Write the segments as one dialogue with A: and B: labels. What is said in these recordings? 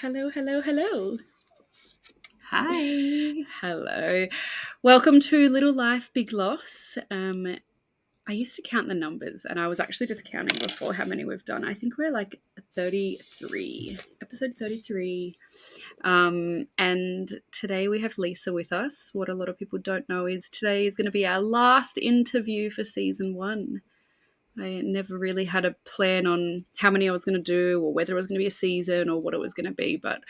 A: Hello, hello, hello.
B: Hi.
A: Hello. Welcome to Little Life, Big Loss. I used to count the numbers and I was actually just counting before how many we've done. I think we're like 33, episode 33. And today we have Lisa with us. What a lot of people don't know is today is going to be our last interview for season 1. I never really had a plan on how many I was going to do or whether it was going to be a season or what it was going to be. But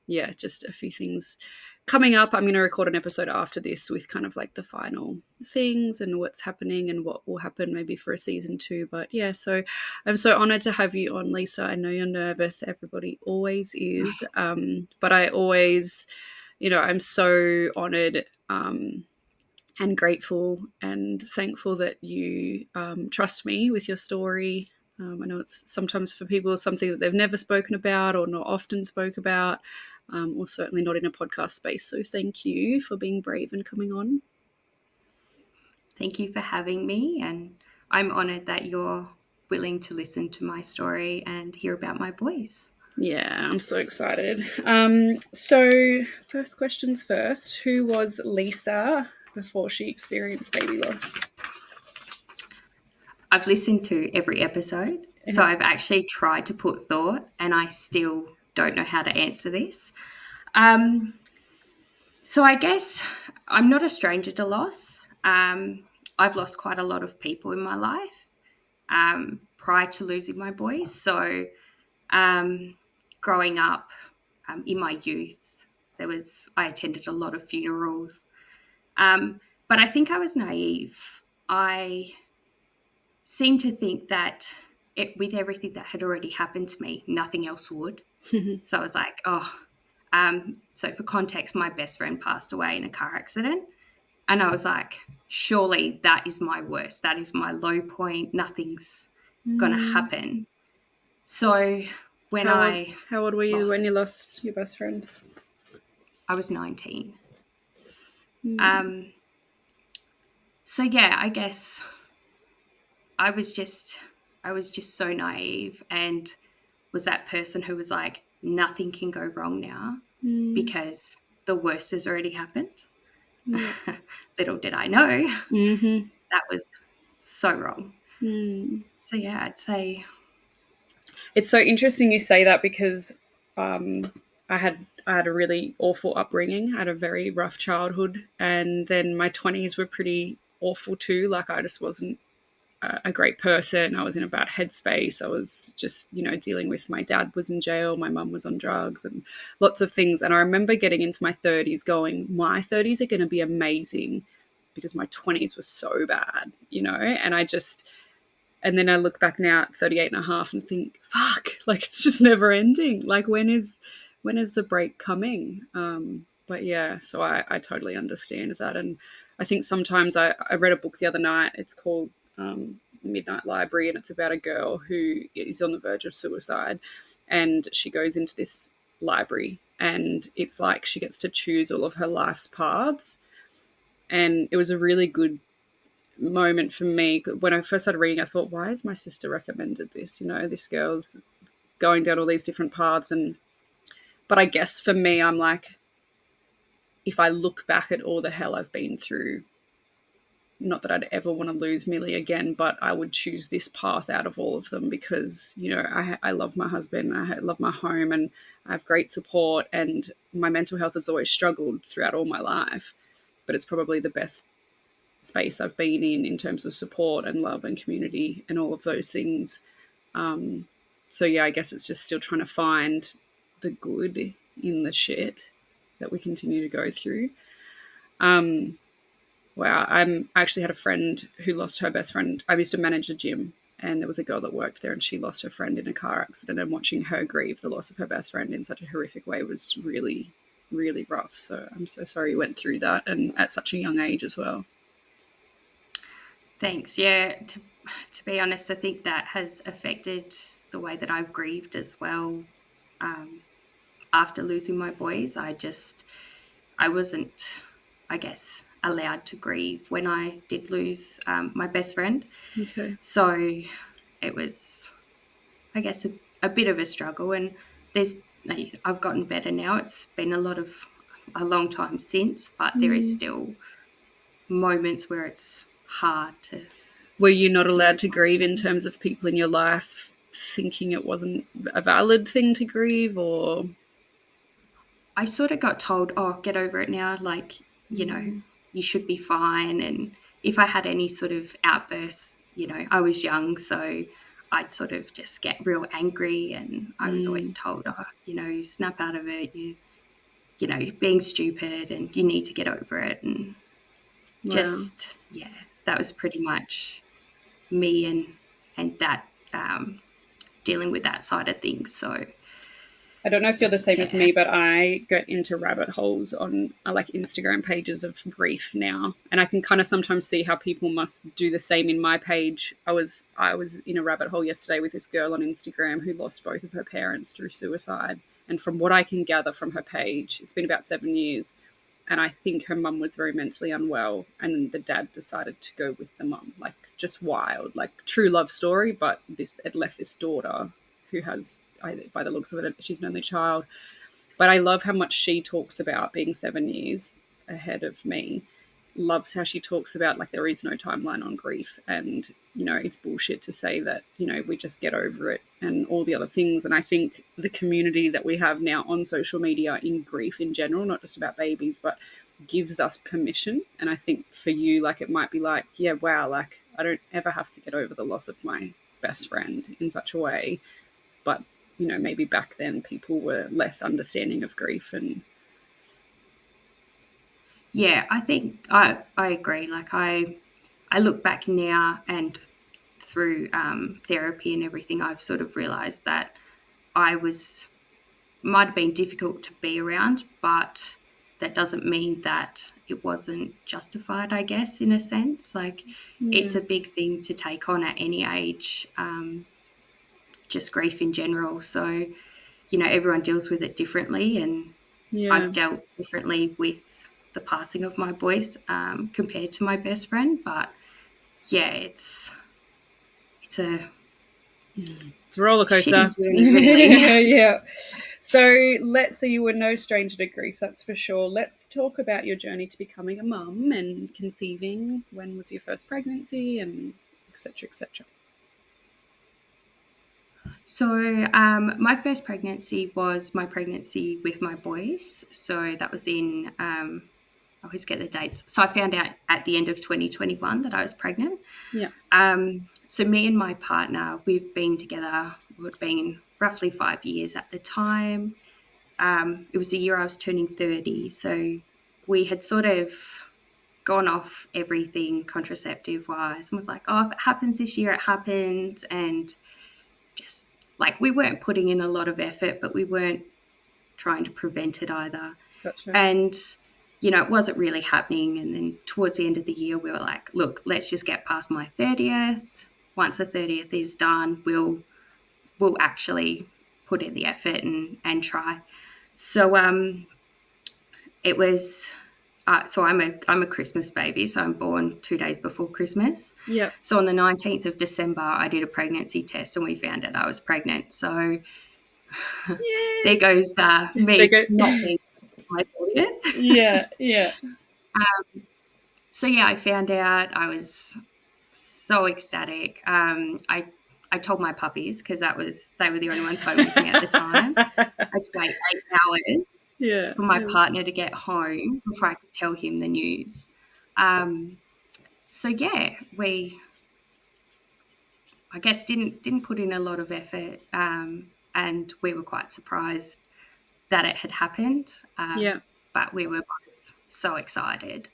A: yeah, just a few things coming up. I'm going to record an episode after this with kind of like the final things and what's happening and what will happen maybe for a season 2. But yeah, so I'm so honored to have you on, Lisa. I know you're nervous. Everybody always is. But I always, I'm so honored. And grateful and thankful that you trust me with your story. I know it's sometimes for people something that they've never spoken about or not often spoke about, or certainly not in a podcast space. So thank you for being brave and coming on.
B: Thank you for having me, and I'm honoured that you're willing to listen to my story and hear about my boys.
A: Yeah, I'm so excited. So first questions first. Who was Lisa before she experienced baby loss?
B: I've listened to every episode, so I've actually tried to put thought, and I still don't know how to answer this. So I guess I'm not a stranger to loss. I've lost quite a lot of people in my life prior to losing my boys. So growing up in my youth, I attended a lot of funerals, but I think I was naive. I seemed to think that with everything that had already happened to me, nothing else would. So I was like, oh. So for context, my best friend passed away in a car accident, and I was like, surely that is my worst. That is my low point. Nothing's going to happen. So when
A: How old were you when
B: lost,
A: you lost your best friend?
B: I was 19. So yeah, I guess I was just so naive and was that person who was like, nothing can go wrong now because the worst has already happened.
A: Yeah.
B: Little did I know
A: Mm-hmm.
B: that was so wrong.
A: Mm.
B: So yeah, I'd say
A: It's so interesting you say that because um, I had a really awful upbringing. I had a very rough childhood, and then my 20s were pretty awful too. Like I just wasn't a great person. I was in a bad headspace. I was just, dealing with my dad was in jail, my mum was on drugs, and lots of things. And I remember getting into my 30s, going, my 30s are going to be amazing because my 20s were so bad, and and then I look back now at 38 and a half and think, fuck, like it's just never ending. Like when is the break coming? But yeah, so I totally understand that. And I think sometimes I read a book the other night. It's called Midnight Library, and it's about a girl who is on the verge of suicide. And she goes into this library, and it's like she gets to choose all of her life's paths. And it was a really good moment for me. When I first started reading, I thought, why has my sister recommended this? This girl's going down all these different paths. But I guess for me, I'm like, if I look back at all the hell I've been through, not that I'd ever want to lose Milli again, but I would choose this path out of all of them because, I love my husband, I love my home, and I have great support, and my mental health has always struggled throughout all my life. But it's probably the best space I've been in terms of support and love and community and all of those things. So yeah, I guess it's just still trying to find the good in the shit that we continue to go through. Wow, I actually had a friend who lost her best friend. I used to manage a gym, and there was a girl that worked there, and she lost her friend in a car accident. And watching her grieve the loss of her best friend in such a horrific way was really, really rough. So I'm so sorry you went through that, and at such a young age as well.
B: thanks. Yeah, to be honest, I think that has affected the way that I've grieved as well. After losing my boys, I wasn't, I guess, allowed to grieve when I did lose my best friend.
A: Okay.
B: So it was, I guess, a bit of a struggle. And there's I've gotten better now. It's been a long time since, but there is
A: Mm.
B: still moments where it's hard to
A: Were you not allowed
B: move
A: to
B: on.
A: grieve in terms of people in your life thinking it wasn't a valid thing to grieve, or?
B: I sort of got told, "Oh, get over it now, like,
A: Mm.
B: you should be fine," and if I had any sort of outbursts, I was young, so I'd sort of just get real angry, and I was always
A: Mm.
B: told, "Oh, snap out of it, you're being stupid and you need to get over it," and
A: Wow.
B: just, yeah, that was pretty much me and that, dealing with that side of things, so,
A: I don't know if you're the same as
B: yeah.
A: me, but I get into rabbit holes on like Instagram pages of grief now, and I can kind of sometimes see how people must do the same in my page. I was in a rabbit hole yesterday with this girl on Instagram who lost both of her parents through suicide, and from what I can gather from her page, it's been about 7 years, and I think her mum was very mentally unwell, and the dad decided to go with the mum. Like, just wild, like true love story, but this it left this daughter who has, by the looks of it, she's an only child. But I love how much she talks about being 7 years ahead of me. Loves how she talks about like there is no timeline on grief, and it's bullshit to say that we just get over it and all the other things. And I think the community that we have now on social media in grief in general, not just about babies, but gives us permission. And I think for you, like, it might be like, yeah, wow, like I don't ever have to get over the loss of my best friend in such a way. But maybe back then people were less understanding of grief. And
B: Yeah, I think I agree. Like I look back now and through therapy and everything, I've sort of realised that I might have been difficult to be around, but that doesn't mean that it wasn't justified, I guess, in a sense. Like it's
A: yeah,
B: a big thing to take on at any age, just grief in general. So, everyone deals with it differently, and
A: yeah,
B: I've dealt differently with the passing of my boys compared to my best friend. But yeah, it's a
A: it's a roller
B: shitty
A: coaster.
B: journey, really.
A: Yeah. So let's say you were no stranger to grief, that's for sure. Let's talk about your journey to becoming a mum and conceiving. When was your first pregnancy, and etc. etc.
B: So, my first pregnancy was my pregnancy with my boys. So that was in, I always get the dates. So I found out at the end of 2021 that I was pregnant.
A: Yeah.
B: So me and my partner, we've been together, it's been roughly 5 years at the time. It was the year I was turning 30. So we had sort of gone off everything contraceptive wise and was like, oh, if it happens this year, it happens. And just like we weren't putting in a lot of effort, but we weren't trying to prevent it either.
A: Gotcha.
B: And, it wasn't really happening. And then towards the end of the year, we were like, look, let's just get past my 30th. Once the 30th is done, we'll actually put in the effort and try. So it was so I'm a Christmas baby, so I'm born 2 days before Christmas.
A: Yep.
B: So on the 19th of December, I did a pregnancy test and we found out I was pregnant. So there
A: Yay.
B: goes
A: They
B: me
A: go.
B: not being my 30th.
A: Yeah. Yeah.
B: So yeah, I found out. I was so ecstatic. I told my puppies because they were the only ones home with me at the time. I had to wait 8 hours
A: Yeah.
B: for my partner to get home before I could tell him the news. Um, so yeah, we I guess didn't put in a lot of effort, and we were quite surprised that it had happened.
A: Yeah.
B: But we were both so excited.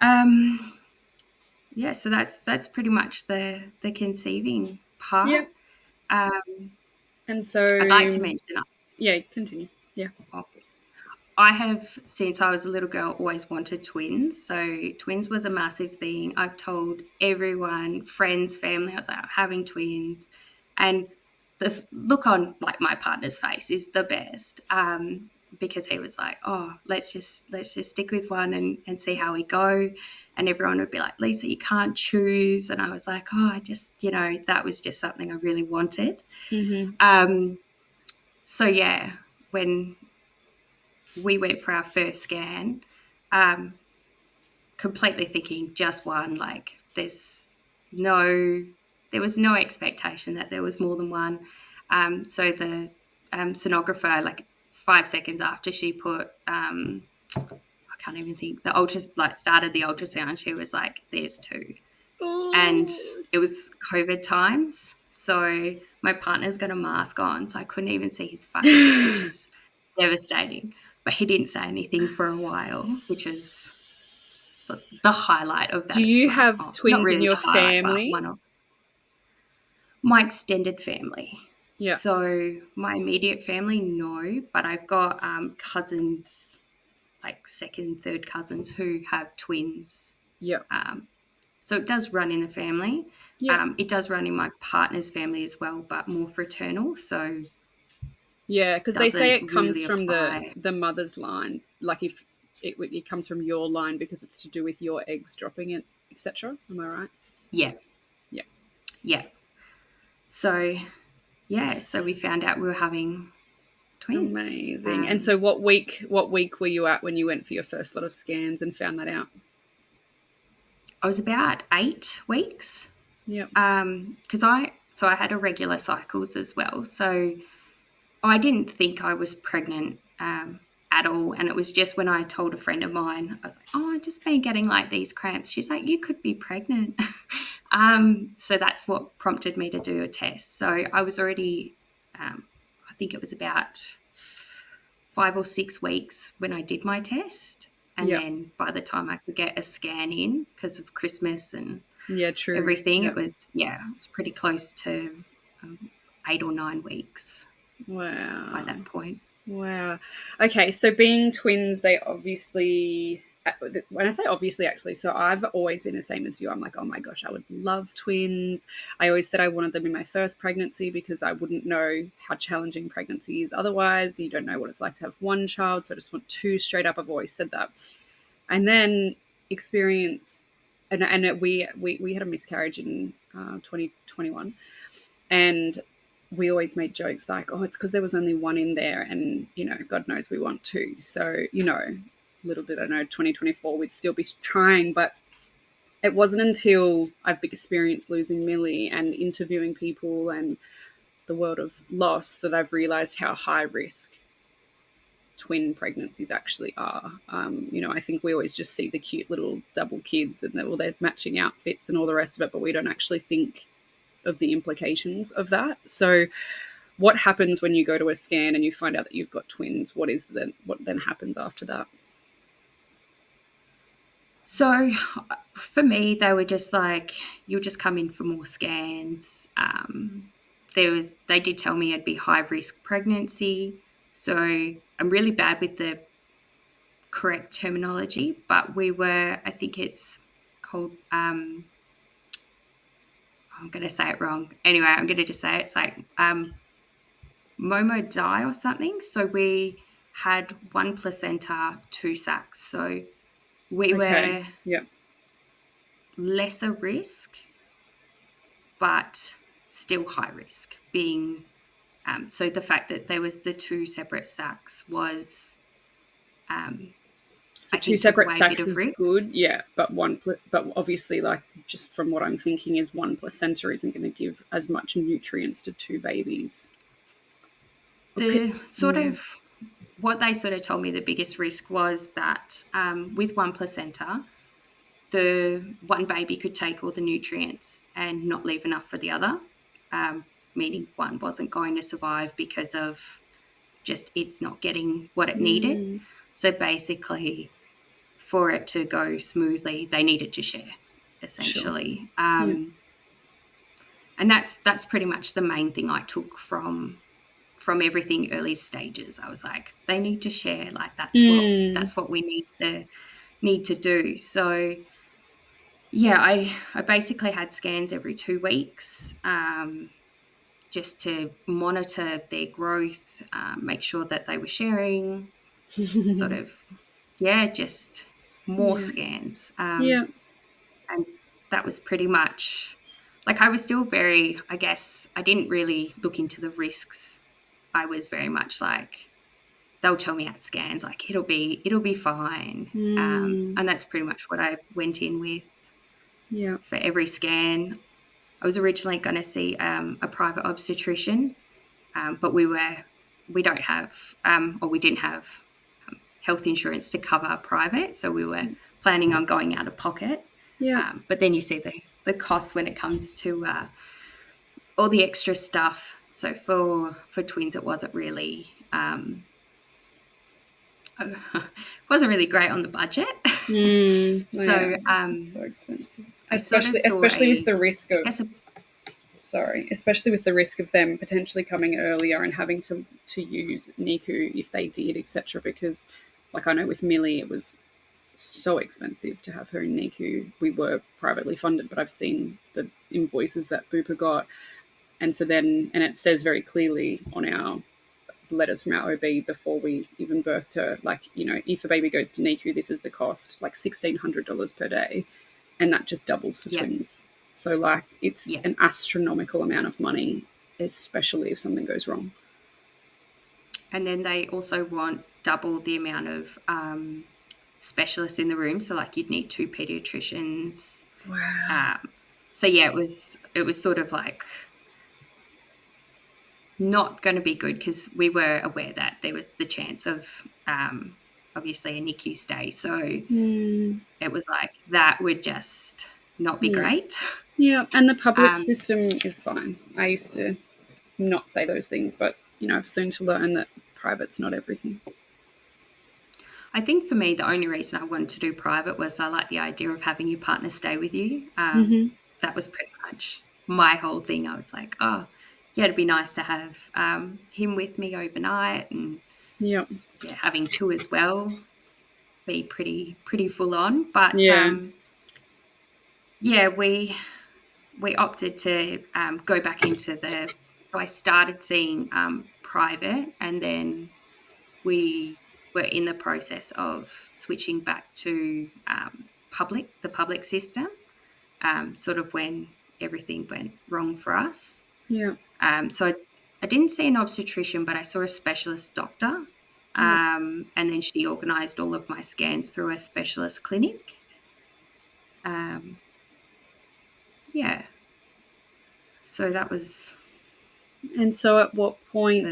B: Um, yeah, so that's pretty much the conceiving
A: Yeah.
B: part. Um,
A: And
B: I'd like to
A: so,
B: mention
A: yeah, continue. Yeah.
B: I have, since I was a little girl, always wanted twins. So twins was a massive thing. I've told everyone, friends, family, I was like, I'm having twins. And the look on like my partner's face is the best. Because he was like, oh, let's just stick with one and see how we go. And everyone would be like, Lisa, you can't choose. And I was like, oh, I just, that was just something I really wanted.
A: Mm-hmm.
B: Um, So yeah, when we went for our first scan, um, completely thinking just one, like no, there was no expectation that there was more than one. So the sonographer, like 5 seconds after she put, I can't even think, started the ultrasound, she was like, there's two. And
A: Oh.
B: it was COVID times. So my partner's got a mask on, so I couldn't even see his face, which is devastating. But he didn't say anything for a while, which is the highlight of
A: Do
B: that.
A: you
B: Well,
A: have
B: oh, not
A: twins in
B: really
A: your
B: the highlight, but
A: family?
B: one of my extended family.
A: Yeah.
B: So my immediate family, no, but I've got cousins, like second, third cousins who have twins.
A: Yeah.
B: So it does run in the family.
A: Yeah.
B: It does run in my partner's family as well, but more fraternal. So
A: Yeah, because they say
B: doesn't
A: it comes
B: really
A: from the
B: apply.
A: the mother's line. Like if it comes from your line because it's to do with your eggs dropping it, etc. Am I right?
B: Yeah,
A: Yeah.
B: yeah. So yeah, so we found out we were having twins.
A: Amazing. And so what week were you at when you went for your first lot of scans and found that out?
B: I was about 8 weeks.
A: Yeah.
B: Because I had irregular cycles as well. So I didn't think I was pregnant at all. And it was just when I told a friend of mine, I was like, oh, I've just been getting like these cramps. She's like, you could be pregnant. So that's what prompted me to do a test. So I was already, I think it was about 5 or 6 weeks when I did my test. And
A: Yeah.
B: then by the time I could get a scan in because of Christmas and
A: Yeah, true.
B: everything,
A: Yeah.
B: it was pretty close to 8 or 9 weeks by
A: Wow.
B: that point.
A: Wow. Okay, so being twins, they obviously, when I say obviously, actually, so I've always been the same as you. I'm like, oh my gosh, I would love twins. I always said I wanted them in my first pregnancy because I wouldn't know how challenging pregnancy is otherwise. You don't know what it's like to have one child, so I just want two straight up. I've always said that. And then experience, and we had a miscarriage in 2021, and we always made jokes like, oh, it's because there was only one in there, and God knows we want two. So little did I know 2024 we'd still be trying. But it wasn't until I've experienced losing Milli and interviewing people and the world of loss that I've realized how high risk twin pregnancies actually are. I think we always just see the cute little double kids and they're matching outfits and all the rest of it, but we don't actually think of the implications of that. So what happens when you go to a scan and you find out that you've got twins? What then happens after that?
B: So for me, they were just like, you'll just come in for more scans. They did tell me it'd be high risk pregnancy. So I'm really bad with the correct terminology, but I think it's called, I'm going to say it wrong. Anyway, I'm going to just say it. It's like Momo die or something. So we had one placenta, two sacs. So we
A: Okay.
B: were
A: Yeah.
B: lesser risk, but still high risk being. So the fact that there was the two separate sacs was,
A: So
B: I
A: two
B: think, took
A: separate
B: away a bit
A: sacs
B: of
A: is
B: risk.
A: good, yeah, but but obviously, like just from what I'm thinking, is one placenta isn't going to give as much nutrients to two babies. Okay.
B: The sort
A: Yeah.
B: of what they sort of told me the biggest risk was that with one placenta, the one baby could take all the nutrients and not leave enough for the other, meaning one wasn't going to survive because of just it's not getting what it needed.
A: Mm,
B: So basically, for it to go smoothly, they needed to share,
A: sure.
B: essentially.
A: Yeah.
B: And that's pretty much the main thing I took from everything early stages. I was like, they need to share. Like
A: Mm.
B: that's what we need to do. So yeah, I basically had scans every 2 weeks, just to monitor their growth, make sure that they were sharing, sort of, yeah, just more
A: Yeah.
B: scans.
A: Yeah.
B: And that was pretty much, like, I was still very, I guess, I didn't really look into the risks I was very much like, they'll tell me at scans, like, it'll be fine. And that's pretty much what I went in with
A: Yeah.
B: for every scan. I was originally going to see a private obstetrician, but we didn't have health insurance to cover private, so we were planning on going out of pocket.
A: Yeah.
B: But then you see the costs when it comes to all the extra stuff. So for twins, it wasn't really great on the budget. So
A: Yeah. It's so expensive.
B: I sort of saw
A: Especially with the risk of especially with the risk of them potentially coming earlier and having to use NICU if they did, etc. Because, like, I know with Milli, it was so expensive to have her in NICU. We were privately funded, but I've seen the invoices that Bupa got, and so then, and it says very clearly on our letters from our OB before we even birthed her, like, if a baby goes to NICU, this is the cost, like $1,600 per day, and that just doubles for twins. So, like, it's an astronomical amount of money, especially if something goes wrong.
B: And then they also want double the amount of specialists in the room. So, like, you'd need 2 pediatricians.
A: Wow.
B: So yeah, it was sort of like not going to be good, because we were aware that there was the chance of obviously a NICU stay. So it was like that would just not be great.
A: Yeah, and the public system is fine. I used to not say those things, but I've soon to learn that private's not everything.
B: I think for me, the only reason I wanted to do private was I like the idea of having your partner stay with you. That was pretty much my whole thing. I was like, oh, yeah, it'd be nice to have him with me overnight, and having 2 as well, be pretty full on. But we opted to go back into so I started seeing private, and then we were in the process of switching back to the public system, sort of when everything went wrong for us. So I didn't see an obstetrician, but I saw a specialist doctor, and then she organised all of my scans through a specialist clinic. So that was.
A: And so at what point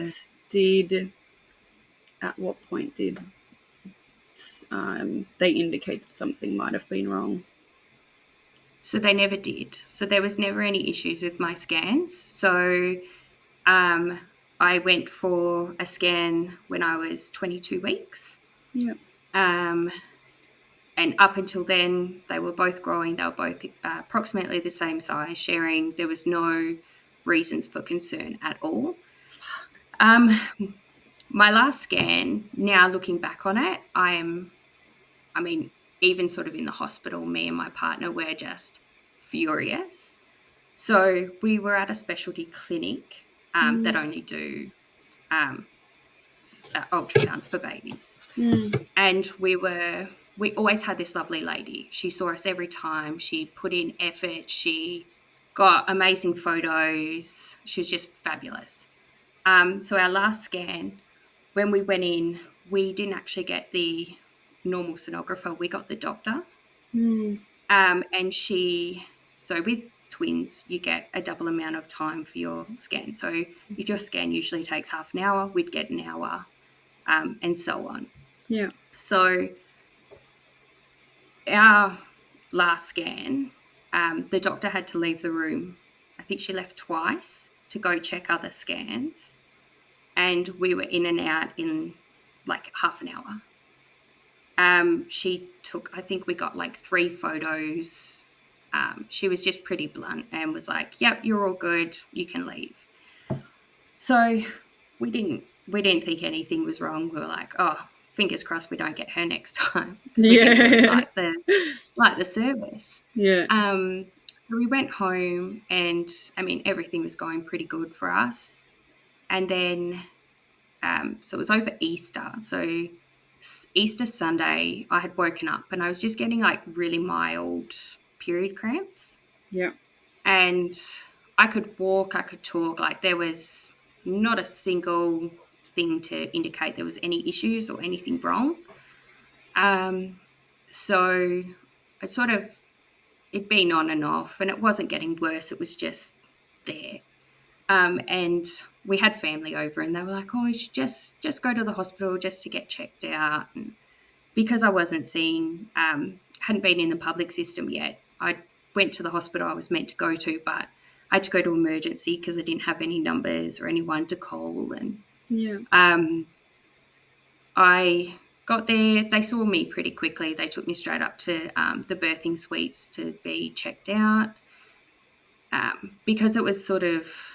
A: did they indicate that something might have been wrong?
B: So they never did. So there was never any issues with my scans. So I went for a scan when I was 22 weeks. And up until then, they were both growing. They were both approximately the same size, sharing. There was no reasons for concern at all. My last scan, now looking back on it, even sort of in the hospital, me and my partner were just furious. So we were at a specialty clinic that only do ultrasounds for babies. And we always had this lovely lady. She saw us every time. She put in effort. She got amazing photos. She was just fabulous. So our last scan, when we went in, we didn't actually get the normal sonographer. We got the doctor. And so with twins, you get a double amount of time for your scan. So if your scan usually takes half an hour, we'd get an hour, and so on. So our last scan, the doctor had to leave the room. I think she left twice to go check other scans, and we were in and out in like half an hour. She took, I think we got like 3 photos. She was just pretty blunt and was like, yep, you're all good, you can leave. So we didn't think anything was wrong. We were like, oh, fingers crossed we don't get her next time, because we didn't really like the service. So we went home, and everything was going pretty good for us. And then so it was over Easter. So Easter Sunday, I had woken up and I was just getting like really mild period cramps. And I could walk, I could talk, like there was not a single thing to indicate there was any issues or anything wrong. So it sort of, it'd been on and off, and it wasn't getting worse. It was just there. And we had family over, and they were like, "Oh, you should just go to the hospital just to get checked out." And because I wasn't seeing, hadn't been in the public system yet, I went to the hospital I was meant to go to, but I had to go to emergency because I didn't have any numbers or anyone to call. And
A: Yeah.
B: I got there. They saw me pretty quickly. They took me straight up to the birthing suites to be checked out. Because it was sort of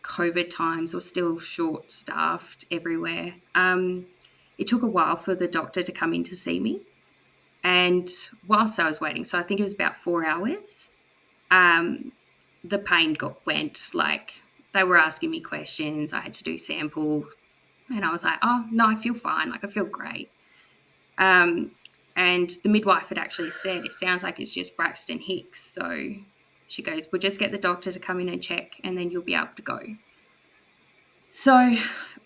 B: COVID times or still short-staffed everywhere, it took a while for the doctor to come in to see me. And whilst I was waiting, so I think it was about 4 hours, the pain went, like, they were asking me questions. I had to do samples, and I was like, "Oh, no, I feel fine. Like, I feel great." And the midwife had actually said, "It sounds like it's just Braxton Hicks." So she goes, "We'll just get the doctor to come in and check, and then you'll be able to go." So,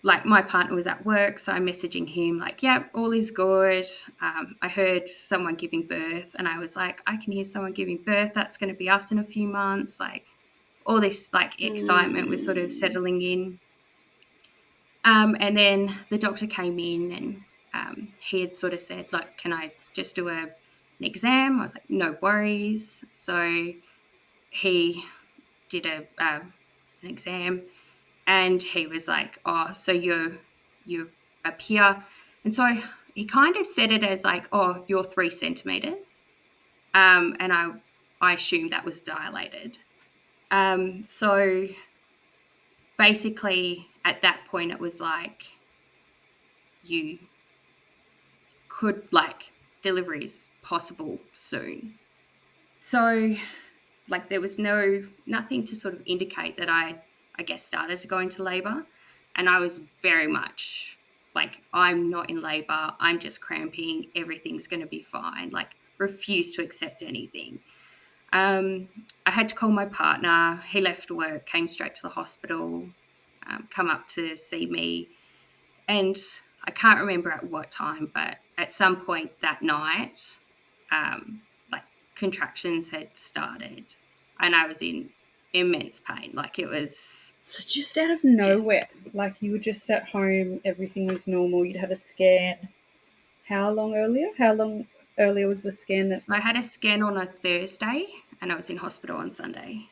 B: like, my partner was at work, so I'm messaging him like, "Yeah, all is good." I heard someone giving birth, and I was like, "I can hear someone giving birth. That's going to be us in a few months." Like, all this, like, excitement was sort of settling in. And then the doctor came in, and he had sort of said, like, "Can I just do an exam?" I was like, "No worries." So he did an exam, and he was like, "Oh, so you up here," and so he kind of said it as like, "Oh, you're 3 centimeters," and I assumed that was dilated. So basically, at that point, it was like, you could, like, delivery is possible soon. So, like, there was nothing to sort of indicate that I guess, started to go into labor. And I was very much like, I'm not in labor. I'm just cramping. Everything's going to be fine. Like, refuse to accept anything. I had to call my partner. He left work, came straight to the hospital, come up to see me. And I can't remember at what time, but at some point that night, like, contractions had started, and I was in immense pain. Like, it was
A: So just out of
B: just,
A: nowhere, like you were just at home, everything was normal, you'd had a scan. How long earlier? How long earlier was the scan that?
B: so I had a scan on a Thursday, and I was in hospital on Sunday.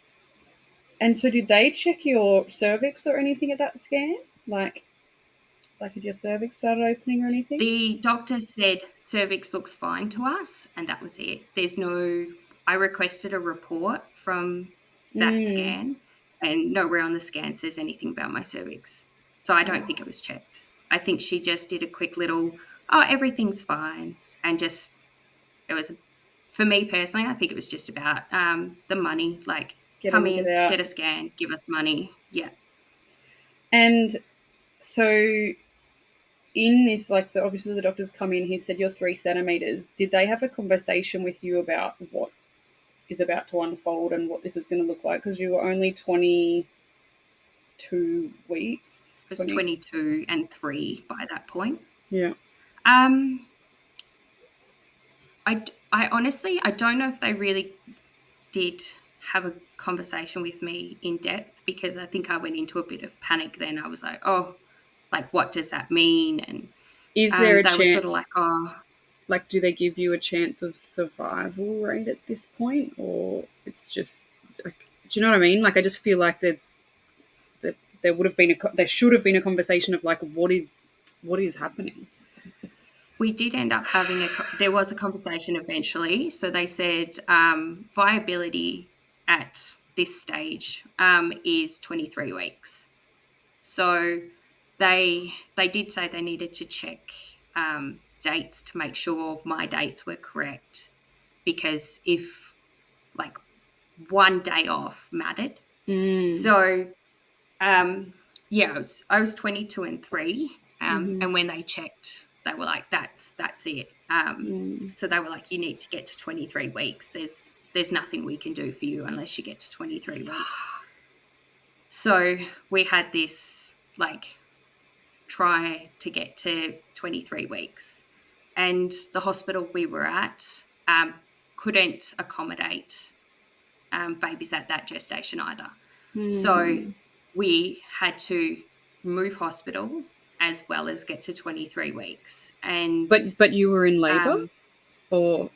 A: And so did they check your cervix or anything at that scan? Like had your cervix started opening or anything?
B: The doctor said cervix looks fine to us, and that was it. I requested a report from that
A: Mm.
B: scan, and nowhere on the scan says anything about my cervix. So I don't think it was checked. I think she just did a quick little, "Oh, everything's fine." And just, it was, for me personally, I think it was just about the money, like, come
A: Get
B: in,
A: out.
B: get a scan, give us money. Yeah.
A: And so in this, like, so obviously the doctor's come in, he said you're 3 centimeters. Did they have a conversation with you about what is about to unfold and what this is going to look like? Because you were only 22 weeks.
B: I was
A: 20.
B: 22 and 3 by that point.
A: Yeah.
B: Um, I honestly, I don't know if they really did have a conversation with me in depth, because I think I went into a bit of panic then. I was like, "Oh, like, what does that mean?" And
A: Is there a
B: they were sort
A: chance,
B: of like, "Oh."
A: like, do they give you a chance of survival rate at this point? Or it's just, like, do you know what I mean? Like, I just feel like that there would have been there should have been a conversation of like, what is happening?
B: We did end up having there was a conversation eventually. So they said viability at this stage is 23 weeks. So they did say they needed to check dates to make sure my dates were correct, because if, like, one day off mattered.
A: Mm.
B: So yeah, I was 22 and 3,
A: Mm-hmm.
B: and when they checked, they were like, "That's it."
A: Mm.
B: So they were like, "You need to get to 23 weeks. There's nothing we can do for you unless you get to 23 weeks." So we had this, like try to get to 23 weeks. And the hospital we were at couldn't accommodate babies at that gestation either. So we had to move hospital as well as get to 23 weeks. And
A: But you were in labour, or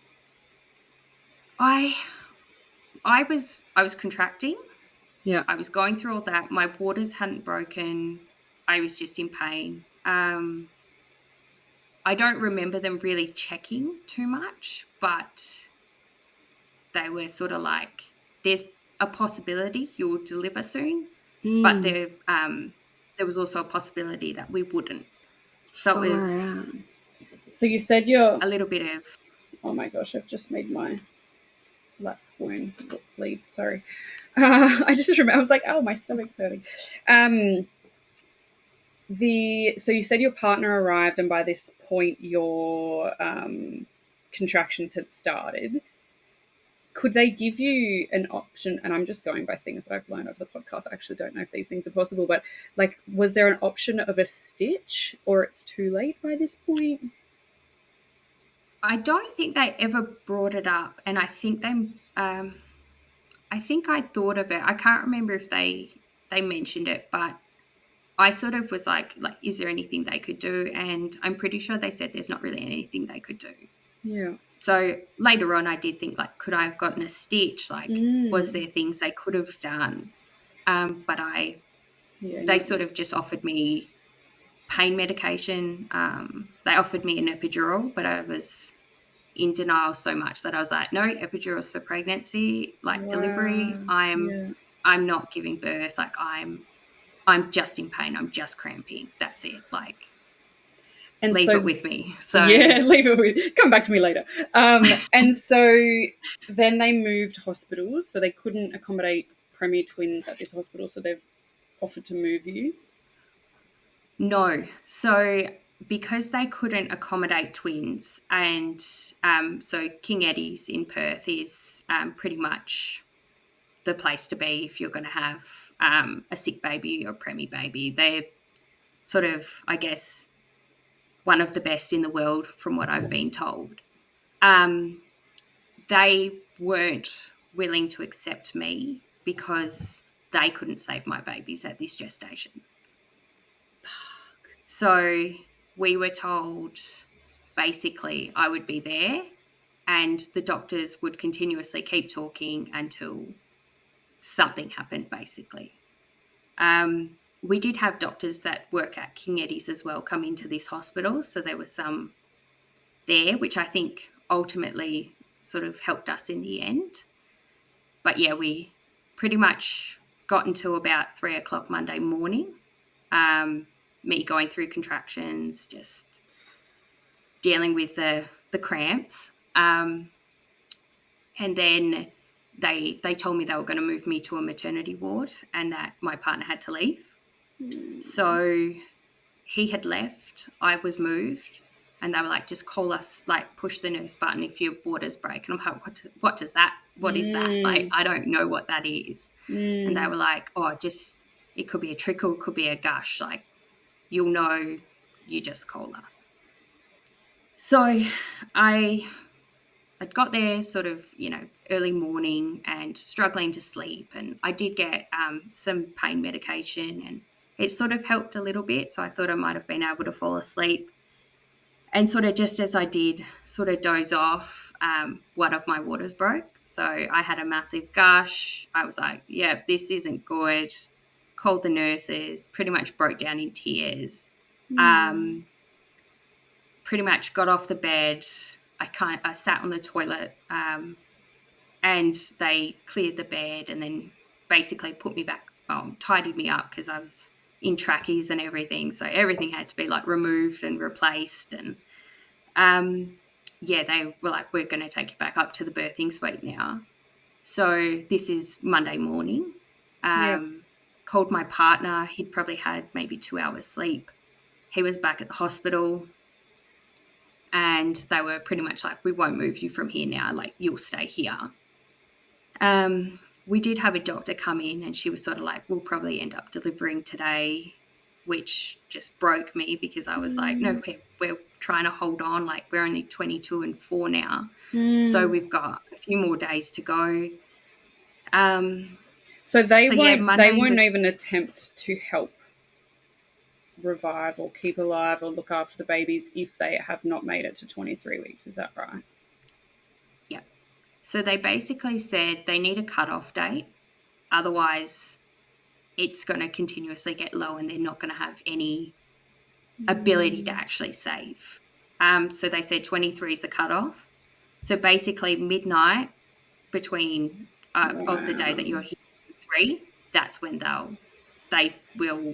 B: I was contracting.
A: yeah.
B: I was going through all that. My waters hadn't broken. I was just in pain. I don't remember them really checking too much, but they were sort of like, there's a possibility you'll deliver soon, but there was also a possibility that we wouldn't. So it
A: Far
B: was
A: out. So you said you're.
B: a little bit of,
A: Oh my gosh! I've just made my lap wound bleed. Sorry. I just remember. I was like, oh, my stomach's hurting. So you said your partner arrived, and by this point your contractions had started. Could they give you an option? And I'm just going by things that I've learned over the podcast. I actually don't know if these things are possible, but like, was there an option of a stitch, or it's too late by this point?
B: I don't think they ever brought it up, and I think I think I thought of it. I can't remember if they mentioned it, but I sort of was like, is there anything they could do? And I'm pretty sure they said there's not really anything they could do.
A: Yeah.
B: So later on, I did think, like, could I have gotten a stitch? Like, was there things they could have done? But they sort of just offered me pain medication. They offered me an epidural, but I was in denial so much that I was like, no, epidurals for pregnancy, like delivery. I'm not giving birth. Like, I'm just in pain. I'm just cramping. That's it. Like,
A: And
B: leave
A: so,
B: it with me. So
A: yeah, leave it with. Come back to me later. And so then they moved hospitals, so they couldn't accommodate premier twins at this hospital, so they've offered to move you.
B: no. So because they couldn't accommodate twins, and so King Eddie's in Perth is pretty much the place to be if you're going to have a sick baby or preemie baby. They're sort of, I guess, one of the best in the world from what I've been told. They weren't willing to accept me because they couldn't save my babies at this gestation. So we were told basically I would be there and the doctors would continuously keep talking until something happened, basically. We did have doctors that work at King Eddie's as well come into this hospital. So there was some there, which I think ultimately sort of helped us in the end. But yeah, we pretty much got until about 3:00 Monday morning. Me going through contractions, just dealing with the cramps. And then they told me they were going to move me to a maternity ward and that my partner had to leave. So he had left, I was moved, and they were like, just call us, like, push the nurse button if your waters break. And I'm like, what does that, what is that? Like, I don't know what that is. And they were like, oh, just, it could be a trickle, it could be a gush. Like, you'll know, you just call us. So I'd got there sort of, early morning and struggling to sleep. And I did get some pain medication and it sort of helped a little bit. So I thought I might have been able to fall asleep. And sort of just as I did sort of doze off, one of my waters broke. So I had a massive gush. I was like, yeah, this isn't good. Called the nurses, pretty much broke down in tears. Pretty much got off the bed. I sat on the toilet and they cleared the bed and then basically put me back, tidied me up because I was in trackies and everything. So everything had to be like removed and replaced. And they were like, we're going to take you back up to the birthing suite now. So this is Monday morning. Called my partner. He'd probably had maybe 2 hours sleep. He was back at the hospital. And they were pretty much like, we won't move you from here now. Like, you'll stay here. We did have a doctor come in and she was sort of like, we'll probably end up delivering today. which just broke me because I was like, no, we're trying to hold on. Like, we're only 22 and 4 now. So we've got a few more days to go.
A: So they
B: yeah,
A: won't
B: Monday was,
A: even attempt to help revive or keep alive or look after the babies if they have not made it to 23 weeks. Is that right?
B: yeah. So they basically said they need a cutoff date. Otherwise, it's going to continuously get low and they're not going to have any ability to actually save. So they said 23 is the cutoff. So basically, midnight between of the day that you're here 3, that's when they will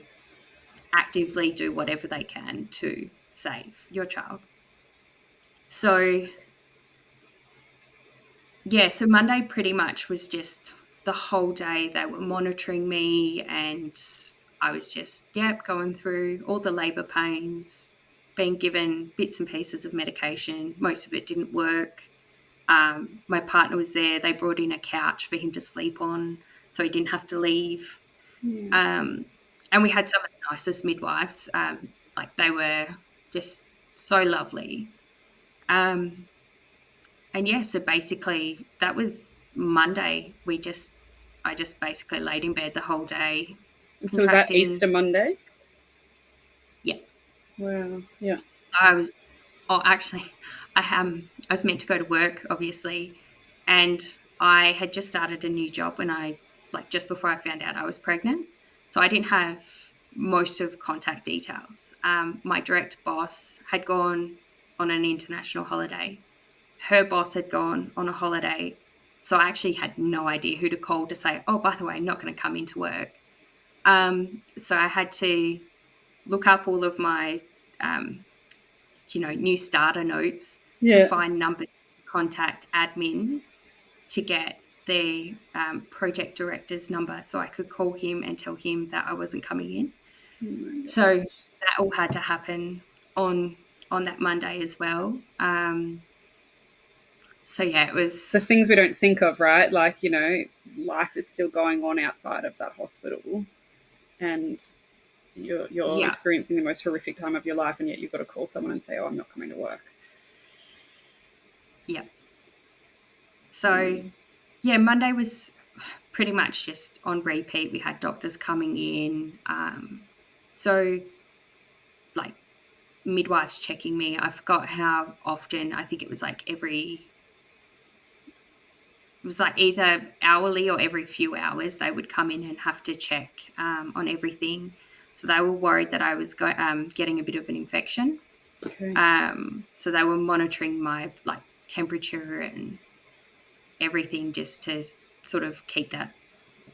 B: actively do whatever they can to save your child. So yeah, so Monday pretty much was just the whole day they were monitoring me, and I was just, going through all the labour pains, being given bits and pieces of medication. Most of it didn't work. My partner was there. They brought in a couch for him to sleep on so he didn't have to leave. And we had some of the nicest midwives. Like, they were just so lovely. And yeah, so basically that was Monday. I just basically laid in bed the whole day,
A: So was that Easter
B: contracting.
A: Monday?
B: Yeah.
A: Wow. Yeah.
B: So actually, I was meant to go to work, obviously, and I had just started a new job just before I found out I was pregnant. So I didn't have most of contact details. My direct boss had gone on an international holiday. Her boss had gone on a holiday. So I actually had no idea who to call to say, oh, by the way, I'm not going to come into work. So I had to look up all of my, new starter notes to
A: Yeah.
B: find number to contact admin to get their project director's number so I could call him and tell him that I wasn't coming in. So that all had to happen on that Monday as well. So yeah, it was.
A: So things we don't think of, right? Like, life is still going on outside of that hospital, and you're
B: Yeah,
A: experiencing the most horrific time of your life, and yet you've got to call someone and say, "Oh, I'm not coming to work."
B: yeah. So yeah, Monday was pretty much just on repeat. We had doctors coming in. So like midwives checking me. I forgot how often. I think it was like either hourly or every few hours they would come in and have to check on everything. So they were worried that I was getting a bit of an infection.
A: Okay.
B: So they were monitoring my temperature and everything just to sort of keep that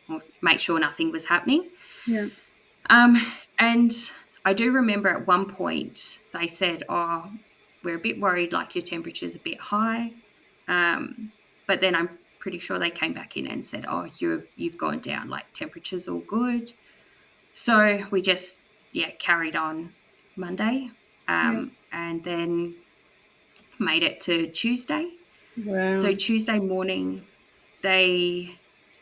B: or make sure nothing was happening.
A: Yeah.
B: And I do remember at one point they said, oh, we're a bit worried, like your temperature's a bit high. But then I'm pretty sure they came back in and said, oh, you've gone down, like temperature's all good. So we just, carried on Monday
A: Yeah.
B: and then made it to Tuesday. So
A: Wow.
B: Tuesday morning, they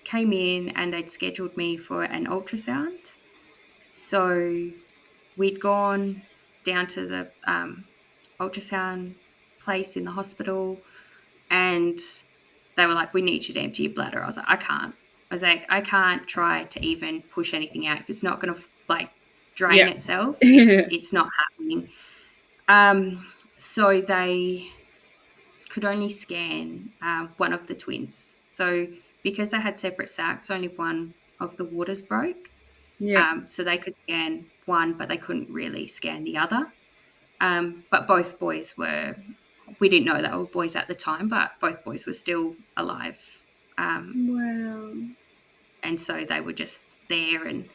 B: came in and they'd scheduled me for an ultrasound. So we'd gone down to the ultrasound place in the hospital and they were like, we need you to empty your bladder. I was like, I can't. I was like, I can't try to even push anything out. If it's not going to drain
A: Yeah.
B: itself,
A: Yeah.
B: it's not happening. So they could only scan one of the twins. So because they had separate sacs, only one of the waters broke.
A: Yeah.
B: So they could scan one, but they couldn't really scan the other. But both boys we didn't know they were boys at the time, but both boys were still alive.
A: Wow.
B: And so they were just there, and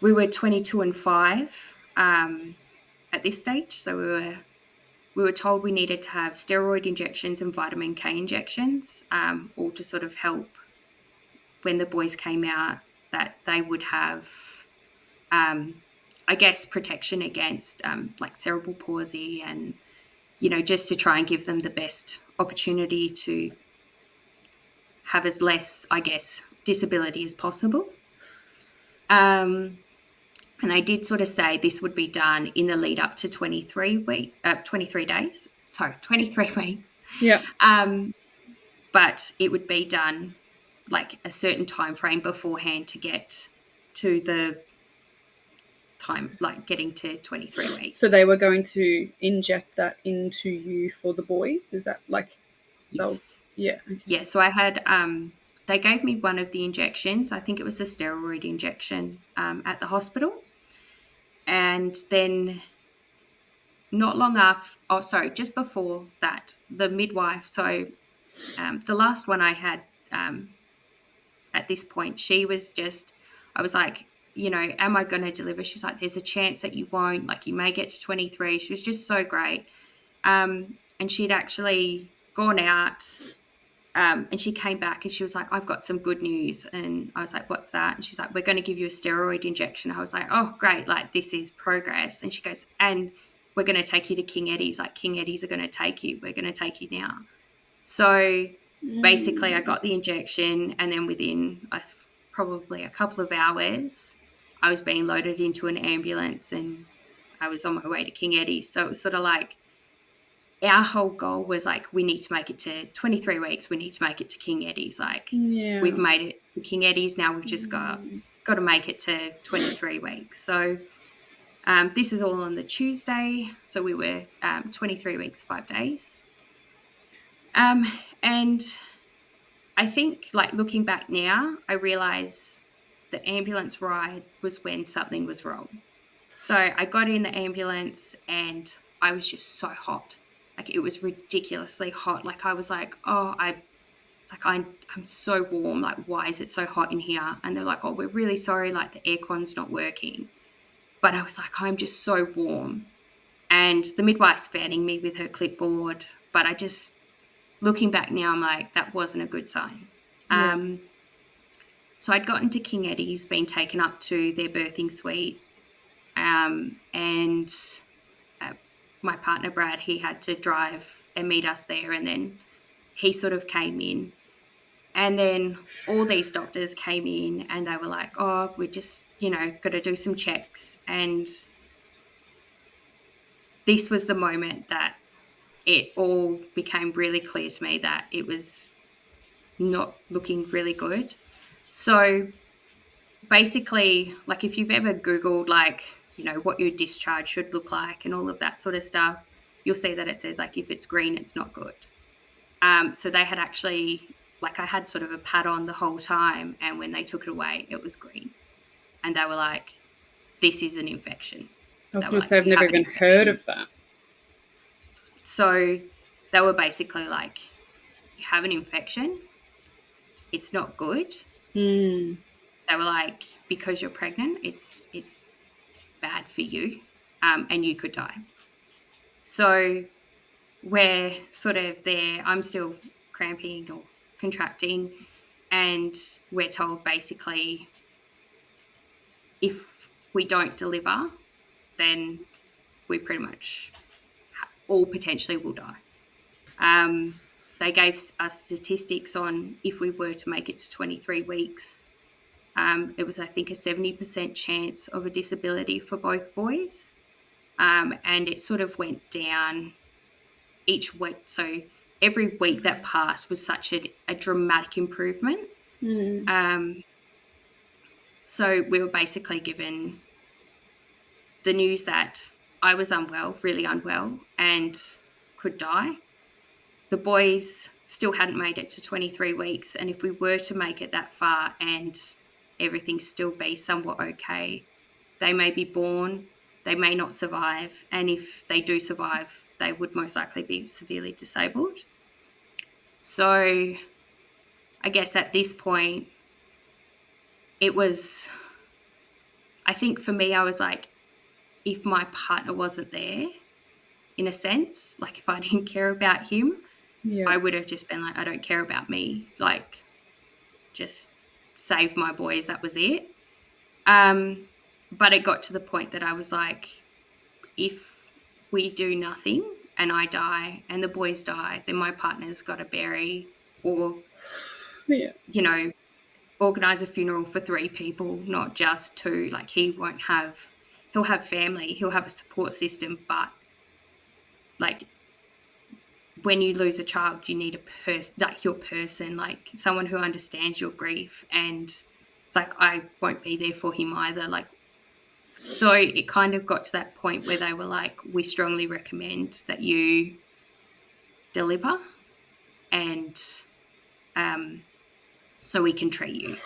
B: we were 22 and 5 at this stage. So we were told we needed to have steroid injections and vitamin K injections, all to sort of help when the boys came out, that they would have, I guess, protection against cerebral palsy and, just to try and give them the best opportunity to have as less, I guess, disability as possible. And they did sort of say this would be done in the lead up to 23 days. Sorry, 23 weeks.
A: Yeah.
B: But it would be done like a certain time frame beforehand to get to the time, like getting to 23
A: So they
B: weeks.
A: were going to inject that into you for the boys? Is that like they'll
B: Yes.
A: yeah, okay.
B: Yeah. So I had, they gave me one of the injections. I think it was the steroid injection at the hospital. And then not long after, oh, sorry, just before that, the midwife. So the last one I had at this point, she was just, I was like, am I going to deliver? She's like, there's a chance that you won't, like you may get to 23. She was just so great. And she'd actually gone out and she came back and she was like, I've got some good news. And I was like, what's that? And she's like, we're going to give you a steroid injection. I was like, oh, great. Like, this is progress. And she goes, and we're going to take you to King Eddie's. Like, King Eddie's are going to take you. We're going to take you now. So basically, I got the injection. And then within probably a couple of hours, I was being loaded into an ambulance and I was on my way to King Eddie's. So it was sort of like, our whole goal was like, we need to make it to 23 weeks. We need to make it to King Eddie's. Like,
A: Yeah.
B: we've made it to King Eddie's. Now we've just got to make it to 23 weeks. So this is all on the Tuesday. So we were 23 weeks, 5 days. And I think, like, looking back now, I realize the ambulance ride was when something was wrong. So I got in the ambulance and I was just so hot. Like, it was ridiculously hot. Like, I was like, it's like, I'm so warm. Like, why is it so hot in here? And they're like, oh, we're really sorry. Like, the aircon's not working. But I was like, I'm just so warm. And the midwife's fanning me with her clipboard. But I just, looking back now, I'm like, that wasn't a good sign.
A: Yeah.
B: So I'd gotten to King Eddie's, been taken up to their birthing suite. And my partner, Brad, he had to drive and meet us there. And then he sort of came in. And then all these doctors came in and they were like, oh, we're just, got to do some checks. And this was the moment that it all became really clear to me that it was not looking really good. So basically, like, if you've ever Googled, like, what your discharge should look like and all of that sort of stuff, you'll see that it says, like, if it's green, it's not good. So they had actually, like, I had sort of a pad on the whole time, and when they took it away, it was green. And they were like, this is an infection.
A: I was
B: They were
A: going to
B: like,
A: say I've
B: you
A: never
B: have an
A: even heard
B: infection.
A: of that.
B: So they were basically like, you have an infection. It's not good.
A: Mm.
B: They were like, because you're pregnant, it's bad for you, and you could die. So we're sort of there. I'm still cramping or contracting, and we're told basically, if we don't deliver, then we pretty much all potentially will die. They gave us statistics on if we were to make it to 23 weeks. It was, I think, a 70% chance of a disability for both boys. And it sort of went down each week. So every week that passed was such a dramatic improvement. So we were basically given the news that I was unwell, really unwell, and could die. The boys still hadn't made it to 23 weeks. And if we were to make it that far and everything still be somewhat okay, they may be born, they may not survive. And if they do survive, they would most likely be severely disabled. So I guess at this point, it was, I think for me, I was like, if my partner wasn't there, in a sense, like if I didn't care about him, I would have just been like, I don't care about me. Like, just save my boys. That was it. But it got to the point that I was like, if we do nothing and I die and the boys die, then my partner's got to bury or, organise a funeral for 3 people, not just 2. Like, he'll have family, he'll have a support system, but like when you lose a child, you need a person, like your person, like someone who understands your grief. And it's like, I won't be there for him either. Like, so it kind of got to that point where they were like, we strongly recommend that you deliver, and so we can treat you.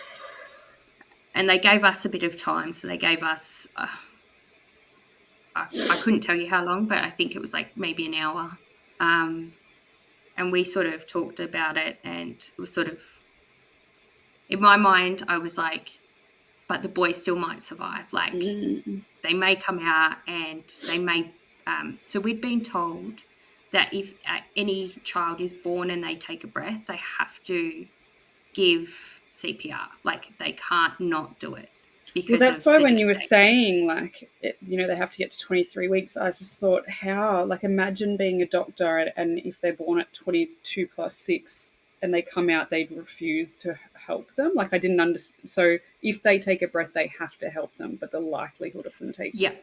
B: And they gave us a bit of time. So they gave us, I couldn't tell you how long, but I think it was like maybe an hour. And we sort of talked about it, and it was sort of, in my mind, I was like, but the boy still might survive. Like, they may come out and they may. So we'd been told that if any child is born and they take a breath, they have to give CPR. Like, they can't not do it because
A: that's
B: of
A: why
B: the
A: when you were
B: gestation.
A: saying, like, they have to get to 23 weeks, I just thought, how? Like, imagine being a doctor and if they're born at 22 plus 6 and they come out, they'd refuse to help them. Like, I didn't understand. So if they take a breath, they have to help them, but the likelihood of them taking.
B: Yeah.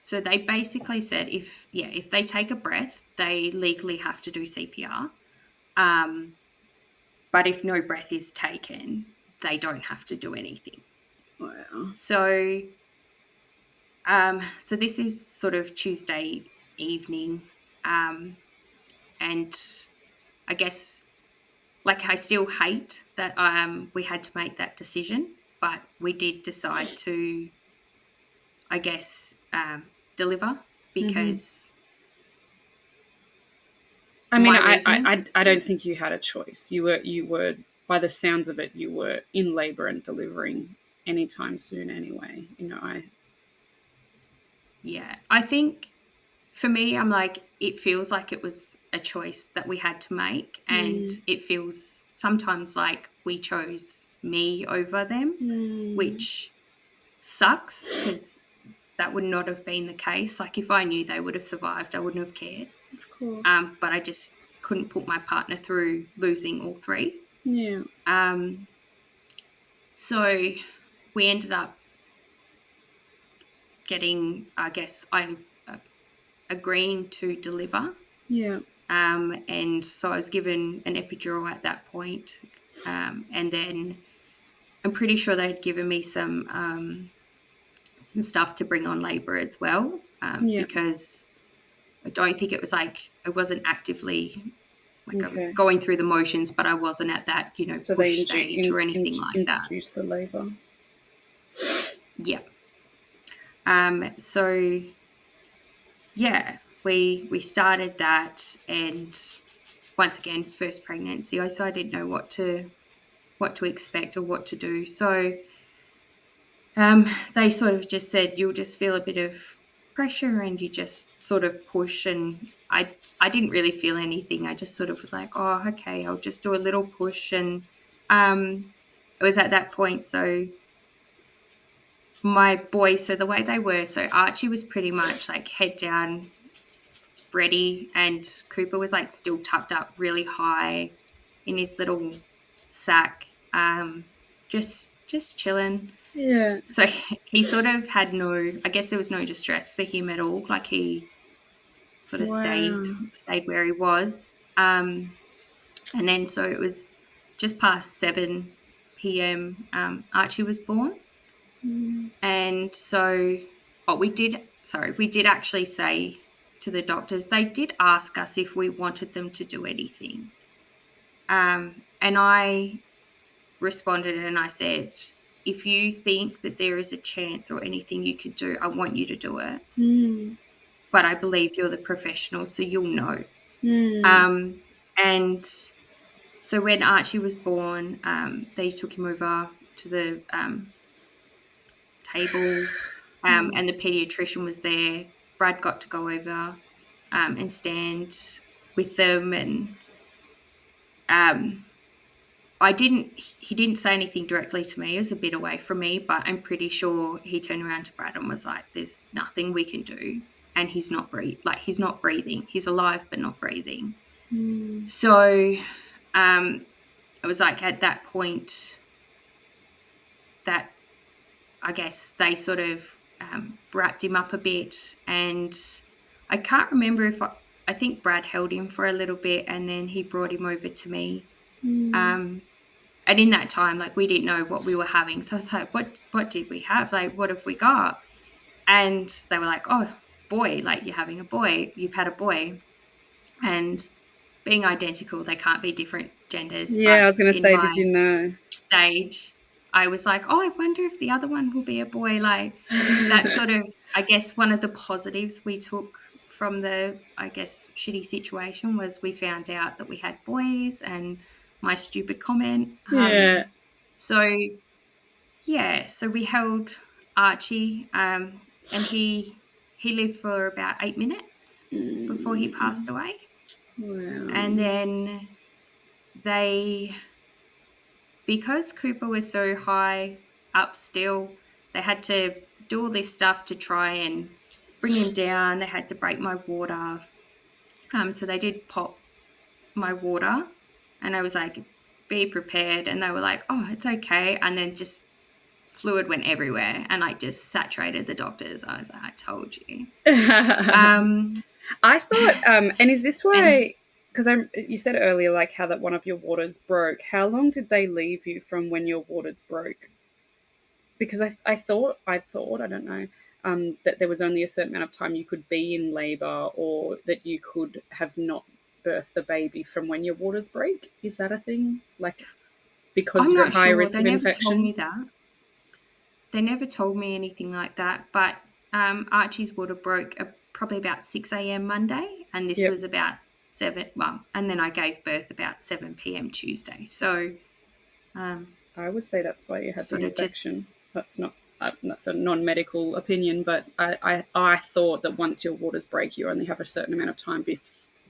B: So they basically said if they take a breath, they legally have to do CPR. But if no breath is taken, they don't have to do anything.
A: Wow.
B: So this is sort of Tuesday evening. And I guess, like, I still hate that we had to make that decision, but we did decide to, I guess, deliver because
A: I mean,
B: my reasoning.
A: I don't think you had a choice. You were, by the sounds of it, you were in labor and delivering anytime soon anyway.
B: Yeah, I think for me, I'm like, it feels like it was a choice that we had to make, and it feels sometimes like we chose me over them, which sucks because that would not have been the case. Like, if I knew they would have survived, I wouldn't have cared.
A: Of course.
B: But I just couldn't put my partner through losing all 3.
A: Yeah.
B: So we ended up getting, I guess, agreeing to deliver.
A: Yeah.
B: And so I was given an epidural at that point. And then I'm pretty sure they'd given me some stuff to bring on labour as well, because I don't think it was like I wasn't actively, like, I was going through the motions, but I wasn't at that,
A: So
B: push
A: they
B: stage or anything like that.
A: Introduced the labour.
B: Yeah. So yeah, we started that, and once again, first pregnancy, so I didn't know what to expect or what to do. So they sort of just said, you'll just feel a bit of pressure and you just sort of push. And I didn't really feel anything. I just sort of was like, oh, okay, I'll just do a little push. And it was at that point. So my boys, so the way they were, so Archie was pretty much like head down, ready, and Cooper was like still tucked up really high in his little sack, just chilling.
A: Yeah.
B: So he sort of had I guess there was no distress for him at all. Like, he sort of stayed where he was. And then so it was just past 7 p.m. Archie was born. And so we did actually say to the doctors, they did ask us if we wanted them to do anything. And I responded and I said, if you think that there is a chance or anything you could do, I want you to do it. But I believe you're the professional, so you'll know. And so when Archie was born, they took him over to the table, and the pediatrician was there. Brad got to go over and stand with them, and he didn't say anything directly to me. It was a bit away from me, but I'm pretty sure he turned around to Brad and was like, there's nothing we can do. And he's not breathing. He's alive, but not breathing. So it was like, at that point, that I guess they sort of wrapped him up a bit, and I can't remember if I think Brad held him for a little bit, and then he brought him over to me. And in that time, like, we didn't know what we were having, so I was like, "What did we have? Like, what have we got?" And they were like, "Oh, boy! Like, you're having a boy. You've had a boy." And being identical, they can't be different genders.
A: Yeah,
B: But
A: I was going to
B: in
A: say,
B: my
A: did you know?
B: stage, I was like, "Oh, I wonder if the other one will be a boy." Like, that's sort of, I guess, one of the positives we took from the, I guess, shitty situation was we found out that we had boys, and my stupid comment.
A: Yeah.
B: So yeah, so we held Archie, and he lived for about 8 minutes before he passed away, and
A: Wow.
B: then they, because Cooper was so high up still, they had to do all this stuff to try and bring him down. They had to break my water. So they did pop my water, and I was like, be prepared. And they were like, oh, it's okay. And then just fluid went everywhere and like just saturated the doctors. I was like, I told you.
A: I thought, and is this
B: And
A: why? Because you said earlier, like how that one of your waters broke. How long did they leave you from when your waters broke? Because I thought, I don't know, that there was only a certain amount of time you could be in labor, or that you could have not birthed the baby from when your waters break. Is that a thing? Like, because
B: I'm
A: you're at
B: not
A: high
B: sure.
A: risk
B: They
A: of
B: never told
A: infection?
B: me that. They never told me anything like that. But Archie's water broke probably about 6 a.m. Monday, and this
A: Yep.
B: was about 7. Well, and then I gave birth about 7 p.m. Tuesday. So
A: I would say that's why you had the
B: sort of just,
A: infection. That's not. That's a non-medical opinion, but I thought that once your waters break, you only have a certain amount of time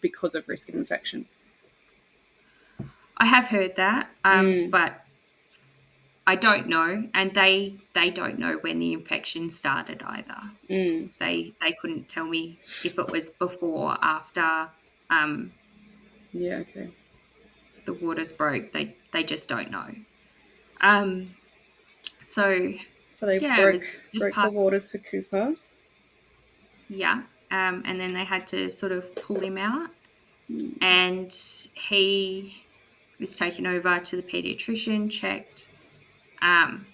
A: because of risk of infection.
B: I have heard that,
A: Mm,
B: but I don't know, and they don't know when the infection started either.
A: mm.
B: They couldn't tell me if it was before or after um,
A: Yeah. Okay.
B: the waters broke. They just don't know. Um, so
A: So they
B: yeah, it
A: broke
B: was just
A: broke the
B: past,
A: waters for Cooper.
B: yeah, and then they had to sort of pull him out, and he was taken over to the pediatrician, checked.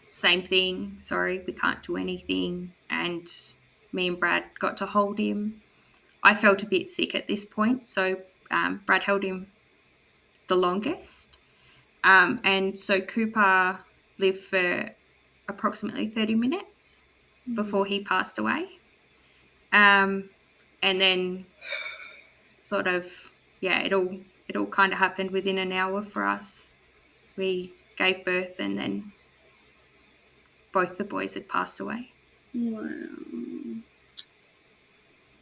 B: Same thing. Sorry, we can't do anything. And me and Brad got to hold him. I felt a bit sick at this point, so Brad held him the longest. And so Cooper lived for approximately 30 minutes before he passed away. Um, and then sort of, yeah, it all kind of happened within an hour for us. We gave birth, and then both the boys had passed away.
A: Wow,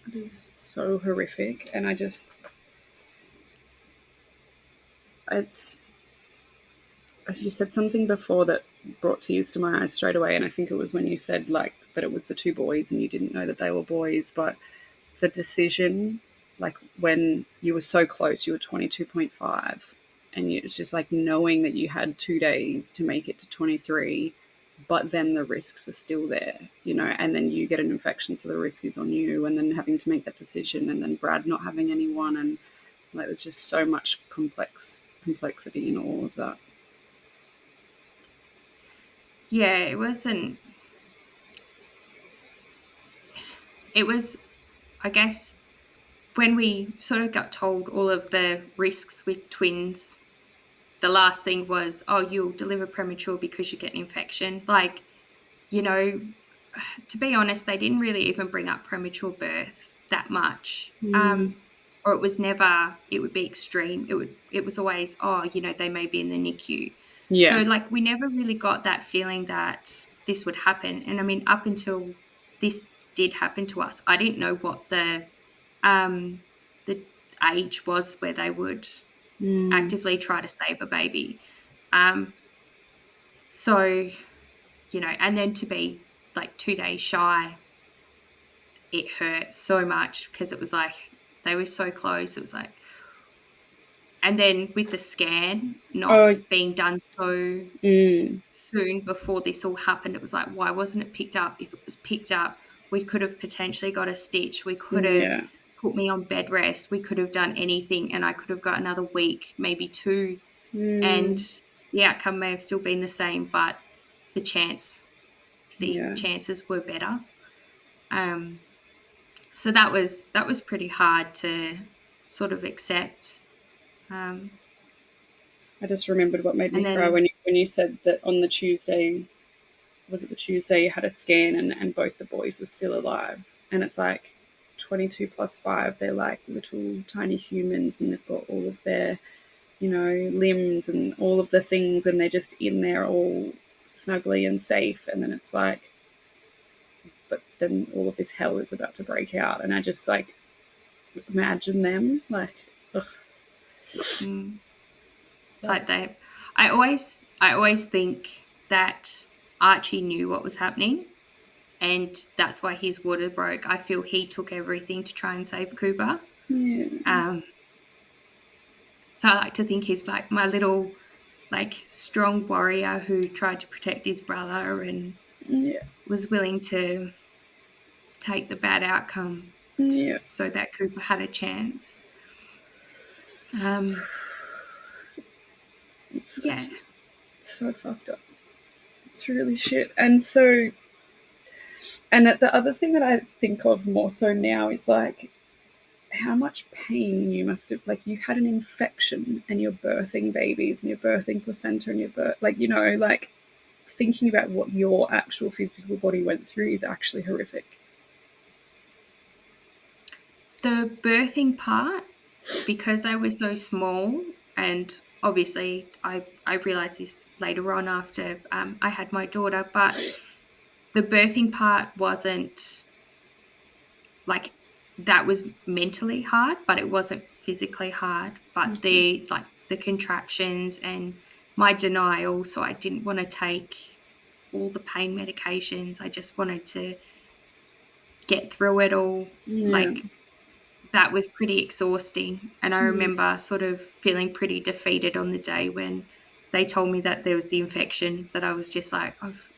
A: it is so horrific, and it's you said something before that brought tears to my eyes straight away, and I think it was when you said like that it was the two boys and you didn't know that they were boys, but the decision, like when you were so close, you were 22.5, and it's just like knowing that you had 2 days to make it to 23, but then the risks are still there, and then you get an infection, so the risk is on you, and then having to make that decision, and then Brad not having anyone, and like there's just so much complexity in all of that.
B: Yeah, it wasn't. It was, I guess, when we sort of got told all of the risks with twins, the last thing was, oh, you'll deliver premature because you get an infection. Like, you know, to be honest, they didn't really even bring up premature birth that much.
A: Mm,
B: Or it was never, it would be extreme. It was always, oh, they may be in the NICU. So
A: yeah.
B: like we never really got that feeling that this would happen. And I mean, up until this did happen to us, I didn't know what um the age was where they would
A: Mm,
B: actively try to save a baby. Um so, and then to be like 2 days shy, it hurt so much because it was like they were so close. It was like, And then with the scan not
A: Oh,
B: being done so
A: mm,
B: soon before this all happened, it was like, why wasn't it picked up? If it was picked up, we could have potentially got a stitch. We could have
A: yeah.
B: put me on bed rest. We could have done anything, and I could have got another week, maybe 2, and
A: Mm,
B: the outcome may have still been the same, but the
A: yeah.
B: chances were better. Um, so that was pretty hard to sort of accept. Um,
A: I just remembered what made me
B: and
A: cry
B: then
A: when you said that on the Tuesday, was it the Tuesday you had a scan and both the boys were still alive. And it's like 22 plus 5, they're like little tiny humans and they've got all of their, limbs and all of the things and they're just in there all snugly and safe. And then it's like, but then all of this hell is about to break out. And I just like imagine them like, ugh.
B: mm, it's
A: But
B: like they. I always think that Archie knew what was happening, and that's why his water broke. I feel he took everything to try and save Cooper.
A: yeah,
B: Um, so I like to think he's like my little, like, strong warrior who tried to protect his brother and
A: yeah,
B: was willing to take the bad outcome
A: yeah.
B: so that Cooper had a chance. Um,
A: It's
B: yeah.
A: so fucked up. It's really shit. And the other thing that I think of more so now is like how much pain you must have, like, you had an infection and you're birthing babies and you're birthing placenta and like, like thinking about what your actual physical body went through is actually horrific.
B: The birthing part, because I was so small, and obviously I realized this later on after I had my daughter, but the birthing part wasn't like, that was mentally hard, but it wasn't physically hard. But the contractions and my denial, so I didn't want to take all the pain medications. I just wanted to get through it all.
A: Yeah.
B: Like, that was pretty exhausting. And I
A: Mm.
B: remember sort of feeling pretty defeated on the day when they told me that there was the infection, that I was just like, I've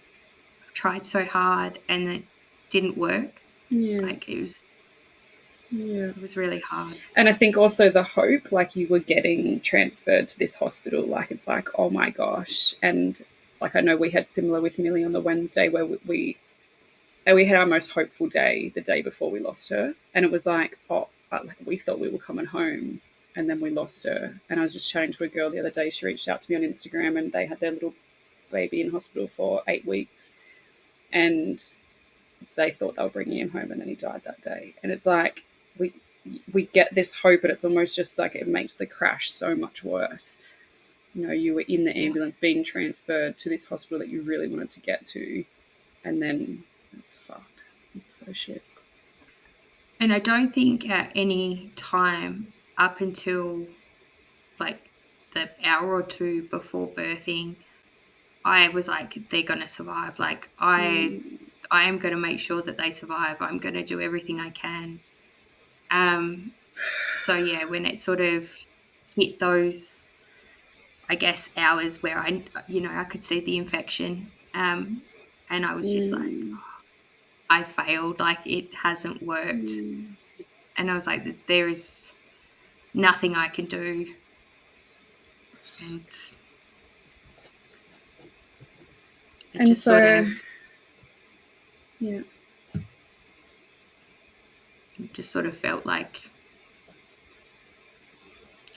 B: tried so hard and it didn't work.
A: Yeah.
B: Like, it was
A: Yeah.
B: it was really hard.
A: And I think also the hope, like you were getting transferred to this hospital, like it's like, oh my gosh. And like I know we had similar with Millie on the Wednesday where we had our most hopeful day the day before we lost her, and it was like, oh, like we thought we were coming home, and then we lost her. And I was just chatting to a girl the other day. She reached out to me on Instagram, and they had their little baby in hospital for 8 weeks, and they thought they were bringing him home, and then he died that day. And it's like we get this hope, but it's almost just like it makes the crash so much worse. You were in the
B: Yeah.
A: ambulance being transferred to this hospital that you really wanted to get to, and then it's fucked. It's so shit.
B: And I don't think at any time up until like the hour or two before birthing, I was like, they're going to survive. Like,
A: Mm,
B: I am going to make sure that they survive. I'm going to do everything I can. So yeah, when it sort of hit those, I guess, hours where I could see the infection, and I was just like,
A: mm,
B: I failed. Like, it hasn't worked.
A: mm.
B: And I was like, there is nothing I can do. And it
A: And
B: just sort
A: so,
B: of
A: yeah,
B: felt like,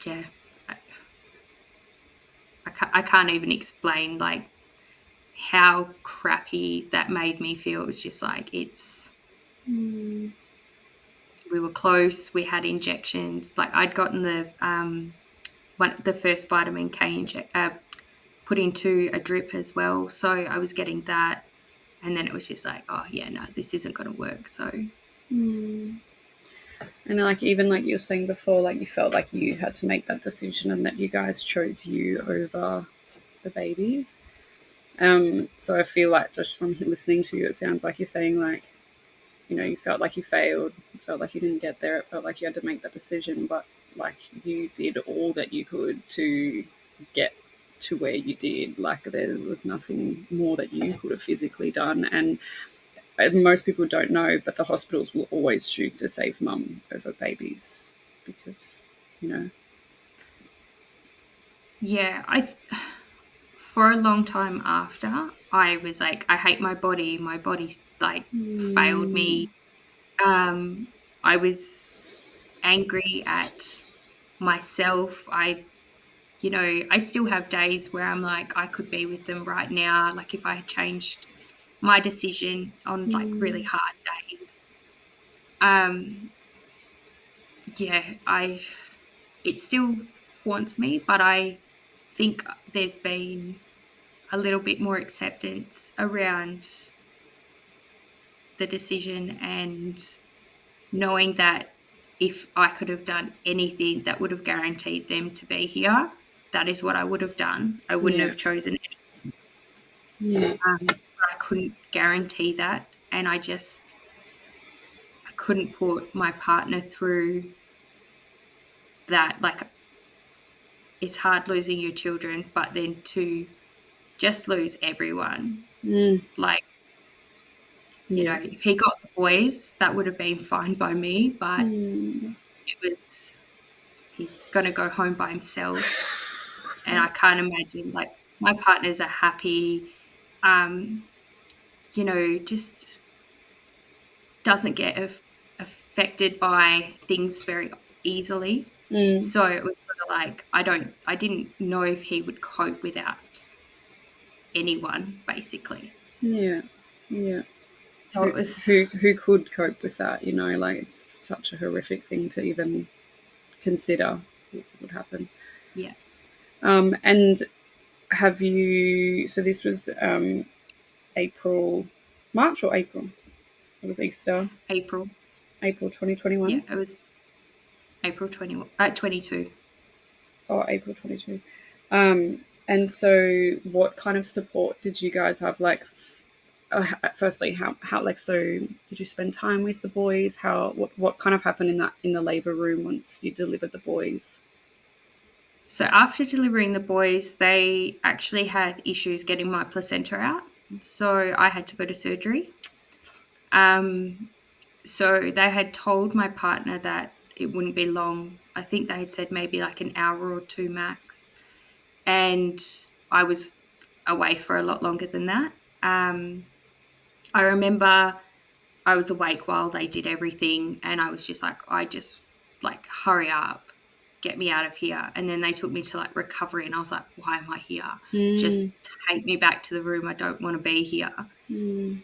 B: yeah, I can't even explain like how crappy that made me feel. It was just like,
A: mm,
B: we were close. We had injections. Like, I'd gotten the first vitamin K put into a drip as well. So I was getting that. And then it was just like, oh yeah, no, this isn't going to work. So
A: mm. And like even like you were saying before, like you felt like you had to make that decision, and that you guys chose you over the babies. So I feel like just from listening to you, it sounds like you're saying like, you felt like you failed, you felt like you didn't get there, it felt like you had to make that decision, but like you did all that you could to get to where you did. Like there was nothing more that you could have physically done. And most people don't know, but the hospitals will always choose to save mum over babies because, you know.
B: Yeah, for a long time after, I was like, I hate my body. My body's like failed me. I was angry at myself. I still have days where I'm like, I could be with them right now. Like if I had changed my decision on like really hard days. Um, yeah, it still haunts me, but I think there's been a little bit more acceptance around the decision and knowing that if I could have done anything that would have guaranteed them to be here, that is what I would have done. I wouldn't
A: Yeah.
B: have chosen
A: Yeah.
B: but I couldn't guarantee that. And I couldn't put my partner through that. Like, it's hard losing your children, but then to just lose everyone.
A: Mm.
B: Like,
A: Yeah.
B: if he got the boys, that would have been fine by me, but
A: Mm.
B: it was, he's going to go home by himself. And I can't imagine, like, my partners are happy, just doesn't get affected by things very easily.
A: Mm.
B: So it was sort of like I didn't know if he would cope without anyone, basically.
A: Yeah. Yeah.
B: So it was,
A: Who could cope with that? You know, like it's such a horrific thing to even consider what would happen.
B: yeah,
A: And have you? So this was April, March or April? It was Easter,
B: April.
A: April
B: Yeah,
A: 2021.
B: it was April 22.
A: Or April 22. And so, what kind of support did you guys have? Like, firstly, how like so? Did you spend time with the boys? What kind of happened in the labor room once you delivered the boys?
B: So after delivering the boys, they actually had issues getting my placenta out. So I had to go to surgery. Um, So they had told my partner that it wouldn't be long. I think they had said maybe like an hour or two max. And I was away for a lot longer than that. I remember I was awake while they did everything, and I was just like, I just like, hurry up, get me out of here. And then they took me to like recovery, and I was like, why am I here?
A: Mm,
B: Just take me back to the room. I don't want to be here.
A: mm,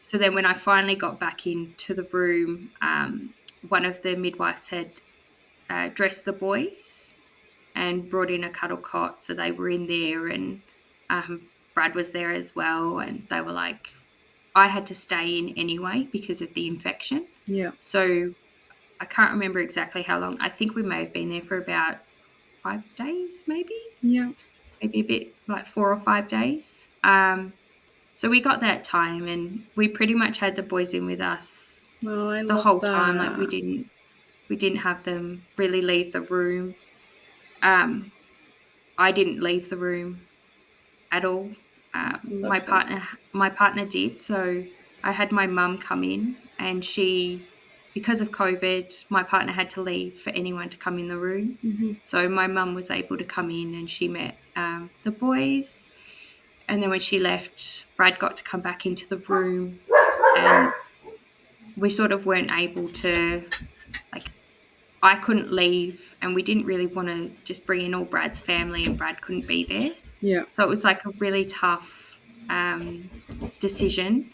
B: So then when I finally got back into the room, one of the midwives had dressed the boys and brought in a cuddle cot. So they were in there, and Brad was there as well. And they were like, I had to stay in anyway because of the infection.
A: yeah,
B: So I can't remember exactly how long. I think we may have been there for about 5 days,
A: yeah.
B: maybe a bit like 4 or 5 days. So we got that time, and we pretty much had the boys in with us
A: Well, I
B: the
A: love
B: whole time. Like
A: that.
B: we didn't have them really leave the room. Um, I didn't leave the room at all.
A: I love
B: My
A: that.
B: partner did. So I had my mum come in, and because of COVID, my partner had to leave for anyone to come in the room.
A: Hmm.
B: So my mum was able to come in, and she met the boys. And then when she left, Brad got to come back into the room, and we sort of weren't able to, like, I couldn't leave, and we didn't really want to just bring in all Brad's family, and Brad couldn't be there.
A: Yeah,
B: So it was like a really tough decision,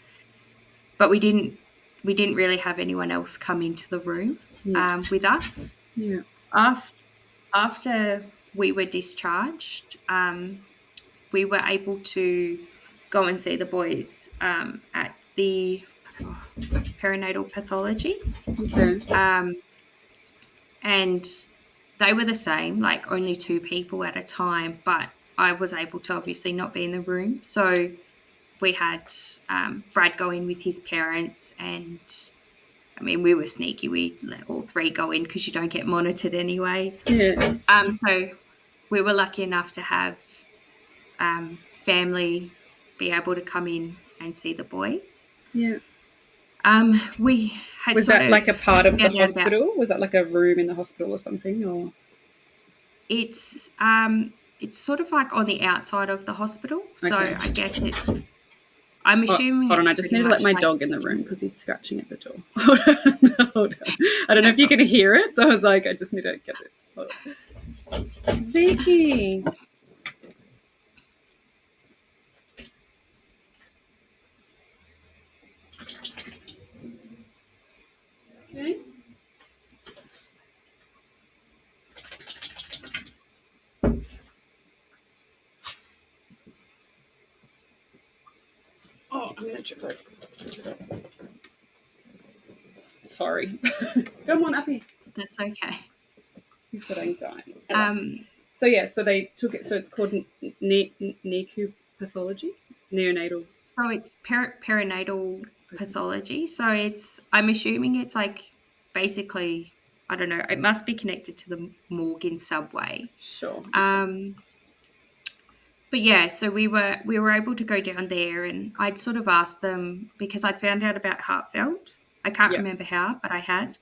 B: but we didn't really have anyone else come into the room
A: yeah,
B: with us.
A: yeah.
B: After, after we were discharged, we were able to go and see the boys at the perinatal pathology.
A: Okay.
B: Um, and they were the same, like only two people at a time, but I was able to obviously not be in the room. So we had Brad go in with his parents, and I mean, we were sneaky. We let all three go in because you don't get monitored anyway.
A: Yeah.
B: So we were lucky enough to have family be able to come in and see the boys.
A: Yeah.
B: We had
A: Was
B: sort
A: that
B: of
A: like a part of the
B: found out about
A: hospital? Was that like a room in the hospital or something? Or
B: it's sort of like on the outside of the hospital. So
A: okay.
B: I guess I'm
A: Oh,
B: assuming
A: hold on,
B: it's
A: I just
B: pretty
A: need to let
B: much
A: my
B: like
A: dog in the room because he's scratching at the door. Hold on, hold on. I don't know if you can hear it, so I was like, I just need to get it. Hold on. Vicky. Okay. Oh, I'm gonna trip it. Sorry. Come on, Uppy.
B: That's okay.
A: He's got anxiety. Okay. So yeah, so they took it. So it's called NICU pathology, neonatal.
B: So it's perinatal pathology. So I'm assuming it's like basically, I don't know, it must be connected to the morgue in some way.
A: Sure.
B: But yeah, so we were able to go down there, and I'd sort of asked them because I'd found out about heartfelt. I can't
A: Yeah.
B: remember how, but I had.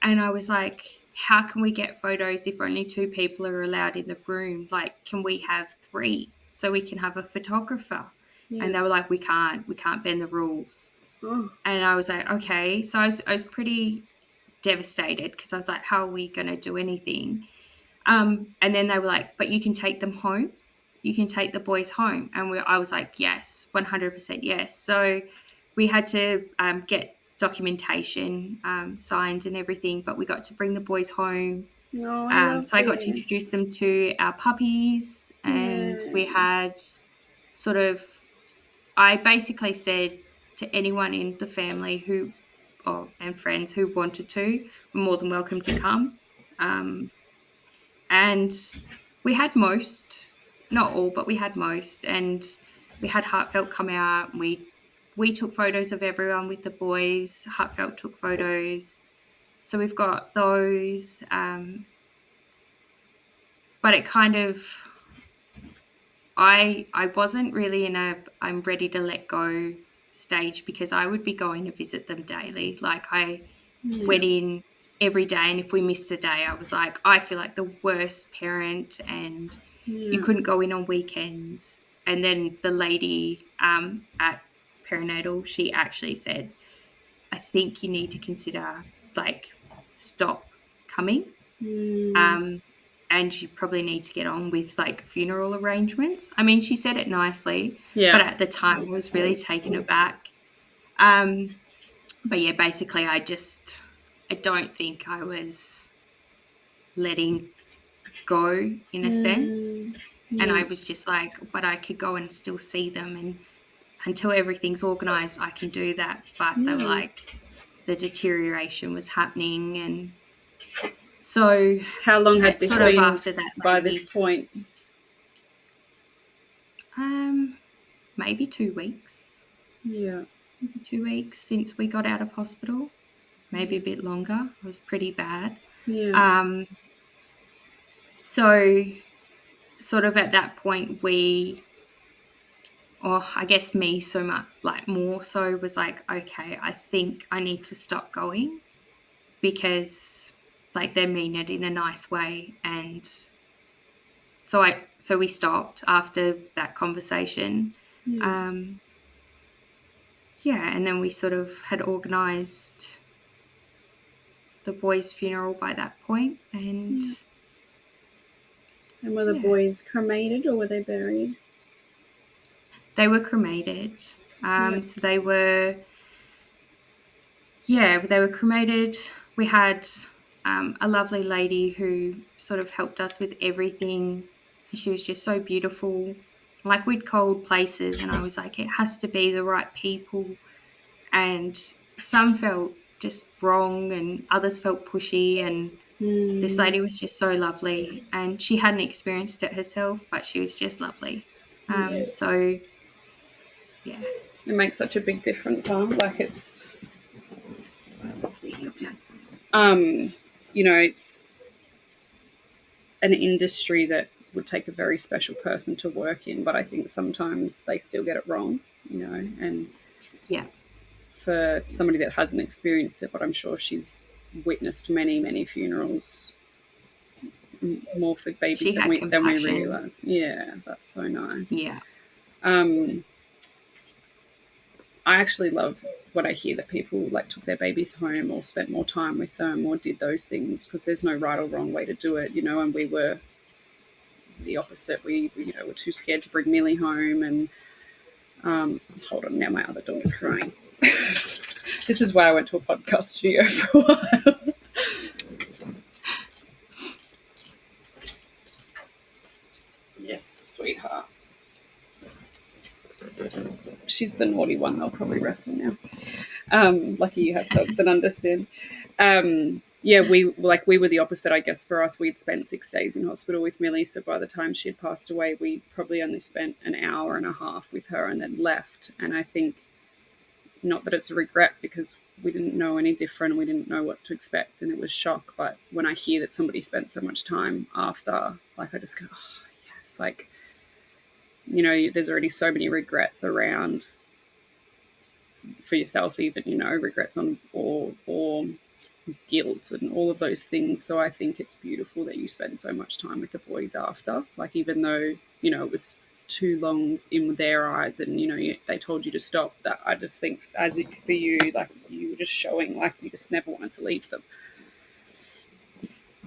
B: And I was like, how can we get photos if only two people are allowed in the room? Like, can we have three so we can have a photographer?
A: Yeah.
B: And they were like, we can't bend the rules.
A: Oh.
B: And I was like, okay. So I was pretty devastated because I was like, how are we going to do anything? And then they were like, but you can take them home. You can take the boys home. And I was like, yes, 100% yes. So we had to get documentation signed and everything, but we got to bring the boys home.
A: No, I love
B: So I got to
A: this.
B: introduce them to our puppies, and we
A: Yeah.
B: had sort of, I basically said to anyone in the family and friends who wanted to, were more than welcome to come. And we had most, not all, but we had most. And we had Heartfelt come out. And we took photos of everyone with the boys. Heartfelt took photos. So we've got those. But it kind of, I wasn't really in a I'm ready to let go stage because I would be going to visit them daily. Like I
A: Yeah.
B: went in every day, and if we missed a day, I was like, I feel like the worst parent, and you
A: Yeah.
B: couldn't go in on weekends. And then the lady at perinatal, she actually said, I think you need to consider like stop coming.
A: Mm.
B: Um, and you probably need to get on with like funeral arrangements. I mean, she said it nicely, but
A: Yeah.
B: at the time I was really taken aback. Um, but yeah, basically, I don't think I was letting go in a sense.
A: Mm.
B: And I
A: Yeah.
B: was just like, but I could go and still see them. And until everything's organized, I can do that. But they were
A: Yeah.
B: like, the deterioration was happening. And so
A: How long had
B: it's
A: this
B: sort of
A: been
B: after that
A: by this
B: lady,
A: point?
B: um, maybe 2 weeks,
A: Yeah.
B: maybe 2 weeks since we got out of hospital, maybe a bit longer. It was pretty bad.
A: Yeah.
B: Um, so sort of at that point or I guess me so much, like more so was like, okay, I think I need to stop going because like they mean it in a nice way. And so we stopped after that conversation.
A: Yeah.
B: Um, yeah, and then we sort of had organised the boys' funeral by that point, and
A: Yeah. And were the
B: yeah,
A: boys cremated or were they buried?
B: they were cremated.
A: Yeah.
B: So they were cremated. We had a lovely lady who sort of helped us with everything. She was just so beautiful. Like we'd called places, and I was like, it has to be the right people. And some felt just wrong, and others felt pushy. And this
A: Mm.
B: lady was just so lovely, and she hadn't experienced it herself, but she was just lovely.
A: Yeah.
B: So yeah,
A: It makes such a big difference, huh? Like it's It's an industry that would take a very special person to work in, but I think sometimes they still get it wrong, and
B: Yeah.
A: for somebody that hasn't experienced it, but I'm sure she's witnessed many, many funerals, more for babies
B: She
A: than
B: had
A: we
B: compassion.
A: realize. Yeah, that's so nice.
B: Yeah.
A: Um, I actually love when I hear that people like took their babies home or spent more time with them or did those things, because there's no right or wrong way to do it, and we were the opposite. We were too scared to bring Millie home, and hold on, now my other dog is crying. This is why I went to a podcast studio for a while. Yes, sweetheart. She's the naughty one. They'll probably wrestle now. Lucky you have dogs that understand. Yeah, we were the opposite, I guess. For us, we'd spent 6 days in hospital with Millie, so by the time she had passed away, we probably only spent an hour and a half with her and then left. And I think, not that it's a regret, because we didn't know any different, we didn't know what to expect, and it was shock. But when I hear that somebody spent so much time after, like, I just go, oh yes, like, there's already so many regrets around for yourself, even, regrets on or guilt and all of those things. So I think it's beautiful that you spend so much time with the boys after, like, even though it was too long in their eyes, and they told you to stop. That, I just think, as it for you, like, you were just showing like you just never wanted to leave them.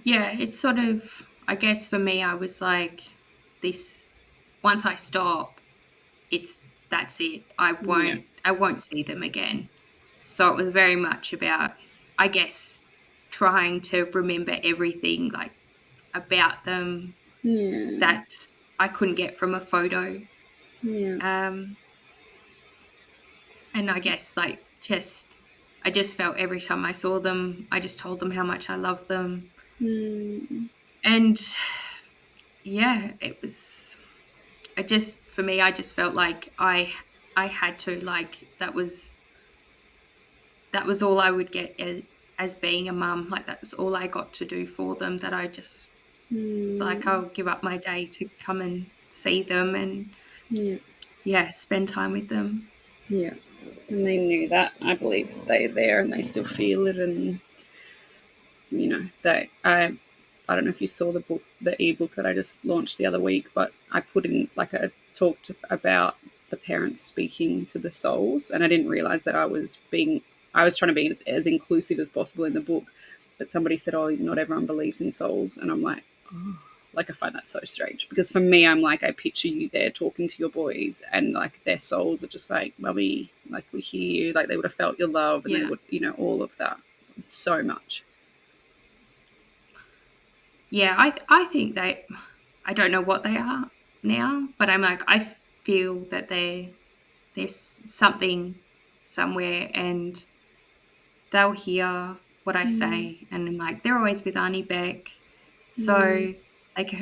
B: Yeah, it's sort of, I guess for me, I was like, this, once I stop, that's it.
A: Yeah.
B: I won't see them again. So it was very much about, I guess, trying to remember everything, like, about them
A: Yeah.
B: that I couldn't get from a photo.
A: Yeah.
B: Um, and I guess, like, I just felt every time I saw them, I just told them how much I love them.
A: Mm.
B: And yeah, it was, for me, I just felt like I had to, like, that was all I would get as being a mum. Like, that was all I got to do for them, that I just, it's like,
A: Mm.
B: I'll give up my day to come and see them and,
A: Yeah.
B: yeah, spend time with them.
A: Yeah. And they knew that. I believe they're there and they still feel it. And that I don't know if you saw the book, the ebook that I just launched the other week, but I put in like a talk about the parents speaking to the souls, and I didn't realize that I was trying to be as inclusive as possible in the book. But somebody said, "Oh, not everyone believes in souls," and I'm like, oh. Like, I find that so strange, because for me, I'm like, I picture you there talking to your boys, and like their souls are just like, "Mummy, like, we hear you," like they would have felt your love, and they
B: Yeah.
A: would, all of that, so much.
B: Yeah, I think I don't know what they are now, but I'm like, I feel that there's something somewhere, and they'll hear what I
A: Mm.
B: say, and I'm like, they're always with Auntie Beck.
A: Mm.
B: So, like,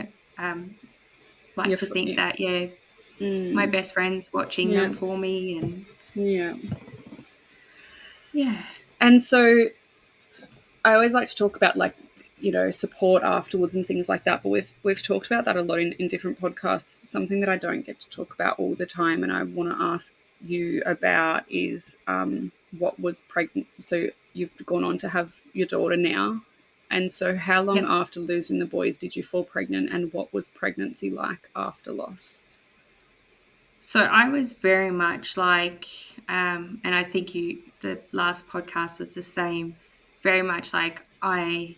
B: like
A: Yeah,
B: to think
A: yeah.
B: that, yeah, my
A: Mm.
B: best friend's watching
A: Yeah,
B: them for me, and
A: yeah.
B: yeah.
A: And so I always like to talk about, like, support afterwards and things like that. But we've talked about that a lot in different podcasts. Something that I don't get to talk about all the time, and I want to ask you about, is what was pregnant. So you've gone on to have your daughter now, and so how long
B: Yep.
A: after losing the boys did you fall pregnant, and what was pregnancy like after loss?
B: So I was very much like, and I think the last podcast was the same, very much like, I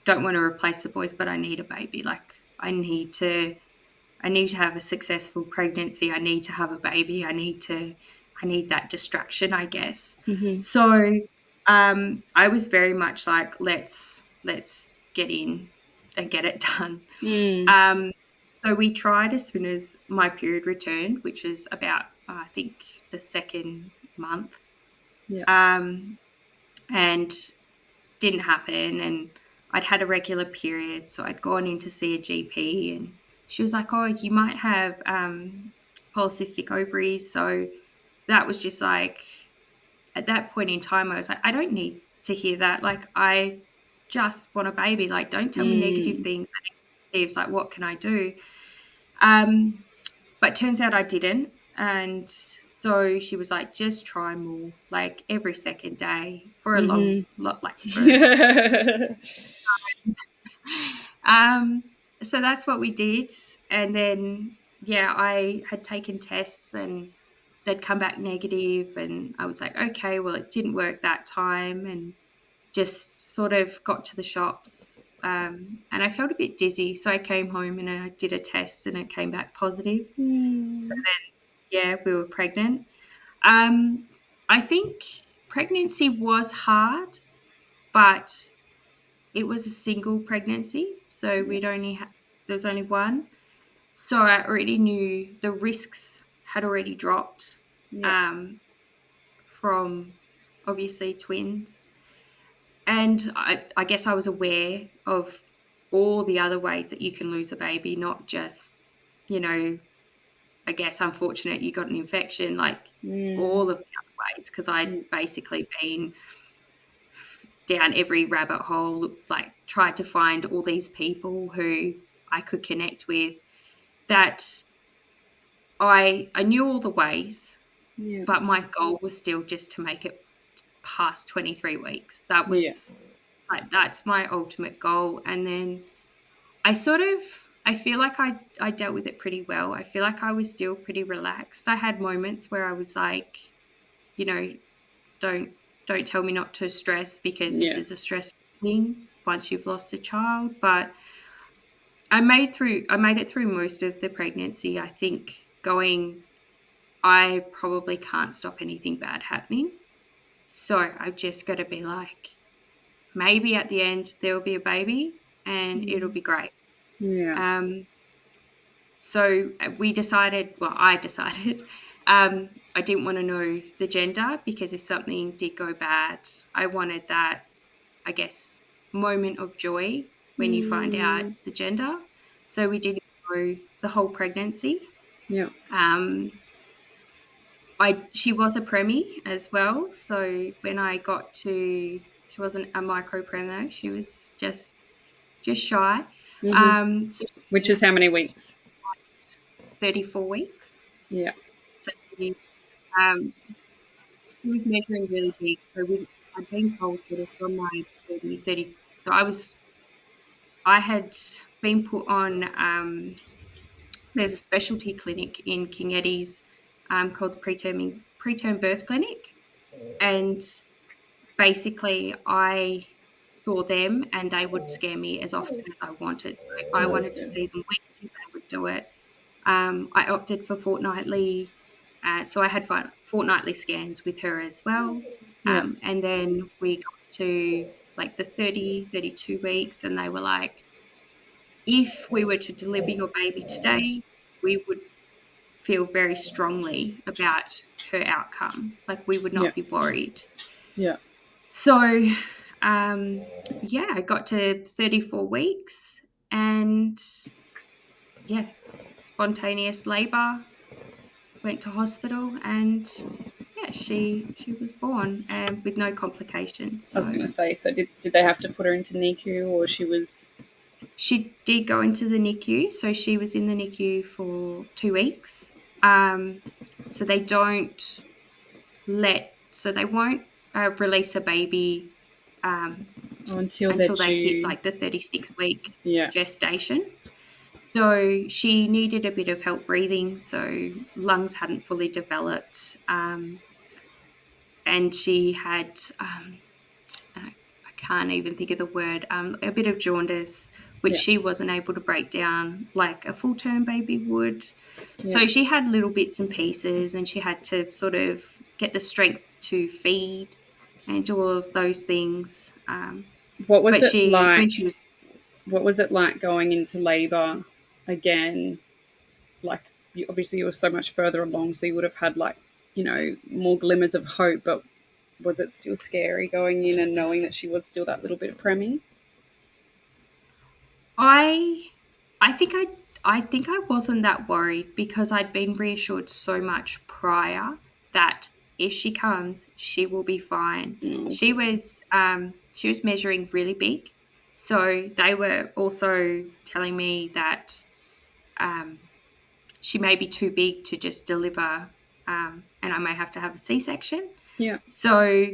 B: don't want to replace the boys, but I need a baby. Like, I need to have a successful pregnancy. I need to have a baby. I need that distraction, I guess.
A: Mm-hmm.
B: So, I was very much like, let's get in and get it done.
A: Mm.
B: Um, so we tried as soon as my period returned, which is about, I think, the second month,
A: Yeah.
B: um, and didn't happen. And I'd had a regular period, so I'd gone in to see a GP, and she was like, "Oh, you might have polycystic ovaries." So that was just like, at that point in time, I was like, to hear that. Like, I just want a baby. Like, don't tell me negative
A: Mm.
B: things. Steve's like, what can I do? But turns out I didn't. And so she was like, just try more, like every second day for a long,
A: Mhm.
B: like for. Um, so that's what we did. And then, yeah, I had taken tests and they'd come back negative, and I was like, okay, well, it didn't work that time, and just sort of got to the shops. And I felt a bit dizzy. So I came home and I did a test and it came back positive. So
A: Mm.
B: then, yeah, we were pregnant. Um, I think pregnancy was hard, but it was a single pregnancy. So
A: Yeah.
B: there was only one. So I already knew the risks had already dropped
A: Yeah.
B: um, from obviously twins. And I guess I was aware of all the other ways that you can lose a baby, not just, you know, I guess unfortunate you got an infection, like
A: Mm.
B: all of the other ways, because I'd
A: Mm.
B: basically been down every rabbit hole, like tried to find all these people who I could connect with, that I knew all the ways,
A: Yeah.
B: but my goal was still just to make it past 23 weeks. That
A: Yeah.
B: was like, that's my ultimate goal. And then I feel like I dealt with it pretty well. I feel like I was still pretty relaxed. I had moments where I was like, you know, don't don't tell me not to stress, because this
A: Yeah.
B: is a stressful thing once you've lost a child. But I made it through most of the pregnancy. I think going, I probably can't stop anything bad happening. So I've just got to be like, maybe at the end there will be a baby and it'll
A: Mm.
B: be great.
A: Yeah.
B: Um, so we decided, well, I decided, I didn't want to know the gender, because if something did go bad, I wanted that, I guess, moment of joy when you find out
A: Mm.
B: the gender. So we didn't know the whole pregnancy.
A: Yeah.
B: Um, she was a preemie as well. So when I got to, she wasn't a micro prem though. She was just shy.
A: Mhm.
B: So
A: Which
B: she
A: is how many weeks?
B: had 34 weeks.
A: Yeah.
B: So um, she was measuring really big. So I'd been told sort of from my 30. So I had been put on. There's a specialty clinic in King Eddie's called the preterm birth clinic, and basically I saw them and they would scare me as often as I wanted. So if I wanted to see them weekly, they would do it. I opted for fortnightly, so I had fortnightly scans with her as well.
A: Yeah.
B: And then we got to like the 32 weeks, and they were like, if we were to deliver your baby today, we would feel very strongly about her outcome. Like, we would
A: Yeah.
B: not be worried.
A: Yeah.
B: So, yeah, I got to 34 weeks, and yeah, spontaneous labor, went to hospital, and yeah, she was born with no complications.
A: I was going
B: So
A: to say, so did they have to put her into NICU, or she was?
B: she did go into the NICU. So she was in the NICU for 2 weeks. So they don't so they won't release a baby um,
A: Oh, until they're
B: until they hit
A: due.
B: like the 36-week
A: Yeah.
B: gestation. So she needed a bit of help breathing. So lungs hadn't fully developed. And she had, I can't even think of the word, a bit of jaundice, which
A: Yeah.
B: she wasn't able to break down like a full term baby would.
A: Yeah.
B: So she had little bits and pieces, and she had to sort of get the strength to feed and do all of those things.
A: What was
B: But
A: it
B: when
A: like?
B: she was,
A: What was it like going into labour again? Like, obviously you were so much further along, so you would have had like, more glimmers of hope. But was it still scary going in and knowing that she was still that little bit preemie?
B: I, I think I think I wasn't that worried, because I'd been reassured so much prior that if she comes, she will be fine.
A: Oh,
B: She was measuring really big, so they were also telling me that um, she may be too big to just deliver, and I may have to have a C-section.
A: yeah,
B: So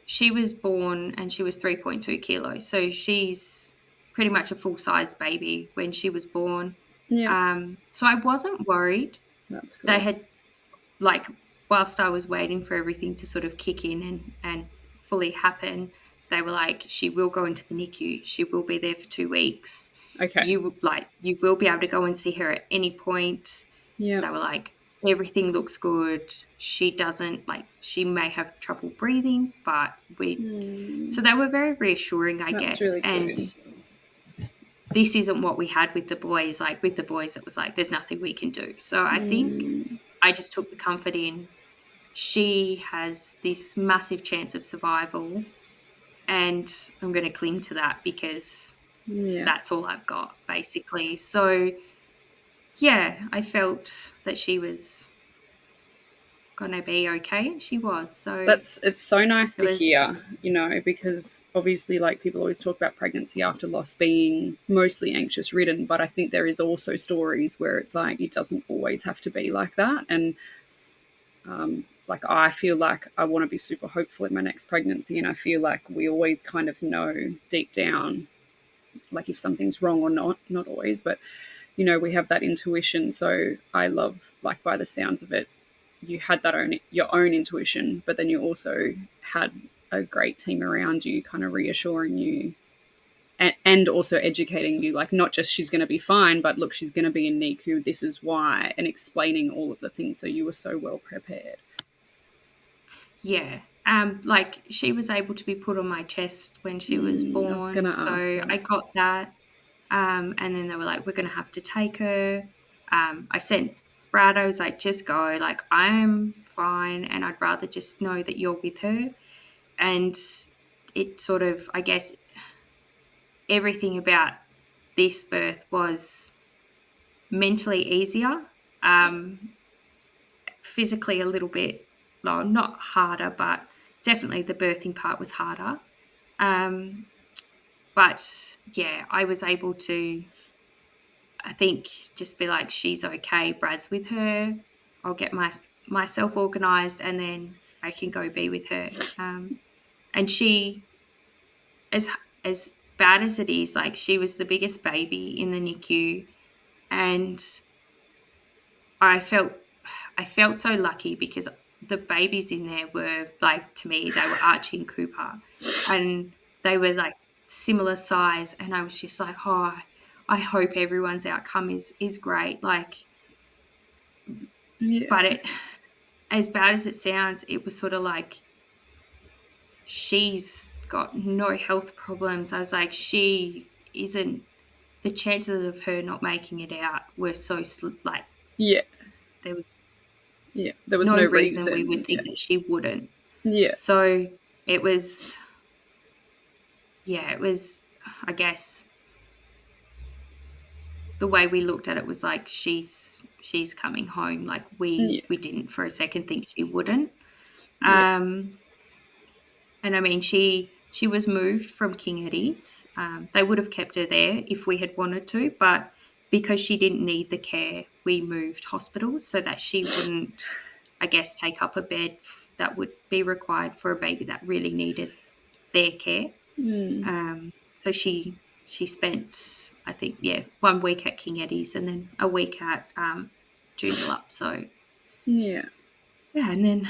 B: she was born and she was 3.2 kilos. So she's pretty much a full-size baby when she was born.
A: yeah.
B: So I wasn't worried.
A: That's
B: They
A: good.
B: had, like, whilst I was waiting for everything to sort of kick in and fully happen, they were like, she will go into the NICU. She will be there for 2 weeks.
A: Okay.
B: You will be able to go and see her at any point.
A: Yeah.
B: They were like, everything looks good. She doesn't, like, she may have trouble breathing, but so they were very reassuring, I
A: That's
B: guess.
A: really
B: And
A: good.
B: this isn't what we had with the boys. Like, with the boys, it was like, there's nothing we can do. So I think I just took the comfort in she has this massive chance of survival, and I'm going to cling to that because
A: Yeah.
B: that's all I've got, basically. So, yeah, I felt that she was going to be okay, and she was. So
A: It's so nice
B: it
A: to
B: was,
A: hear, because obviously, like, people always talk about pregnancy after loss being mostly anxious ridden, but I think there is also stories where it's like it doesn't always have to be like that. And like, I feel like I want to be super hopeful in my next pregnancy, and I feel like we always kind of know deep down, like, if something's wrong or not. Not always, but we have that intuition. So I love, like, by the sounds of it, you had your own intuition, but then you also had a great team around you, kind of reassuring you, and also educating you, like, not just she's going to be fine, but look, she's going to be in NICU. This is why, and explaining all of the things. So you were so well prepared.
B: yeah. Like, she was able to be put on my chest when she was
A: I was going
B: born.
A: to ask
B: So
A: that.
B: I got that. And then they were like, we're going to have to take her. I sent Brad, I was like, just go. Like, I'm fine. And I'd rather just know that you're with her. And it sort of, I guess, everything about this birth was mentally easier, um, physically a little bit, well, not harder, but definitely the birthing part was harder. Um, but yeah, I was able to, I think, just be like, she's okay. Brad's with her. I'll get myself organised, and then I can go be with her. And she, as as bad as it is, like, she was the biggest baby in the NICU, and I felt I felt so lucky because the babies in there were, like, to me, they were Archie and Cooper, and they were like similar size, and I was just like, oh, I hope everyone's outcome is great. Like,
A: Yeah.
B: but it, as bad as it sounds, it was sort of like, she's got no health problems. I was like, she isn't. The chances of her not making it out were so like,
A: Yeah.
B: there was
A: Yeah. There was
B: no
A: no
B: reason we would
A: reason.
B: think
A: Yeah.
B: that she wouldn't.
A: Yeah.
B: So it was, yeah, it was, I guess, the way we looked at it was like, she's coming home. Like,
A: Yeah.
B: we didn't for a second think she wouldn't.
A: Yeah.
B: Um, and I mean, she was moved from King Eddie's. They would have kept her there if we had wanted to, but because she didn't need the care, we moved hospitals so that she wouldn't, I guess, take up a bed that would be required for a baby that really needed their care. So she spent, I think, yeah, 1 week at King Eddie's and then a week at Joondalup. So
A: Yeah.
B: yeah, and then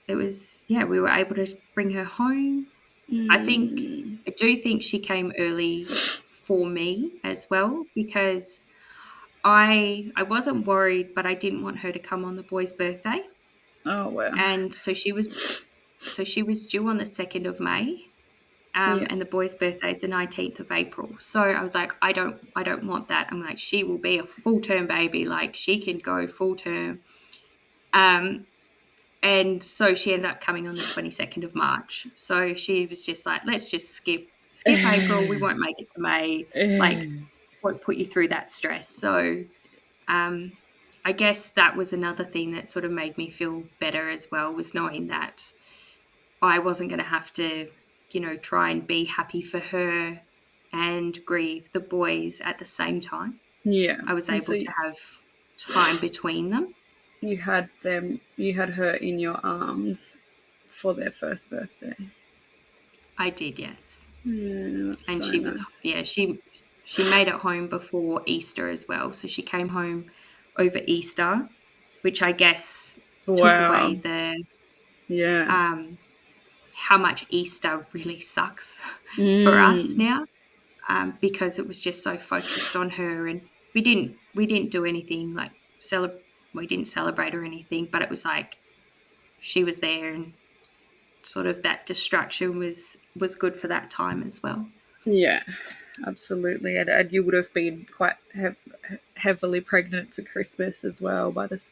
B: it was, yeah, we were able to bring her home. I do think she came early for me as well, because I wasn't worried, but I didn't want her to come on the boy's birthday.
A: Oh wow.
B: And so she was due on the 2nd of May.
A: Yeah.
B: And the boy's birthday is the 19th of April. So I was like, I don't want that. I'm like, she will be a full term baby. Like, she can go full term. Um, and so she ended up coming on the 22nd of March. So she was just like, let's just skip April. We won't make it to May. Like, won't put you through that stress. So, um, I guess that was another thing that sort of made me feel better as well, was knowing that I wasn't going to have to, try and be happy for her and grieve the boys at the same time.
A: Yeah.
B: I was
A: And
B: able
A: so
B: to have time between them.
A: you had her in your arms for their first birthday.
B: I did, yes.
A: Yeah, that's
B: And
A: so
B: she was,
A: nice.
B: she made it home before Easter as well. So she came home over Easter, which I guess took away
A: Wow.
B: the
A: Yeah.
B: how much Easter really sucks for us
A: Mm.
B: now, because it was just so focused on her, and we didn't do anything like we didn't celebrate or anything, but it was like she was there, and sort of that distraction was good for that time as well.
A: Yeah, absolutely. And you would have been quite heavily pregnant for Christmas as well by this,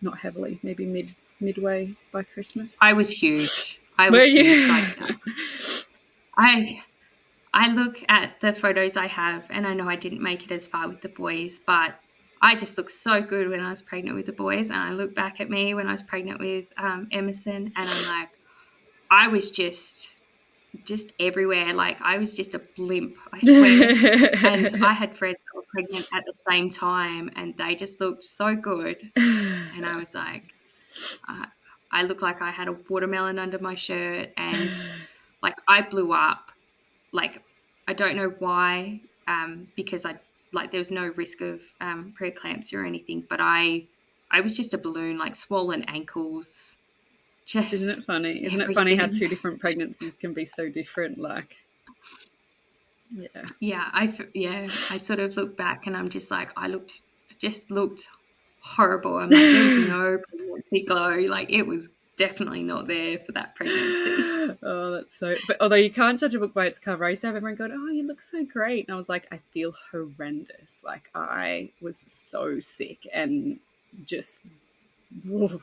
A: not heavily, maybe midway by Christmas.
B: I was huge. I
A: Were
B: was huge.
A: you?
B: Like I I look at the photos I have, and I know I didn't make it as far with the boys, but I just looked so good when I was pregnant with the boys. And I look back at me when I was pregnant with Emerson, and I'm like, I was just everywhere. Like I was just a blimp, I swear. And I had friends that were pregnant at the same time, and they just looked so good. And I was like, I, I looked like I had a watermelon under my shirt, and like I blew up. Like I don't know why, because I like there was no risk of preeclampsia or anything, but I was just a balloon, like swollen ankles,
A: Isn't
B: just
A: it funny? Isn't it funny how
B: everything.
A: two different pregnancies can be so different? Like, yeah.
B: Yeah, I sort of look back and I'm just like, just looked horrible. I'm like, there was no pregnancy glow. Like it was definitely not there for that pregnancy.
A: Oh, that's so. But although you can't judge a book by its cover, I used to have everyone going, "Oh, you look so great," and I was like, I feel horrendous. Like I was so sick and just, woof,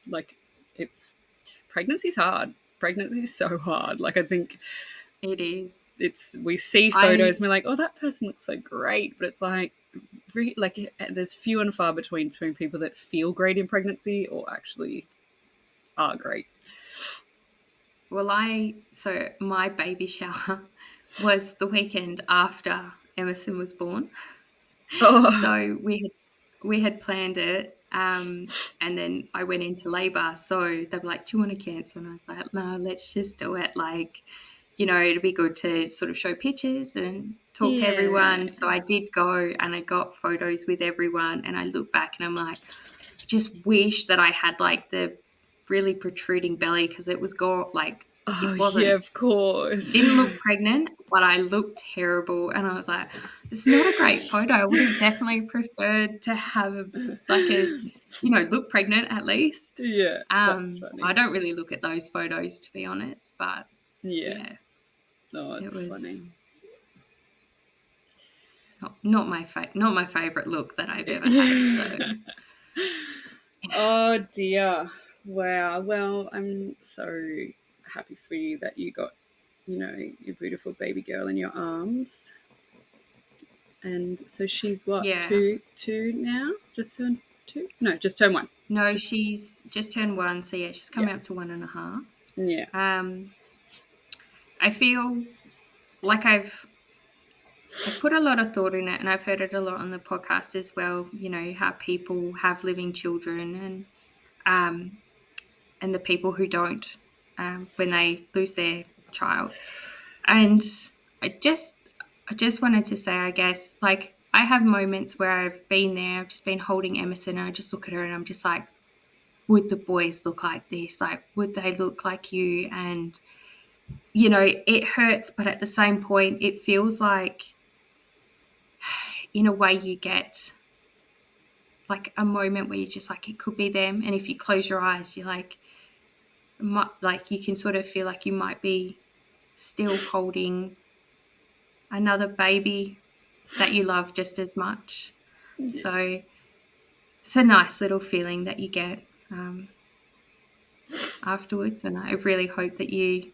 A: like it's pregnancy's hard. Pregnancy is so hard. Like I think
B: It is.
A: we see photos
B: I
A: and we're like, oh, that person looks so great, but it's like there's few and far between people that feel great in pregnancy or actually are great.
B: Well, so my baby shower was the weekend after Emerson was born.
A: Oh,
B: So we had planned it, and then I went into labour. So they were like, "Do you want to cancel?" And I was like, "No, let's just do it. Like, it'd be good to sort of show pictures and talk to
A: yeah.
B: everyone." So I did go, and I got photos with everyone, and I look back and I'm like, I just wish that I had like the really protruding belly, because it was like
A: Oh,
B: it
A: yeah,
B: wasn't
A: of course.
B: didn't look pregnant, but I looked terrible. And I was like, it's not a great photo. I would have definitely preferred to have look pregnant at least.
A: Yeah, that's
B: I
A: funny.
B: don't really look at those photos, to be honest, but
A: Yeah,
B: yeah,
A: no,
B: it
A: it's
B: was
A: funny.
B: not my favorite look that I've ever had. So
A: Oh dear. Wow. Well, I'm so happy for you that you got, your beautiful baby girl in your arms. And so she's what,
B: yeah.
A: two now? Just turned two? No, just turned one.
B: No, she's just turned 1, so yeah, she's
A: Yeah.
B: coming up to 1.5.
A: Yeah.
B: Um, I feel like I've put a lot of thought in it, and I've heard it a lot on the podcast as well. How people have living children, um, and the people who don't, when they lose their child. And I just I just wanted to say, I guess, like I have moments where I've been there, I've just been holding Emerson, and I just look at her and I'm just like, would the boys look like this? Like, would they look like you? And it hurts, but at the same point, it feels like, in a way, you get like a moment where you're just like, it could be them. And if you close your eyes, you're like you can sort of feel like you might be still holding another baby that you love just as much.
A: Yeah.
B: So it's a nice little feeling that you get afterwards. And I really hope that you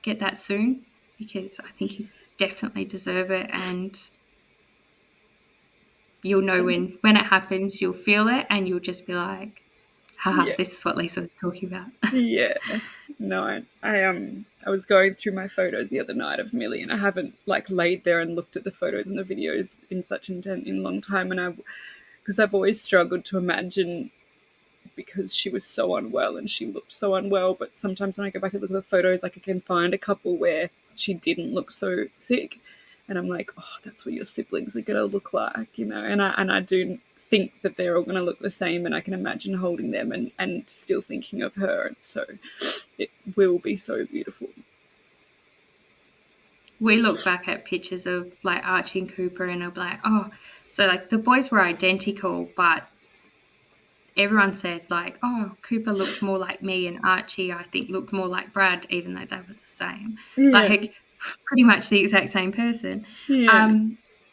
B: get that soon, because I think you definitely deserve it. And you'll know when it happens, you'll feel it, and you'll just be like, haha,
A: Yeah.
B: this is what Lisa was talking about.
A: Yeah. No, I was going through my photos the other night of Milli, and I haven't like laid there and looked at the photos and the videos in such intent in a long time, and because I've always struggled to imagine, because she was so unwell and she looked so unwell. But sometimes when I go back and look at the photos, like I can find a couple where she didn't look so sick, and I'm like, oh, that's what your siblings are gonna look like, you know. And I do think that they're all gonna look the same, and I can imagine holding them and still thinking of her, and so it will be so beautiful.
B: We look back at pictures of like Archie and Cooper, and I'll be like, oh, so like the boys were identical, but everyone said like, oh, Cooper looked more like me, and Archie, I think, looked more like Brad, even though they were the same,
A: Yeah,
B: like pretty much the exact same person.
A: yeah,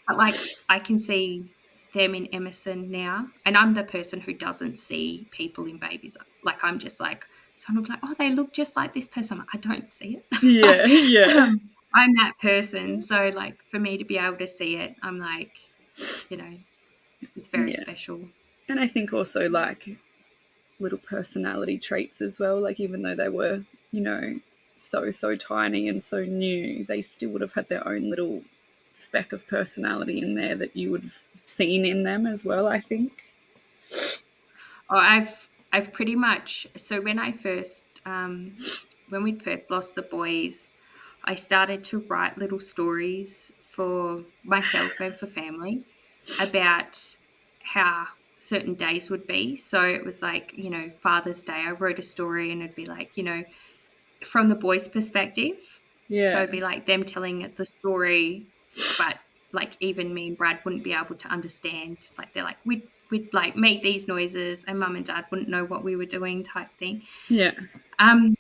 B: But like I can see them in Emerson now, and I'm the person who doesn't see people in babies. Like I'm just like, someone will be like, oh, they look just like this person. I'm like, I don't see it.
A: yeah, yeah,
B: I'm that person. So like for me to be able to see it, I'm like, you know, it's very
A: yeah.
B: special.
A: And I think also like little personality traits as well. Like even though they were, you know, so tiny and so new, they still would have had their own little speck of personality in there that you would have seen in them as well, I think.
B: Oh, I've pretty much, so when I first when we'd first lost the boys, I started to write little stories for myself and for family about how certain days would be. So it was like, you know, Father's Day, I wrote a story and it'd be like, you know, from the boys' perspective. So
A: Yeah,
B: it'd be like them telling the story, but like even me and Brad wouldn't be able to understand. Like they're like, we'd like make these noises and mum and dad wouldn't know what we were doing type thing.
A: yeah,
B: Um,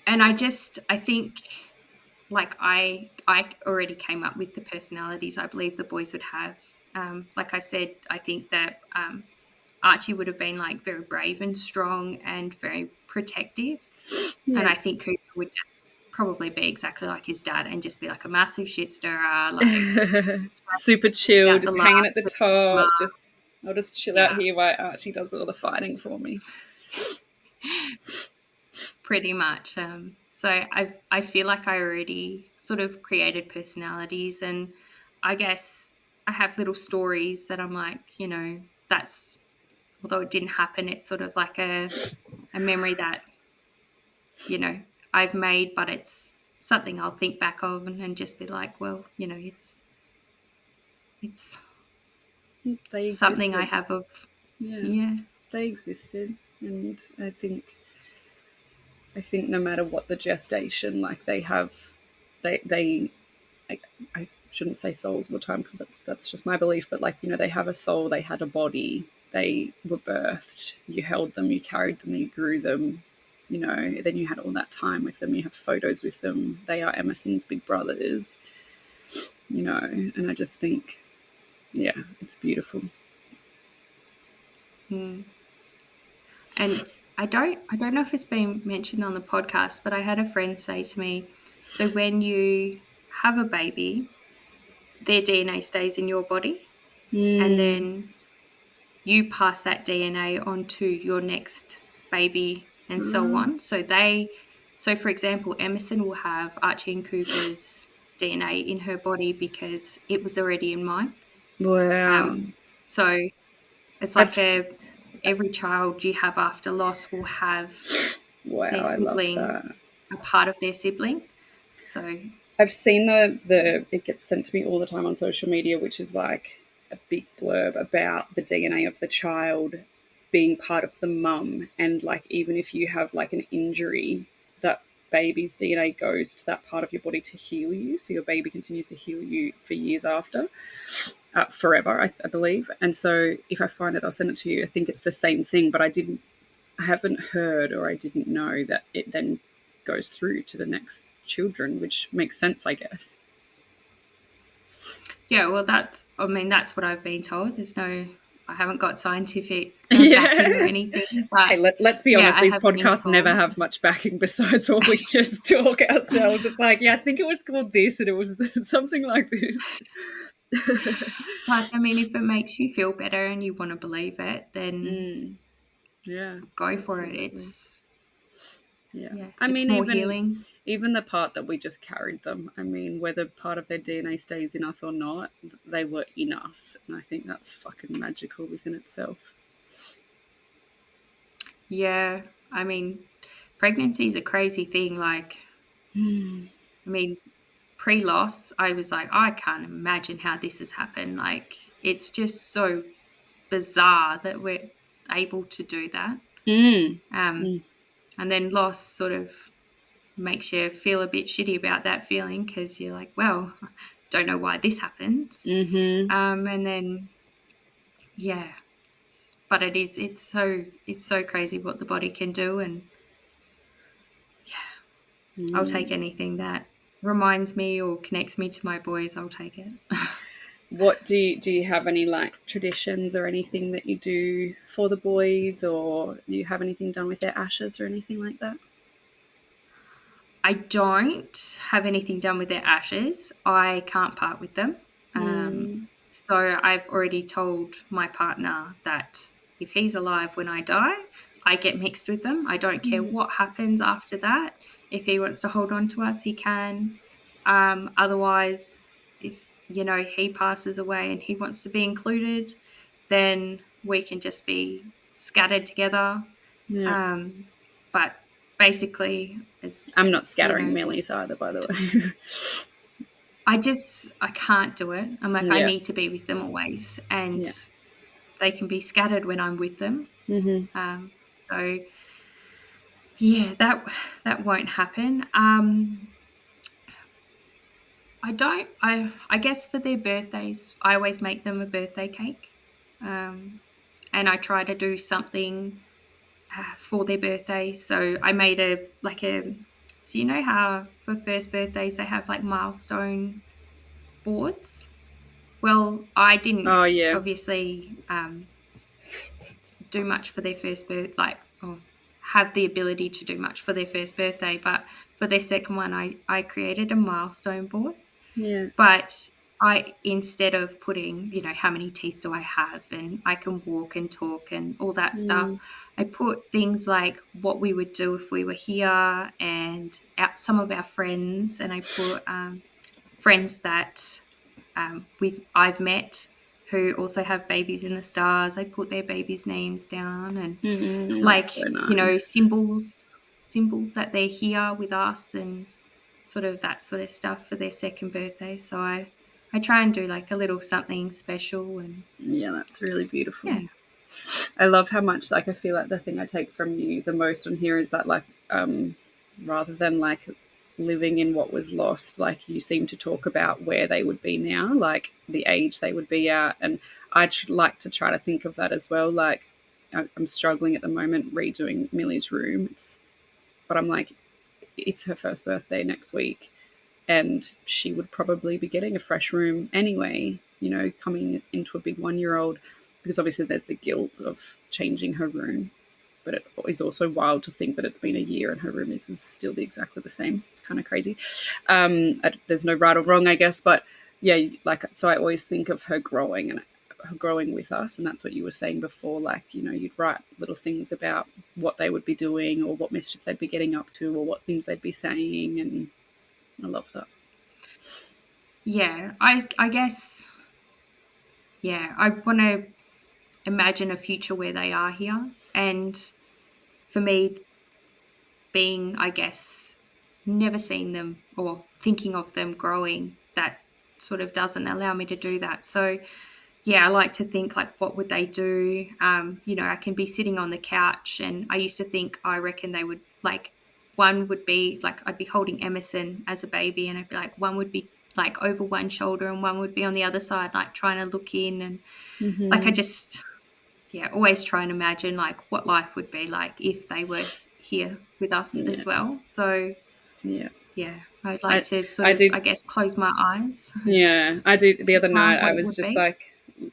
B: and I think like I already came up with the personalities I believe the boys would have. Like I said, I think that Archie would have been like very brave and strong and very protective. And
A: yeah.
B: I think Cooper would just probably be exactly like his dad and just be like a massive shit stirrer, like
A: Super chill,
B: out the
A: just
B: laugh.
A: hanging at the top. I'll just chill out
B: Yeah,
A: here while Archie does all the fighting for me.
B: pretty much. So I feel like I already sort of created personalities, and I guess I have little stories that I'm like, you know, that's, although it didn't happen, it's sort of like a memory that, you know, I've made, but it's something I'll think back of and just be like, well, you know, it's
A: They
B: something I
A: existed.
B: have of,
A: Yeah,
B: yeah.
A: they existed, and I think no matter what the gestation, like they I shouldn't say souls all the time because that's just my belief, but like, you know, they have a soul, they had a body, they were birthed, you held them, you carried them, you grew them, you know, then you had all that time with them, you have photos with them, they are Emerson's big brothers, you know, and I just think, yeah, it's beautiful.
B: Mm. And I don't know if it's been mentioned on the podcast, but I had a friend say to me, so when you have a baby, their DNA stays in your body, and
A: Mm.
B: then you pass that DNA on to your next baby and so
A: Oh,
B: on. So for example, Emerson will have Archie and Cooper's DNA in her body because it was already in mine.
A: wow.
B: So it's
A: I've
B: like every child you have after loss will have
A: Wow,
B: their
A: I love
B: sibling,
A: that.
B: a part of their sibling. So
A: I've seen the it gets sent to me all the time on social media, which is like a big blurb about the DNA of the child being part of the mum, and like even if you have like an injury, that baby's DNA goes to that part of your body to heal you, so your baby continues to heal you for years after, forever, I believe. And so if I find it, I'll send it to you. I think it's the same thing, but I haven't heard or I didn't know that it then goes through to the next children, which makes sense, I guess.
B: yeah, well, that's what I've been told. I haven't got scientific backing or
A: Yeah.
B: anything, but
A: Hey, let's be
B: yeah,
A: honest,
B: I
A: these
B: have been
A: podcasts never
B: told.
A: have much backing besides what we just talk ourselves. It's like, yeah, I think it was called this and it was something like this.
B: Plus, I mean, if it makes you feel better and you want to believe it, then
A: Yeah,
B: go for it.
A: absolutely. Yeah.
B: Yeah,
A: I
B: it's
A: mean,
B: more healing.
A: even the part that we just carried them, I mean, whether part of their DNA stays in us or not, they were in us. And I think that's fucking magical within itself.
B: Yeah, I mean, pregnancy is a crazy thing. Like, I mean, pre-loss, I was like, I can't imagine how this has happened. Like, it's just so bizarre that we're able to do that.
A: Mm.
B: Um,
A: Mm.
B: and then loss sort of makes you feel a bit shitty about that feeling because you're like, well, don't know why this happens.
A: Mm-hmm.
B: And then, yeah, but it's so crazy what the body can do. And I'll take
A: Mm.
B: anything that reminds me or connects me to my boys. I'll take it.
A: What do you have any like traditions or anything that you do for the boys, or do you have anything done with their ashes or anything like that?
B: I don't have anything done with their ashes. I can't part with them. Um,
A: Mm.
B: so I've already told my partner that if he's alive when I die, I get mixed with them. I don't care
A: Mm.
B: what happens after that. If he wants to hold on to us, he can. Otherwise, if he passes away and he wants to be included, then we can just be scattered together.
A: Yeah.
B: Um, but basically, as
A: I'm not
B: you
A: scattering
B: know,
A: millies either, by the way.
B: I can't do it. I'm like, I
A: Yeah.
B: need to be with them always, and
A: Yeah.
B: they can be scattered when I'm with them.
A: Mm-hmm.
B: So yeah, that won't happen. I don't. I guess for their birthdays, I always make them a birthday cake, and I try to do something for their birthdays. So I made a like a. So you know how for first birthdays they have like milestone boards. Well, I didn't
A: Oh yeah.
B: obviously do much for their first birth, like or have the ability to do much for their first birthday, but for their second one, I created a milestone board.
A: Yeah.
B: But I instead of putting, how many teeth do I have, and I can walk and talk and all that stuff,
A: Mm.
B: I put things like what we would do if we were here and some of our friends, and I put friends that I've met who also have babies in the stars. I put their babies' names down and
A: Mm. That's so
B: like
A: nice.
B: symbols that they're here with us and sort of that sort of stuff for their second birthday. So I try and do like a little something special and
A: Yeah, that's really
B: yeah.
A: beautiful. I love how much like I feel like the thing I take from you the most on here is that like rather than like living in what was lost, like you seem to talk about where they would be now, like the age they would be at, and I'd like to try to think of that as well. Like I'm struggling at the moment redoing Millie's room, but I'm like it's her first birthday next week, and she would probably be getting a fresh room anyway, coming into a big 1 year old, because obviously there's the guilt of changing her room. But it is also wild to think that it's been a year and her room is still exactly the same. It's kind of crazy. There's no right or wrong, I guess, but yeah, like so I always think of her growing and her growing with us, and that's what you were saying before. Like you'd write little things about what they would be doing or what mischief they'd be getting up to or what things they'd be saying, and I love that.
B: Yeah, I guess yeah, I want to imagine a future where they are here. And for me, being, I guess, never seeing them or thinking of them growing, that sort of doesn't allow me to do that. So, yeah, I like to think like, what would they do? I can be sitting on the couch, and I used to think, I reckon they would like, one would be like, I'd be holding Emerson as a baby, and I'd be like, one would be like over one shoulder, and one would be on the other side, like trying to look in. And like, I
A: Mm-hmm.
B: just, yeah, always try and imagine like what life would be like if they were here with us
A: Yeah,
B: as well. So,
A: yeah.
B: yeah, I'd like
A: I
B: to sort
A: I
B: of,
A: did.
B: I guess, close my eyes,
A: Yeah, I did. The other
B: picture
A: night,
B: what
A: I
B: it
A: was
B: would
A: just
B: be.
A: like,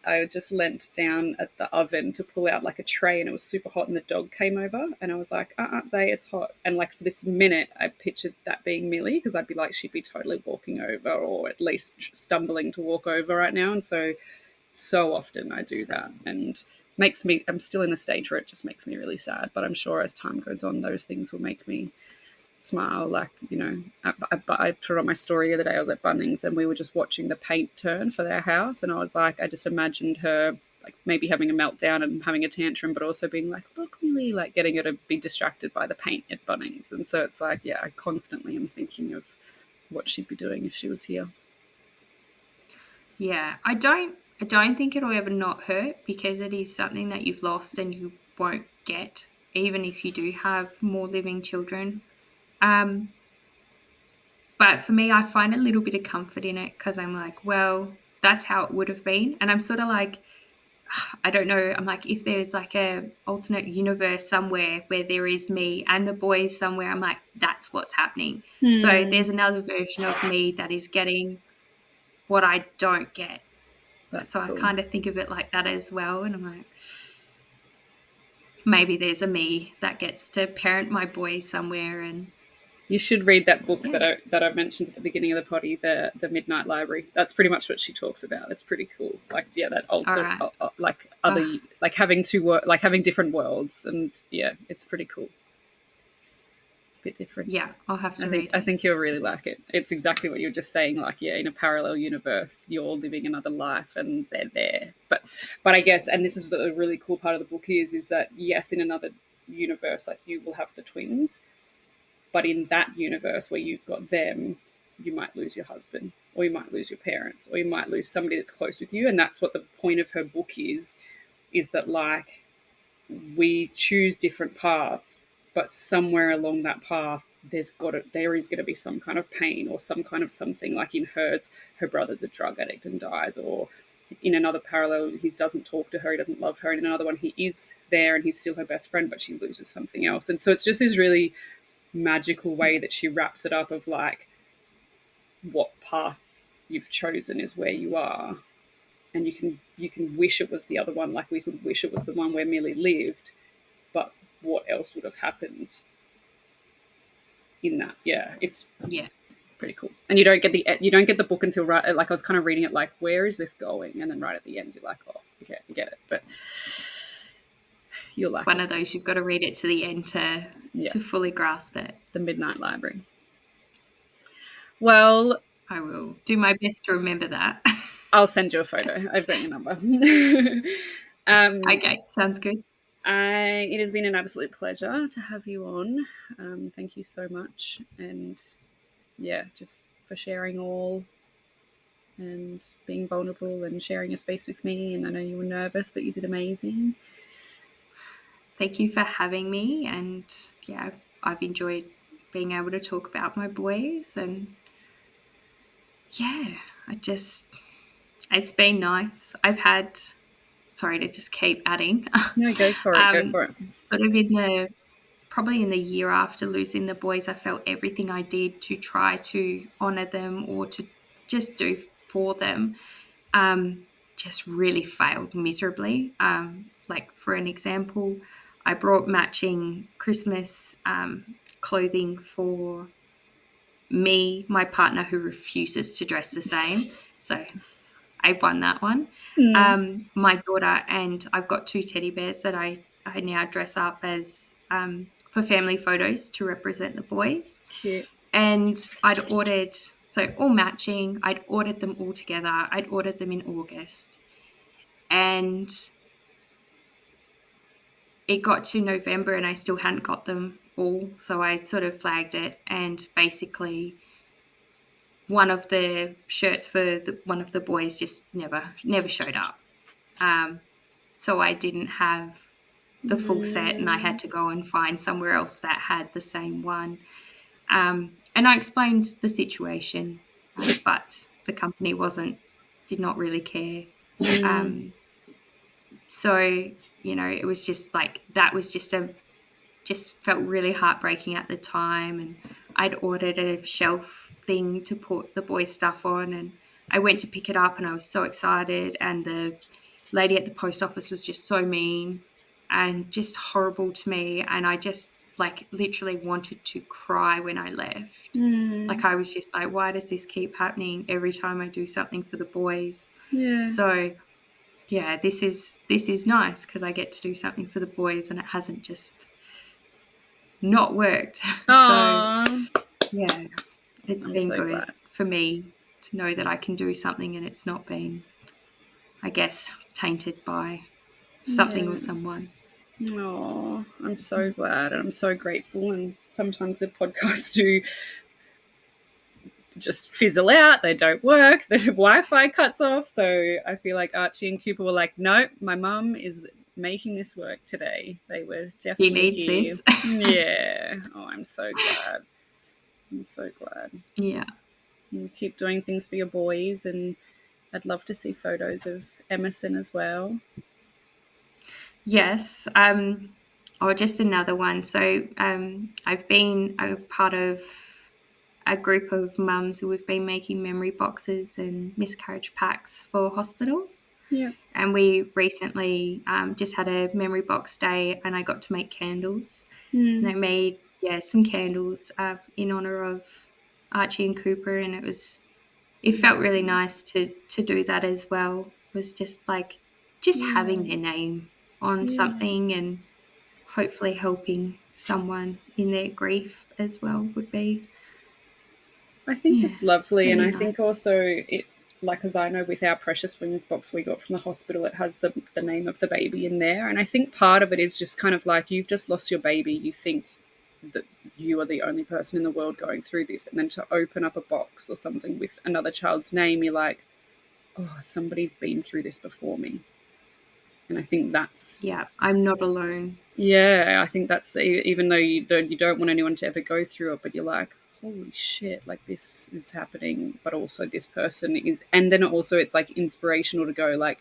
A: I just leant down at the oven to pull out like a tray, and it was super hot, and the dog came over, and I was like, Zay, it's hot. And like for this minute, I pictured that being Milli, because I'd be like, she'd be totally walking over, or at least stumbling to walk over right now. And so often I do that, and makes me, I'm still in a stage where it just makes me really sad, but I'm sure as time goes on, those things will make me smile. Like, I put on my story the other day, I was at Bunnings, and we were just watching the paint turn for their house, and I was like, I just imagined her like maybe having a meltdown and having a tantrum, but also being like, look, really, like getting her to be distracted by the paint at Bunnings. And so it's like, yeah, I constantly am thinking of what she'd be doing if she was here.
B: Yeah, I don't think it'll ever not hurt, because it is something that you've lost and you won't get, even if you do have more living children. But for me, I find a little bit of comfort in it, because I'm like, well, that's how it would have been. And I'm sort of like, I don't know. I'm like, if there's like a alternate universe somewhere where there is me and the boys somewhere, I'm like, that's what's happening. So there's another version of me that is getting what I don't get.
A: That's
B: So I
A: cool.
B: kind of think of it like that as well. And I'm like, maybe there's a me that gets to parent my boys somewhere. And
A: You should read that book
B: yeah.
A: that I mentioned at the beginning of the potty, the Midnight Library. That's pretty much what she talks about. It's pretty cool. Like, yeah, that
B: All
A: alter
B: right.
A: like
B: Oh,
A: other, like having like having different worlds, and yeah, it's pretty cool. A bit different.
B: yeah, I'll have
A: I
B: to
A: think
B: read
A: I
B: it.
A: think you'll really like it. It's exactly what you were just saying. Like, yeah, in a parallel universe, you're living another life, and they're there. But I guess, and this is the really cool part of the book is that yes, in another universe, like you will have the twins, but in that universe where you've got them, you might lose your husband, or you might lose your parents, or you might lose somebody that's close with you. And that's what the point of her book is that like we choose different paths, but somewhere along that path there is going to be some kind of pain or some kind of something. Like in hers, her brother's a drug addict and dies, or in another parallel, he doesn't talk to her, he doesn't love her, and in another one, he is there and he's still her best friend, but she loses something else. And so it's just this really magical way that she wraps it up of like what path you've chosen is where you are, and you can wish it was the other one. Like we could wish it was the one where Millie lived, but what else would have happened in that? Yeah, it's
B: Yeah.
A: pretty cool. And you don't get the book until right, like I was kind of reading it like, where is this going? And then right at the end you're like, oh, okay, I get it. But you'll
B: It's
A: like
B: one
A: it.
B: of those you've got to read it to the end
A: Yeah,
B: to fully grasp it.
A: the Midnight Library. Well,
B: I will do my best to remember that.
A: I'll send you a photo. I've got your number.
B: Okay, sounds good.
A: It has been an absolute pleasure to have you on. Thank you so much, and yeah, just for sharing all and being vulnerable and sharing a space with me. And I know you were nervous, but you did amazing.
B: Thank you for having me. And yeah, I've enjoyed being able to talk about my boys. And yeah, it's been nice. Sorry to just keep adding,
A: No, go for it. Go for it.
B: sort of probably in the year after losing the boys, I felt everything I did to try to honour them or to just do for them just really failed miserably. Like, for an example, I brought matching Christmas clothing for me, my partner who refuses to dress the same. So I won that one.
A: Mm,
B: My daughter, and I've got two teddy bears that I now dress up as for family photos to represent the boys.
A: cute.
B: And so all matching, I'd ordered them all together. I'd ordered them in August. And it got to November and I still hadn't got them all. So I sort of flagged it, and basically one of the shirts for one of the boys just never showed up. So I didn't have the full set, and I had
A: Mm,
B: to go and find somewhere else that had the same one. And I explained the situation, but the company did not really care.
A: mm,
B: Um, so it was just like that was just felt really heartbreaking at the time. And I'd ordered a shelf thing to put the boys' stuff on, and I went to pick it up and I was so excited, and the lady at the post office was just so mean and just horrible to me, and I just like literally wanted to cry when I left. Like I was just like, why does this keep happening every time I do something for the boys?
A: Yeah.
B: So yeah, this is nice because I get to do something for the boys and it hasn't just not worked. So
A: Aww.
B: yeah, it's
A: I'm
B: been
A: so
B: good
A: glad.
B: for me to know that I can do something and it's not been, I guess, tainted by something or
A: Yeah.
B: someone.
A: Oh, I'm so glad and I'm so grateful. And sometimes the podcasts do just fizzle out, they don't work, the Wi-Fi cuts off. So I feel like Archie and Cooper were like, nope, my mum is making this work today. They were
B: He
A: definitely
B: needs
A: here.
B: this.
A: Yeah. Oh, I'm so glad. I'm so glad.
B: Yeah.
A: You keep doing things for your boys, and I'd love to see photos of Emerson as well.
B: Yes. Or just another one. So I've been a part of a group of mums who have been making memory boxes and miscarriage packs for hospitals.
A: Yeah.
B: And we recently just had a memory box day, and I got to make candles. And I made some candles in honor of Archie and Cooper, and it felt really nice to do that as well. It was just like just having
A: Yeah.
B: their name on
A: Yeah.
B: something and hopefully helping someone in their grief as well would be
A: I think it's lovely, and
B: really
A: I think
B: nice.
A: also it, like, as I know with our Precious Wings box we got from the hospital, it has the name of the baby in there, and I think part of it is just kind of like you've just lost your baby, you think that you are the only person in the world going through this, and then to open up a box or something with another child's name, you're like, oh, somebody's been through this before me, and I think that's
B: Yeah, I'm not alone.
A: yeah, I think that's the even though you don't want anyone to ever go through it, but you're like, holy shit, like this is happening, but also this person is, and then also it's like inspirational to go like,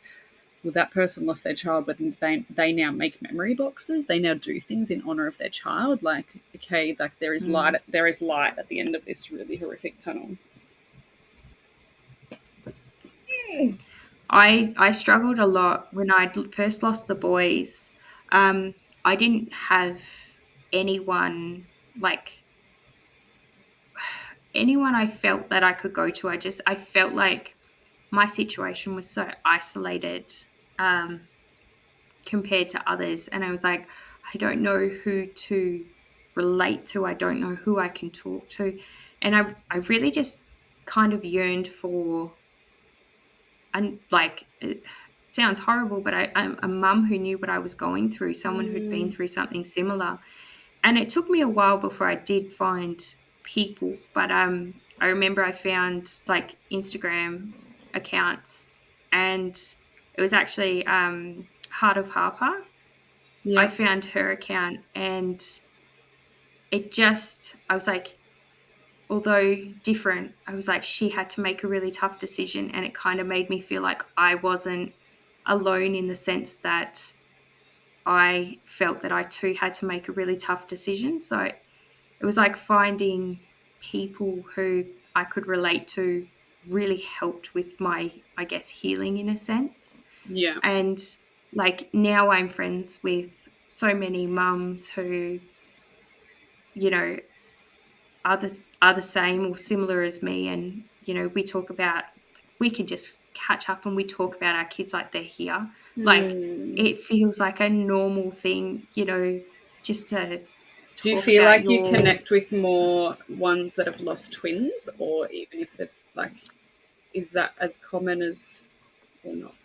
A: well, that person lost their child, but they now make memory boxes. They now do things in honor of their child. Like, okay, like there is light.
B: Mm.
A: There is light at the end of this really horrific tunnel.
B: I struggled a lot when I first lost the boys. I didn't have anyone like anyone I felt that I could go to. I felt like my situation was so isolated compared to others, and I was like, I don't know who to relate to. I don't know who I can talk to, and I really just kind of yearned for, and like it sounds horrible, but I'm a mum who knew what I was going through, someone who'd been
A: Mm,
B: through something similar. And it took me a while before I did find people, but I remember I found like Instagram accounts, and it was actually Heart of Harper. I
A: yeah,
B: found her account, and it just I was like, although different, I was like, she had to make a really tough decision, and it kind of made me feel like I wasn't alone in the sense that I felt that I too had to make a really tough decision. So it was like finding people who I could relate to really helped with my, I guess, healing in a sense.
A: yeah,
B: And like now I'm friends with so many mums who, you know, are the same or similar as me, and we talk about, we can just catch up and we talk about our kids like they're here, like
A: mm.
B: it feels like a normal thing, just to
A: Do you
B: talk
A: feel
B: about
A: like you
B: your.
A: connect with more ones that have lost twins, or even if they're like, is that as common as or not?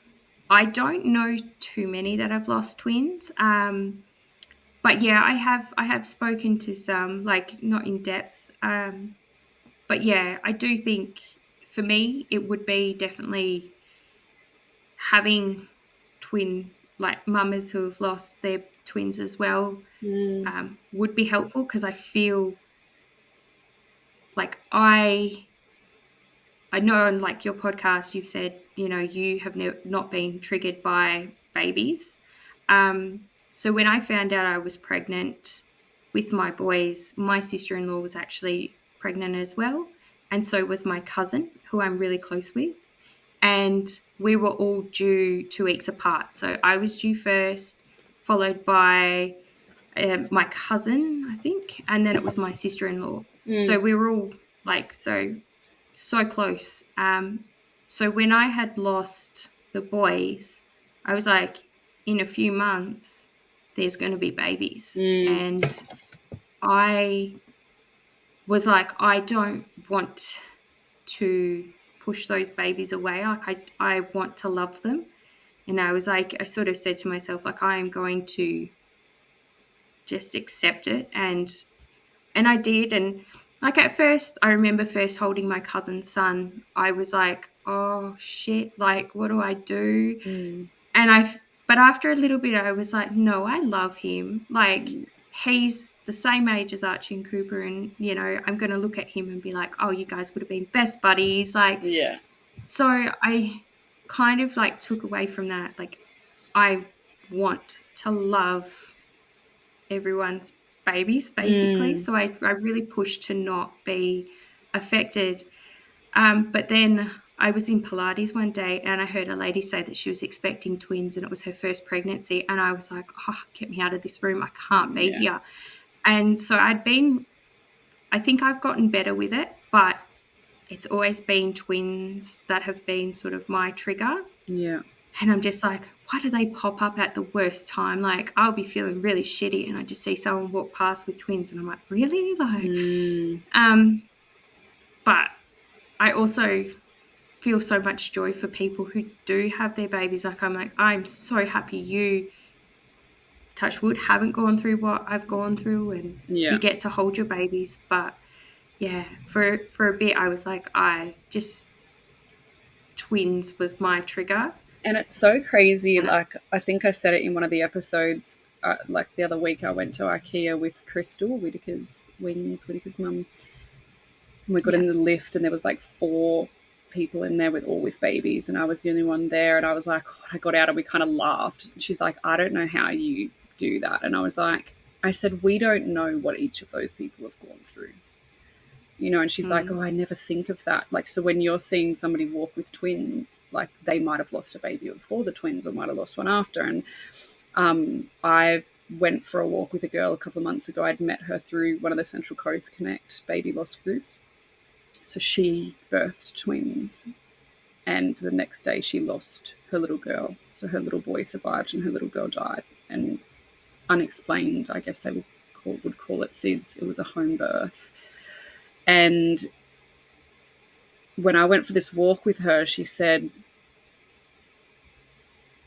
B: I don't know too many that have lost twins, but yeah, I have spoken to some, like not in depth, but yeah, I do think for me it would be definitely having twin, like mamas who have lost their twins as well,
A: Mm,
B: would be helpful, because I feel like I know on like your podcast you've said you have not been triggered by babies. So when I found out I was pregnant with my boys, my sister-in-law was actually pregnant as well, and so was my cousin, who I'm really close with. and we were all due 2 weeks apart. So I was due first, followed by my cousin, I think, and then it was my sister-in-law. So
A: Mm.
B: we were all like so close. So when I had lost the boys, I was like, in a few months, there's going to be babies,
A: Mm.
B: and I was like, I don't want to push those babies away. Like I want to love them. And I was like, I sort of said to myself, like, I am going to just accept it. And I did. And like at first, I remember first holding my cousin's son, I was like, oh shit, like, what do I do?
A: Mm.
B: And but after a little bit, I was like, no, I love him. Like, he's the same age as Archie and Cooper. And, you know, I'm going to look at him and be like, oh, you guys would have been best buddies. Like,
A: Yeah.
B: so I kind of like took away from that. Like, I want to love everyone's babies, basically.
A: Mm.
B: So I really pushed to not be affected. But then I was in Pilates one day and I heard a lady say that she was expecting twins and it was her first pregnancy. And I was like, oh, get me out of this room. I can't be
A: Yeah.
B: here. And so I think I've gotten better with it, but it's always been twins that have been sort of my trigger.
A: Yeah.
B: And I'm just like, why do they pop up at the worst time? Like, I'll be feeling really shitty and I just see someone walk past with twins and I'm like, really? Like,
A: Mm.
B: but I also feel so much joy for people who do have their babies. Like, I'm like, I'm so happy you, touch wood, haven't gone through what I've gone through and you
A: Yeah.
B: get to hold your babies. But yeah, for a bit, I was like, twins was my trigger.
A: And it's so crazy.
B: And
A: Like, I think I said it in one of the episodes. Like the other week, I went to IKEA with Crystal, Whitaker's mum. And we got
B: yeah,
A: in the lift, and there was like 4 people in there with all with babies, and I was the only one there. And I was like, oh, I got out, and we kind of laughed. And she's like, I don't know how you do that. And I was like, I said, we don't know what each of those people have gone through. You know, and she's like, oh, I never think of that. Like, so when you're seeing somebody walk with twins, like they might have lost a baby before the twins or might have lost one after. And I went for a walk with a girl a couple of months ago. I'd met her through one of the Central Coast Connect baby loss groups. So she birthed twins, and the next day she lost her little girl. So her little boy survived and her little girl died. And unexplained, I guess they would call it SIDS. It was a home birth. And when I went for this walk with her, she said,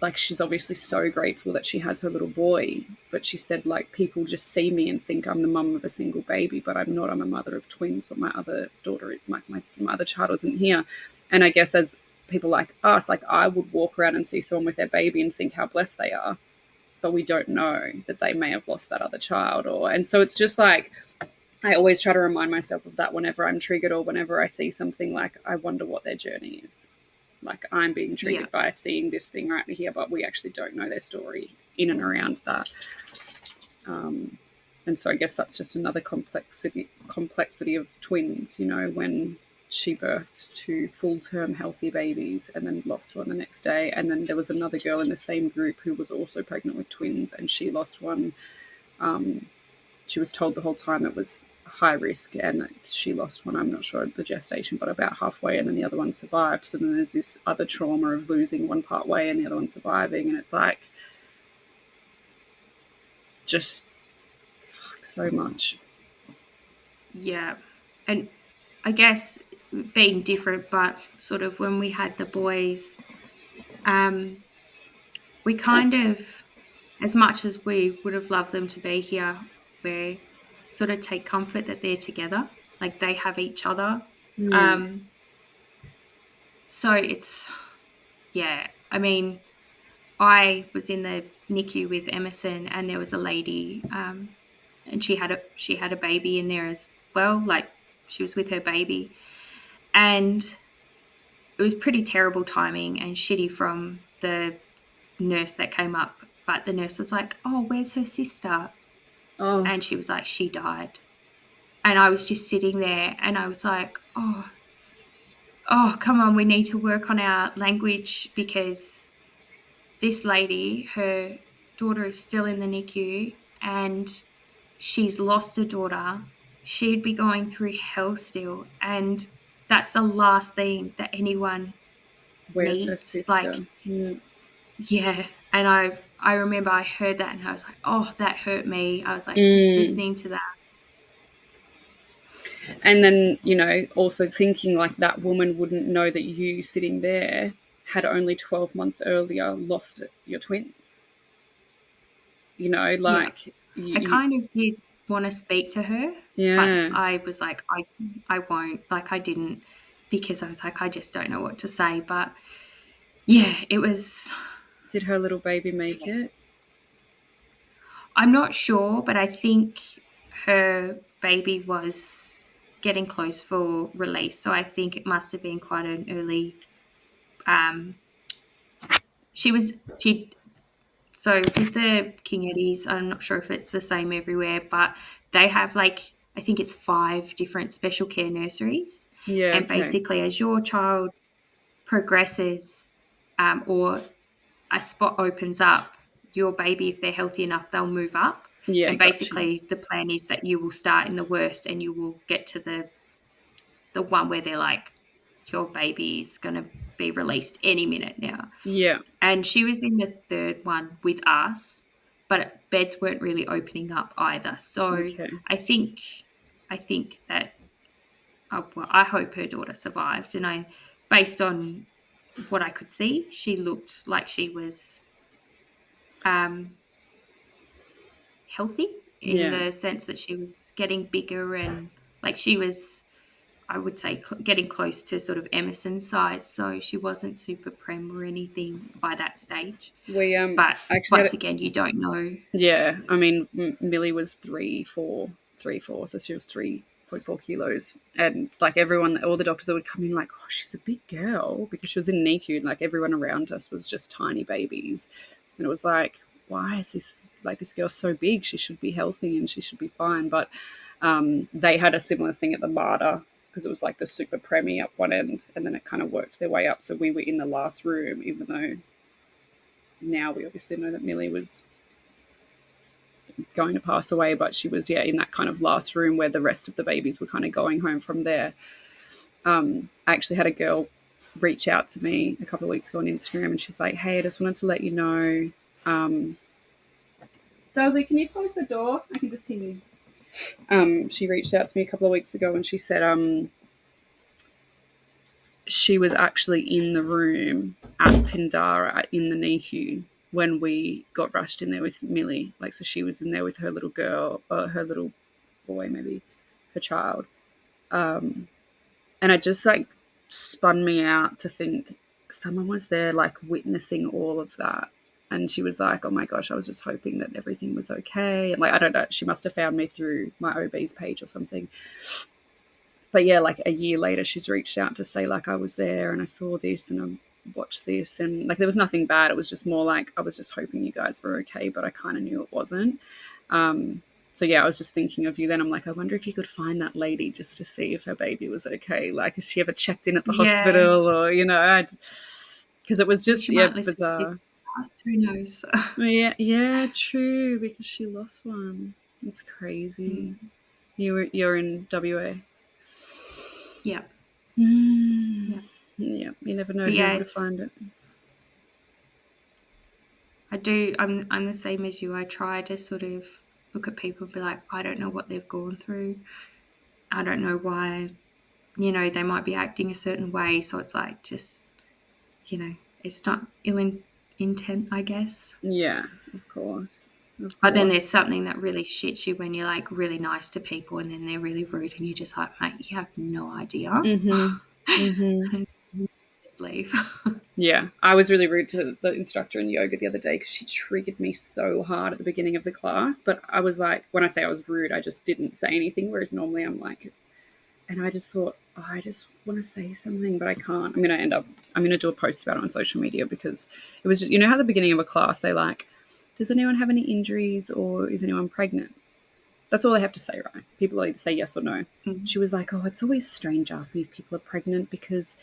A: like, she's obviously so grateful that she has her little boy, but she said, like, people just see me and think I'm the mum of a single baby, but I'm not. I'm a mother of twins, but my other daughter, my other child isn't here. And I guess as people like us, like, I would walk around and see someone with their baby and think how blessed they are, but we don't know that they may have lost that other child. And so it's just like, I always try to remind myself of that whenever I'm triggered or whenever I see something. Like, I wonder what their journey is. Like, I'm being triggered by seeing this thing right here, but we actually don't know their story in and around that. And so I guess that's just another complexity of twins, you know, when she birthed 2 full-term healthy babies and then lost one the next day. And then there was another girl in the same group who was also pregnant with twins, and she lost one. She was told the whole time it was high risk, and she lost one, I'm not sure the gestation, but about halfway, and then the other one survived. So then there's this other trauma of losing one part way and the other one surviving, and it's like, just so much.
B: yeah. And I guess being different, but sort of when we had the boys, we kind of, as much as we would have loved them to be here, we sort of take comfort that they're together, like they have each other.
A: Yeah.
B: So it's, yeah, I mean, I was in the NICU with Emerson, and there was a lady, and she had a baby in there as well. Like, she was with her baby, and it was pretty terrible timing and shitty from the nurse that came up. But the nurse was like, "Oh, where's her sister?"
A: Oh.
B: And she was like, "She died." And I was just sitting there, and I was like, "Oh, oh, come on, we need to work on our language because this lady, her daughter is still in the NICU and she's lost a daughter. She'd be going through hell still. And that's the last thing that anyone
A: Where's her
B: needs. Like,
A: sister? Mm.
B: yeah. And I remember I heard that and I was like, oh, that hurt me. I was like, just
A: Mm.
B: listening to that.
A: And then, also thinking like that woman wouldn't know that you sitting there had only 12 months earlier lost your twins.
B: Yeah.
A: Like,
B: I
A: you,
B: kind of did want to speak to her, but
A: yeah.
B: I was like, I won't. Like, I didn't because I was like, I just don't know what to say. But yeah, it was.
A: Did her little baby make
B: Yeah.
A: it?
B: I'm not sure, but I think her baby was getting close for release. So I think it must have been quite an early. Um, she. So with the King Eddies, I'm not sure if it's the same everywhere, but they have like I think it's 5 different special care nurseries,
A: Yeah,
B: and
A: okay.
B: basically as your child progresses, or a spot opens up, your baby, if they're healthy enough, they'll move up.
A: Yeah,
B: And
A: gotcha.
B: basically, the plan is that you will start in the worst and you will get to the one where they're like, your baby's going to be released any minute now.
A: Yeah,
B: And she was in the third one with us, but beds weren't really opening up either. So
A: okay.
B: I think, I think that, well, I hope her daughter survived. And based on what I could see, she looked like she was um, healthy in
A: Yeah.
B: the sense that she was getting bigger and like she was, I would say, getting close to sort of Emerson's size. So she wasn't super prem or anything by that stage.
A: We
B: But
A: actually had
B: once again, you don't know.
A: yeah, I mean, Millie was 3'4", so she was 3.4 kilos, and like everyone, all the doctors that would come in, like, oh, she's a big girl because she was in NICU, and like everyone around us was just tiny babies, and it was like, why is this girl so big? She should be healthy and she should be fine. But they had a similar thing at the Marta because it was like the super premie up one end, and then it kind of worked their way up. So we were in the last room, even though now we obviously know that Millie was going to pass away, but she was, yeah, in that kind of last room where the rest of the babies were kind of going home from there. I actually had a girl reach out to me a couple of weeks ago on Instagram, and she's like, hey, I just wanted to let you know. Darcy, can you close the door? I can just hear you. She reached out to me a couple of weeks ago and she said she was actually in the room at Pindara in the NICU when we got rushed in there with Millie. Like, so she was in there with her little girl, or her little boy, maybe her child. And it just like spun me out to think someone was there, like witnessing all of that. And she was like, oh my gosh, I was just hoping that everything was okay. And like, I don't know, she must have found me through my OB's page or something. But yeah, like a year later, she's reached out to say, like, I was there and I saw this and I watched this. And like, there was nothing bad. It was just more like, I was just hoping you guys were okay, but I kind of knew it wasn't. So yeah, I was just thinking of you then. I'm like, I wonder if you could find that lady just to see if her baby was okay. Like, has she ever checked in at the
B: Yeah,
A: hospital or, because it was just,
B: she
A: yeah,
B: might listen to this
A: bizarre.
B: podcast. Who knows?
A: Yeah, yeah, true, because she lost one. It's crazy.
B: Mm,
A: You're in WA.
B: yeah,
A: Mm.
B: yeah.
A: Yeah, you never know
B: But
A: who
B: yeah,
A: would find it.
B: I do. I'm the same as you. I try to sort of look at people and be like, I don't know what they've gone through. I don't know why. They might be acting a certain way. So it's like just it's not intent, I guess.
A: Yeah, of course. Of
B: But then there's
A: course.
B: something that really shits you when you're like really nice to people and then they're really rude and you're just like, mate, you have no idea.
A: Mhm. Mhm.
B: Just leave.
A: Yeah, I was really rude to the instructor in yoga the other day because she triggered me so hard at the beginning of the class. But I was like, when I say I was rude, I just didn't say anything. Whereas normally I'm like, and I just thought, oh, I just want to say something, but I can't. I'm going to do a post about it on social media because it was, how at the beginning of a class, they like, does anyone have any injuries or is anyone pregnant? That's all they have to say, right? People either say yes or no.
B: Mm.
A: She was like, oh, it's always strange asking if people are pregnant because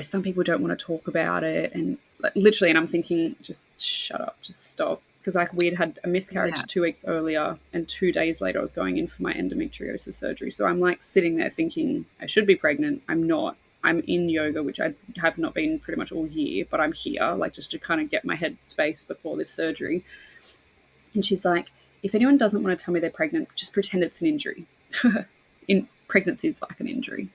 A: some people don't want to talk about it, and like, literally, and I'm thinking, just shut up, just stop. Because like we'd had a miscarriage
B: Yeah.
A: 2 weeks earlier, and 2 days later I was going in for my endometriosis surgery. So I'm like sitting there thinking I should be pregnant. I'm not. I'm in yoga, which I have not been pretty much all year, but I'm here, like just to kind of get my head space before this surgery. And she's like, if anyone doesn't want to tell me they're pregnant, just pretend it's an injury. In pregnancy is like an injury.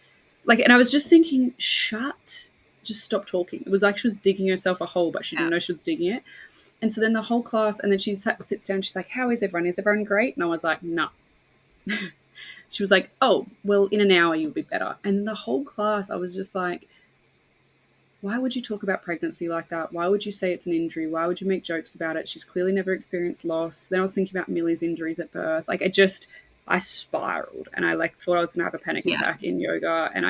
A: Like, and I was just thinking, just stop talking. It was like she was digging herself a hole, but she
B: Yeah.
A: didn't know she was digging it. And so then the whole class, and then she sits down, she's like, how is everyone? Is everyone great? And I was like, no. Nah. She was like, oh, well, in an hour you'll be better. And the whole class, I was just like, why would you talk about pregnancy like that? Why would you say it's an injury? Why would you make jokes about it? She's clearly never experienced loss. Then I was thinking about Milli's injuries at birth. Like I spiraled, and I like thought I was going to have a panic
B: Yeah.
A: attack in yoga. And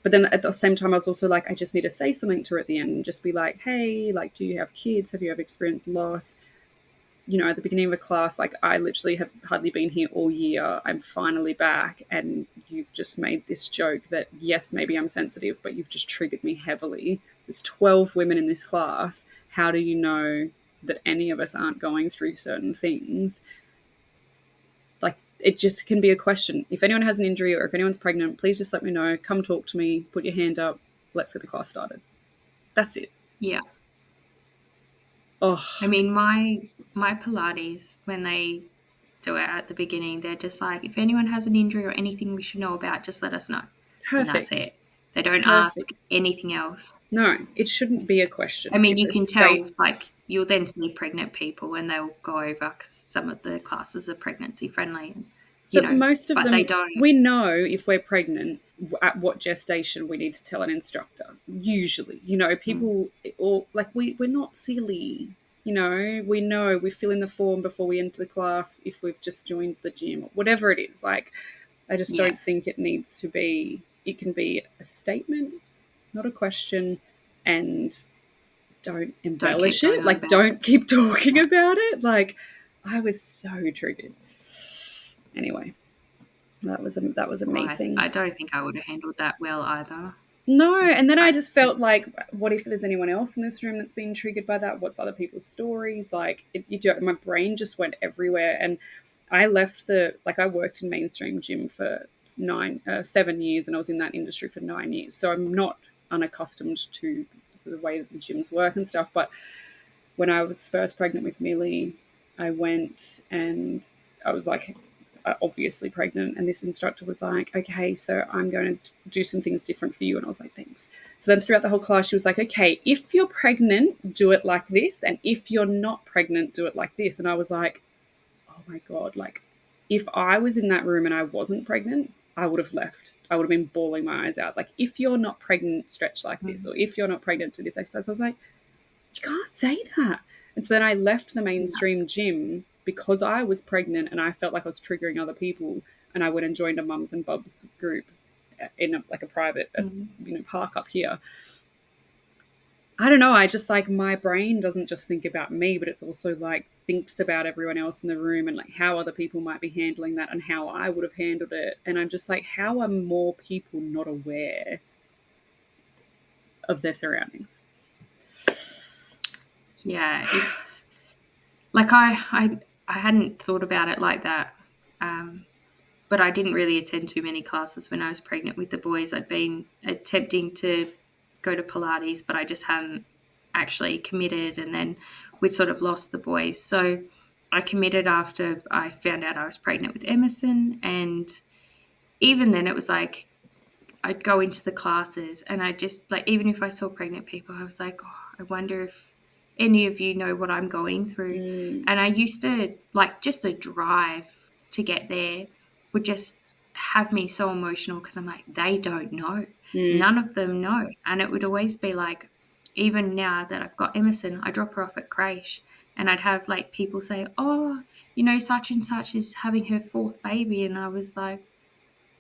A: but then at the same time, I was also like, I just need to say something to her at the end and just be like, hey, like, do you have kids? Have you ever experienced loss? At the beginning of a class, like I literally have hardly been here all year. I'm finally back, and you've just made this joke that, yes, maybe I'm sensitive, but you've just triggered me heavily. There's 12 women in this class. How do you know that any of us aren't going through certain things? Like, it just can be a question. If anyone has an injury or if anyone's pregnant, please just let me know. Come talk to me. Put your hand up. Let's get the class started. That's it.
B: Yeah.
A: Oh,
B: I mean, my Pilates, when they do it at the beginning, they're just like, if anyone has an injury or anything we should know about, just let us know. And that's
A: perfect.
B: it. They don't ask
A: Perfect.
B: anything else.
A: No, it shouldn't be a
B: I
A: question.
B: mean,
A: It's
B: you
A: a
B: can tell,
A: state.
B: like, you'll then see pregnant people and they'll go over because some of the classes are pregnancy friendly, and,
A: But most of
B: but they
A: them,
B: don't.
A: we know if we're pregnant at what gestation we need to tell an instructor. Usually,
B: Mm.
A: people, or like we're not silly. We know we fill in the form before we enter the class if we've just joined the gym or whatever it is. Like, I just
B: Yeah.
A: don't think it needs to be, it can be a statement, not a question, and don't
B: Don't keep
A: embellish
B: going
A: it.
B: on
A: Like,
B: about it.
A: don't keep talking
B: Yeah.
A: about it. Like, I was so triggered. Anyway, that was a
B: Well,
A: me thing.
B: I don't think I would have handled that well either.
A: No, and then I
B: I
A: just felt like, what if there's anyone else in this room that's been triggered by that? What's other people's stories? Like, my brain just went everywhere, and I left I worked in mainstream gym for 7 years, and I was in that industry for 9 years. So I'm not unaccustomed to the way that the gyms work and stuff. But when I was first pregnant with Milli, I went and I was like, obviously pregnant. And this instructor was like, okay, so I'm going to do some things different for you. And I was like, thanks. So then throughout the whole class, she was like, okay, if you're pregnant, do it like this. And if you're not pregnant, do it like this. And I was like, oh my God, like if I was in that room and I wasn't pregnant, I would have left. I would have been bawling my eyes out. Like, if you're not pregnant, stretch like this. Or if you're not pregnant, do this exercise. I was like, you can't say that. And so then I left the
B: yeah.
A: mainstream gym because I was pregnant and I felt like I was triggering other people. And I went and joined a mums and bubs group in a private
B: Mm.
A: park up here. I don't know. I just like, my brain doesn't just think about me, but it's also like thinks about everyone else in the room and like how other people might be handling that and how I would have handled it. And I'm just like, how are more people not aware of their surroundings?
B: Yeah, it's like I hadn't thought about it like that. But I didn't really attend too many classes when I was pregnant with the boys. I'd been attempting to go to Pilates, but I just hadn't actually committed, and then we'd sort of lost the boys. So I committed after I found out I was pregnant with Emerson, and even then it was like I'd go into the classes and I just like, even if I saw pregnant people, I was like, oh, I wonder if any of you know what I'm going through.
A: Mm,
B: And I used to like, just the drive to get there would just have me so emotional because I'm like, they don't know.
A: mm,
B: None of them know. And it would always be like, even now that I've got Emerson, I drop her off at creche and I'd have like people say, oh, such and such is having her fourth baby. And I was like,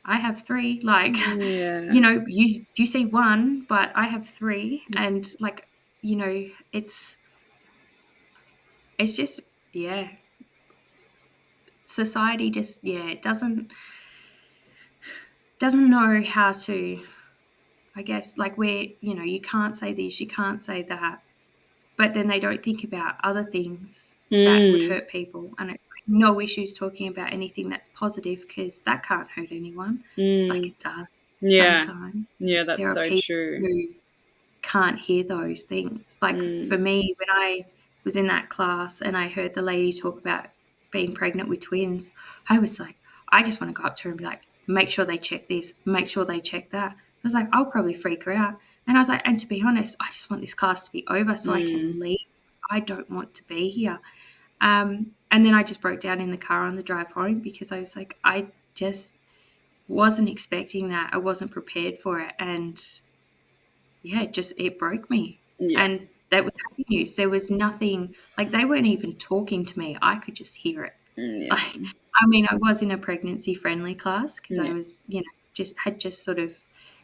B: I have three. Like,
A: yeah.
B: you see one, but I have three, and like, it's just, yeah, society just, yeah, it doesn't know how to I guess, like, where, you can't say this, you can't say that, but then they don't think about other things that would hurt people. And it's like no issues talking about anything that's positive because that can't hurt anyone. It's like it does
A: Yeah.
B: sometimes.
A: Yeah, that's
B: There are
A: so
B: people
A: true.
B: who can't hear those things. Like for me, when I was in that class and I heard the lady talk about being pregnant with twins, I was like, I just want to go up to her and be like, make sure they check this, make sure they check that. I was like, I'll probably freak her out. And I was like, and to be honest, I just want this class to be over so I can leave. I don't want to be here. And then I just broke down in the car on the drive home because I was like, I just wasn't expecting that. I wasn't prepared for it. And yeah, it broke me.
A: Yeah.
B: And that was happy news. There was nothing, like they weren't even talking to me. I could just hear it.
A: Yeah.
B: Like, I mean, I was in a pregnancy friendly class because I
A: Yeah.
B: was, just sort of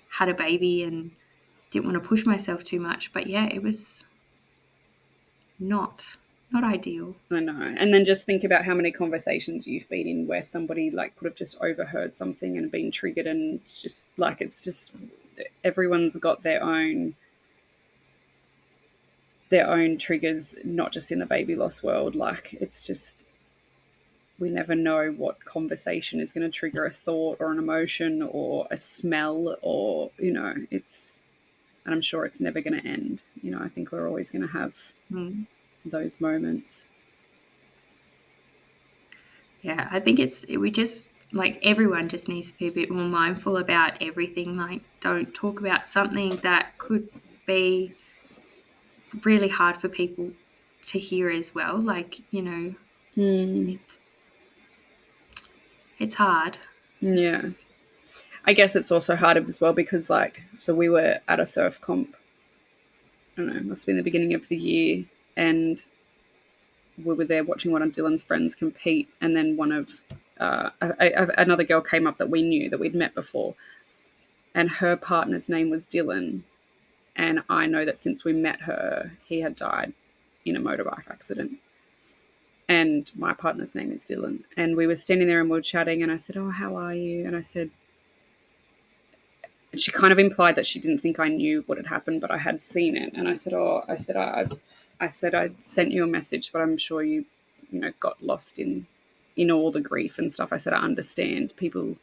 B: had a baby and didn't want to push myself too much. But yeah, it was not ideal.
A: I know. And then just think about how many conversations you've been in where somebody like could have just overheard something and been triggered, and it's just everyone's got their own triggers, not just in the baby loss world. Like it's just we never know what conversation is going to trigger a thought or an emotion or a smell or it's and I'm sure it's never going to end. I think we're always going to have those moments.
B: Yeah, I think we just, like, everyone just needs to be a bit more mindful about everything. Like, don't talk about something that could be really hard for people to hear as well. Like, it's hard.
A: Yeah. I guess it's also hard as well because so we were at a surf comp, I don't know, must have been the beginning of the year, and we were there watching one of Dylan's friends compete, and then one of another girl came up that we knew that we'd met before, and her partner's name was Dylan, and I know that since we met her, he had died in a motorbike accident. And my partner's name is Dylan. And we were standing there and we were chatting, and I said, "Oh, how are you?" And I said, and she kind of implied that she didn't think I knew what had happened, but I had seen it. And I said, I said I sent you a message, but I'm sure you got lost in all the grief and stuff. I said I understand. People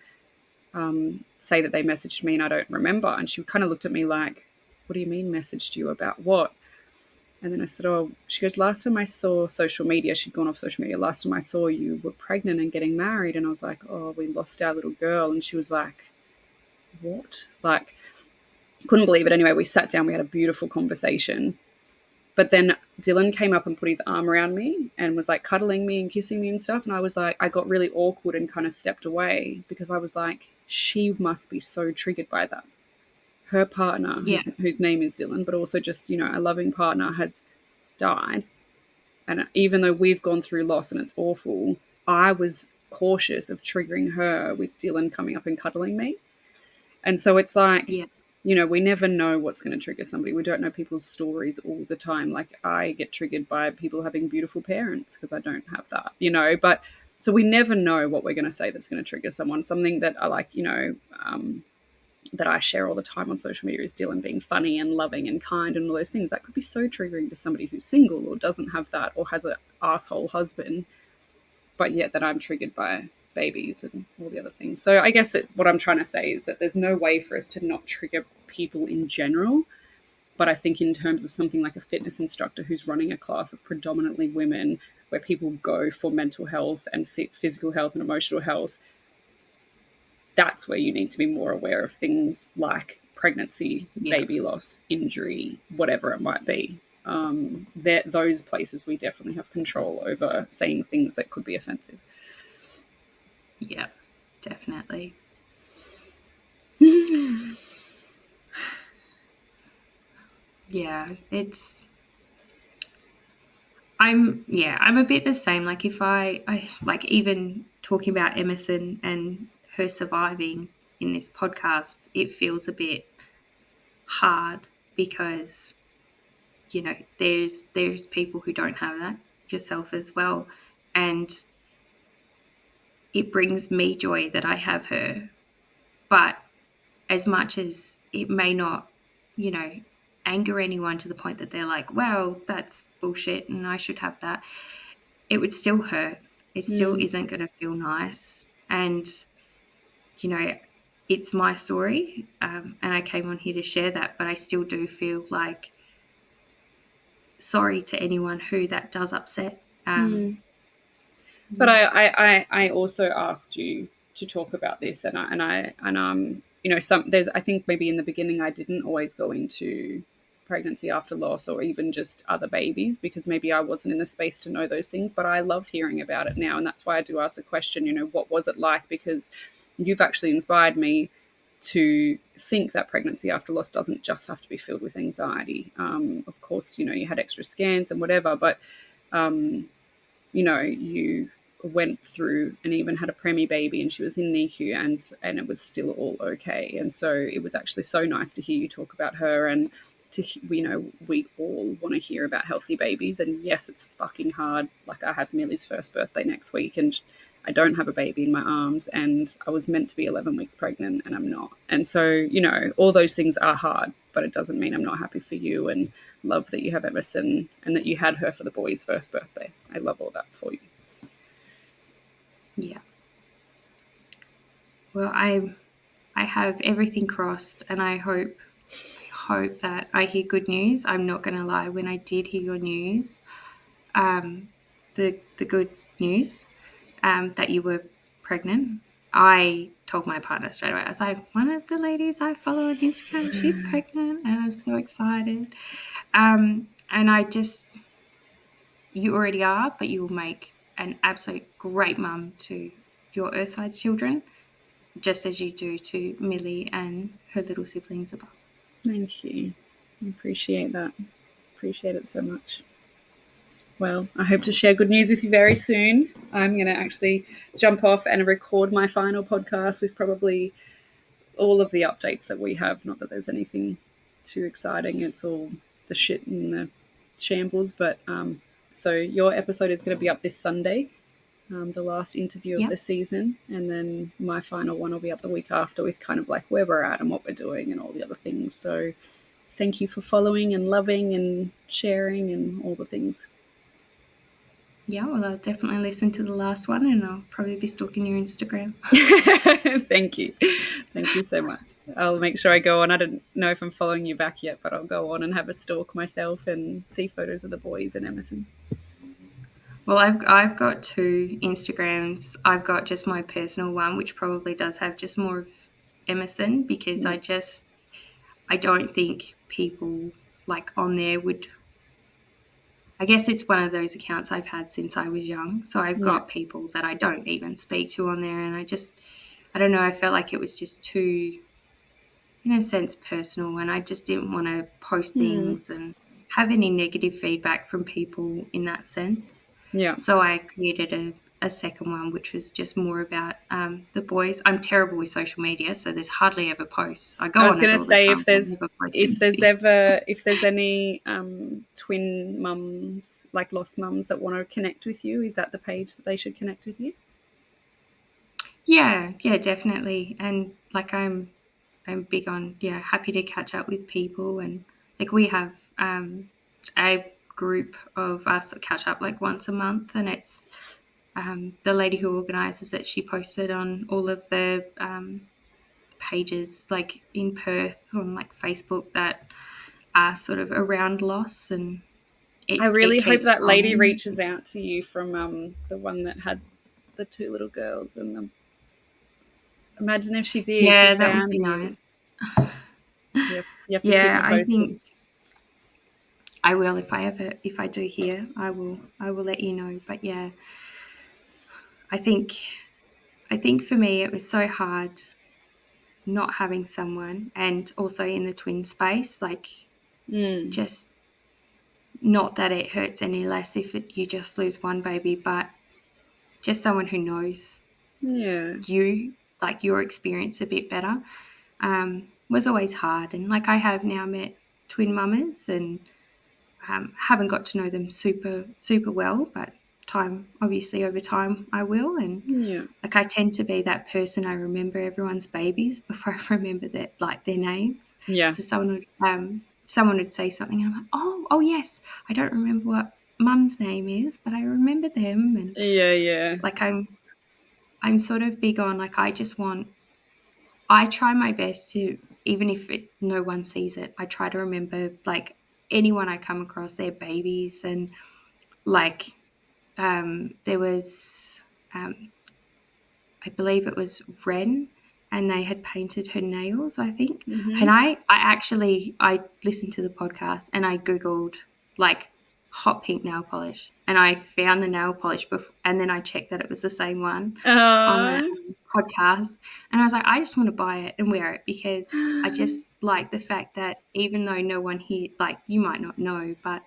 A: say that they messaged me and I don't remember. And she kind of looked at me like, "What do you mean messaged you about what?" And then I said, "Oh," she goes, "Last time I saw social media," she'd gone off social media, "last time I saw you were pregnant and getting married." And I was like, "Oh, we lost our little girl." And she was like, "What?" Like, couldn't believe it. Anyway, we sat down, we had a beautiful conversation. But then Dylan came up and put his arm around me and was like cuddling me and kissing me and stuff. And I was like, I got really awkward and kind of stepped away because I was like, she must be so triggered by that. Her partner, whose name is Dylan, but also just, a loving partner, has died. And even though we've gone through loss and it's awful, I was cautious of triggering her with Dylan coming up and cuddling me. And so it's like, we never know what's going to trigger somebody. We don't know people's stories all the time. Like I get triggered by people having beautiful parents because I don't have that, but so we never know what we're going to say that's going to trigger someone. Something that I like, that I share all the time on social media is Dylan being funny and loving and kind and all those things. That could be so triggering to somebody who's single or doesn't have that or has an asshole husband, but yet that I'm triggered by babies and all the other things. So I guess what I'm trying to say is that there's no way for us to not trigger people in general. But I think in terms of something like a fitness instructor who's running a class of predominantly women where people go for mental health and physical health and emotional health, that's where you need to be more aware of things like pregnancy, baby loss, injury, whatever it might be. Those places we definitely have control over saying things that could be offensive.
B: Yeah, definitely. Yeah, I'm a bit the same. Like if I like even talking about Emerson and her surviving in this podcast, it feels a bit hard because there's people who don't have that, yourself as well, and it brings me joy that I have her, but as much as it may not, you know, anger anyone to the point that they're like, well, that's bullshit and I should have that, it would still hurt. It still
A: Mm,
B: isn't going to feel nice. And, you know, it's my story, and I came on here to share that, but I still do feel like sorry to anyone who that does upset.
A: mm. But
B: Yeah.
A: I also asked you to talk about this, and some there's I think maybe in the beginning I didn't always go into pregnancy after loss or even just other babies because maybe I wasn't in the space to know those things. But I love hearing about it now, and that's why I do ask the question. What was it like? Because you've actually inspired me to think that pregnancy after loss doesn't just have to be filled with anxiety. Of course, you had extra scans and whatever, but um, you went through and even had a preemie baby and she was in NICU and it was still all okay. And so it was actually so nice to hear you talk about her and we all want to hear about healthy babies. And yes, it's fucking hard. Like I have Milli's first birthday next week and I don't have a baby in my arms and I was meant to be 11 weeks pregnant and I'm not. And so, all those things are hard, but it doesn't mean I'm not happy for you and love that you have Emerson and that you had her for the boy's first birthday. I love all that for you.
B: Yeah. Well, I have everything crossed, and I hope that I hear good news. I'm not going to lie. When I did hear your news, the good news, that you were pregnant, I told my partner straight away. I was like, one of the ladies I follow on Instagram, she's pregnant, and I was so excited. And you already are, but you will make an absolute great mum to your earthside children, just as you do to Milli and her little siblings above.
A: Thank you. I appreciate that. Appreciate it so much. Well, I hope to share good news with you very soon. I'm going to actually jump off and record my final podcast with probably all of the updates that we have. Not that there's anything too exciting. It's all the shit and the shambles. But so your episode is going to be up this Sunday, the last interview of
B: Yeah.
A: the season. And then my final one will be up the week after with kind of like where we're at and what we're doing and all the other things. So thank you for following and loving and sharing and all the things.
B: Yeah, well, I'll definitely listen to the last one and I'll probably be stalking your Instagram.
A: Thank you. Thank you so much. I'll make sure I go on. I don't know if I'm following you back yet, but I'll go on and have a stalk myself and see photos of the boys and Emerson.
B: Well, I've got two Instagrams. I've got just my personal one, which probably does have just more of Emerson because
A: Yeah.
B: I don't think people like on there would. I guess it's one of those accounts I've had since I was young. So I've
A: Yeah.
B: got people that I don't even speak to on there. And I don't know, I felt like it was just too, in a sense, personal. And I just didn't want to post
A: Hmm.
B: things and have any negative feedback from people in that sense.
A: Yeah.
B: So I created a second one, which was just more about the boys. I'm terrible with social media, so there's hardly ever posts. I
A: I
B: go
A: was
B: on it
A: going to
B: all the
A: say
B: time, but I never post anything.
A: if there's any twin mums like lost mums that want to connect with you, is that the page that they should connect with you?
B: Yeah, yeah, definitely. And like I'm big on, yeah, happy to catch up with people. And like we have a group of us that catch up like once a month. And it's the lady who organises it, she posted on all of the pages like in Perth on like Facebook that are sort of around loss. And
A: I
B: it
A: really hope
B: keeps
A: that lady
B: growing.
A: reaches out to you from the one that had the two little girls and the. Imagine if she did. She
B: Yeah, that would
A: found
B: be
A: you.
B: nice.
A: You have to keep
B: Yeah,
A: me
B: I
A: posted.
B: think I will if I do hear, I will let you know. But yeah, I think I think for me it was so hard not having someone, and also in the twin space, like
A: Mm.
B: just not that it hurts any less if you just lose one baby, but just someone who knows
A: Yeah.
B: you, like your experience a bit better, was always hard. And like I have now met twin mamas and haven't got to know them super well, but over time I will. And
A: Yeah.
B: like, I tend to be that person, I remember everyone's babies before I remember their names.
A: Yeah.
B: So someone would say something and I'm like, oh yes, I don't remember what mum's name is, but I remember them. And
A: Yeah.
B: like, I'm sort of big on, like, I try my best to, even if no one sees it, I try to remember, like, anyone I come across, their babies. And like, there was, I believe it was Ren, and they had painted her nails, I think.
A: Mm-hmm.
B: And I listened to the podcast and I Googled, like, hot pink nail polish, and I found the nail polish and then I checked that it was the same one on the podcast. And I was like, I just want to buy it and wear it, because I just like the fact that even though no one here, like, you might not know, but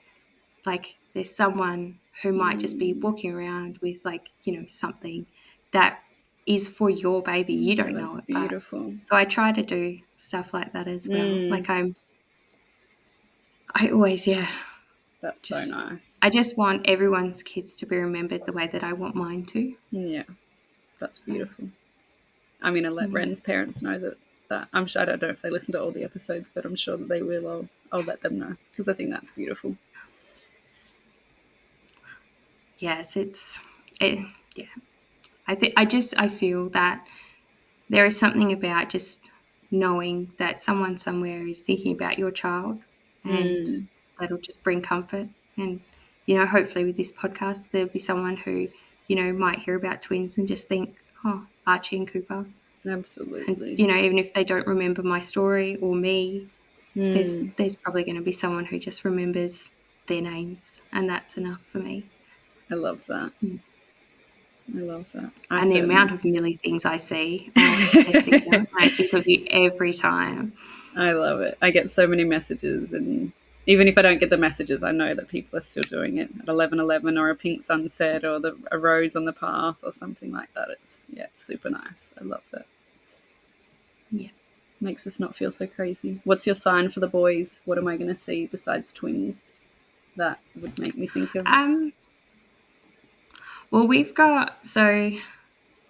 B: like, there's someone who might just be walking around with, like, something that is for your baby. You
A: Yeah,
B: don't
A: that's
B: know it, but
A: beautiful.
B: so I try to do stuff like that as well. Like, I always,
A: That's so
B: just,
A: nice.
B: I just want everyone's kids to be remembered the way that I want mine to.
A: Yeah, that's
B: So,
A: beautiful. I'm going to let
B: yeah.
A: Ren's parents know that I'm sure, I don't know if they listen to all the episodes, but I'm sure that they will. I'll let them know, because I think that's beautiful.
B: Yes, yeah. I feel that there is something about just knowing that someone somewhere is thinking about your child, and that'll just bring comfort. And, hopefully with this podcast, there'll be someone who, might hear about twins and just think, oh, Archie and Cooper. And,
A: Absolutely.
B: even if they don't remember my story or me, there's probably going to be someone who just remembers their names, and that's enough for me.
A: I love that. I love that.
B: And the amount of Milli things I see, Jessica, I think of you every time.
A: I love it. I get so many messages, and even if I don't get the messages, I know that people are still doing it at 11:11, or a pink sunset, or a rose on the path, or something like that. It's super nice. I love that.
B: Yeah.
A: Makes us not feel so crazy. What's your sign for the boys? What am I going to see besides twins that would make me think of?
B: Well, we've got, so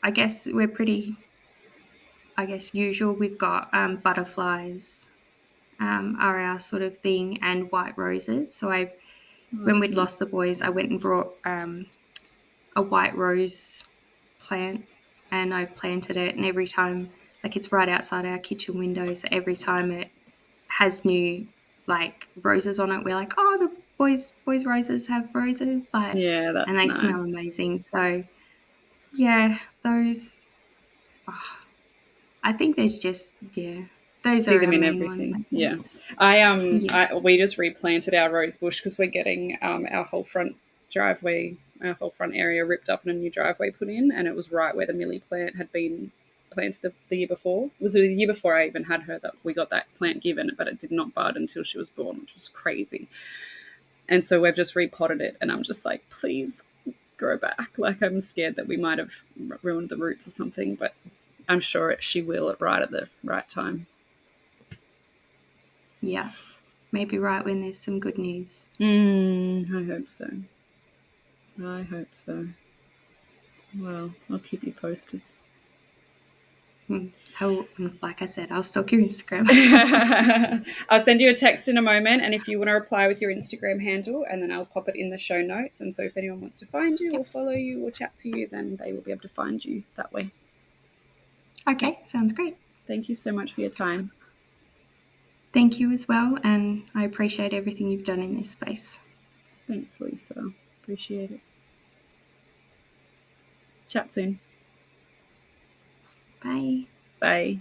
B: I guess we're pretty, usual. We've got butterflies are our sort of thing, and white roses. So when we'd lost the boys, I went and brought a white rose plant, and I planted it. And every time, like, it's right outside our kitchen window, so every time it has new, like, roses on it, we're like, oh, the boys roses have roses, like,
A: Yeah,
B: and
A: that's
B: they smell
A: nice.
B: amazing. So yeah, those. Oh, I think there's just, those
A: See
B: are
A: them
B: our
A: in
B: main ones,
A: everything.
B: I
A: Yeah,
B: guess. Yeah.
A: we just replanted our rose bush because we're getting our whole front driveway, our whole front area ripped up and a new driveway put in, and it was right where the Milli plant had been planted the year before. It was the year before I even had her that we got that plant given, but it did not bud until she was born, which was crazy. And so we've just repotted it, and I'm just like, please grow back. Like, I'm scared that we might have ruined the roots or something, but I'm sure she will at the right time.
B: Yeah. Maybe right when there's some good news.
A: I hope so. I hope so. Well, I'll keep you posted.
B: Like I said, I'll stalk your Instagram.
A: I'll send you a text in a moment, and if you want to reply with your Instagram handle, and then I'll pop it in the show notes. And so if anyone wants to find you or follow you or chat to you, then they will be able to find you that way.
B: Okay, sounds great.
A: Thank you so much for your time.
B: Thank you as well, and I appreciate everything you've done in this space.
A: Thanks, Lisa. Appreciate it. Chat soon.
B: Bye.
A: Bye.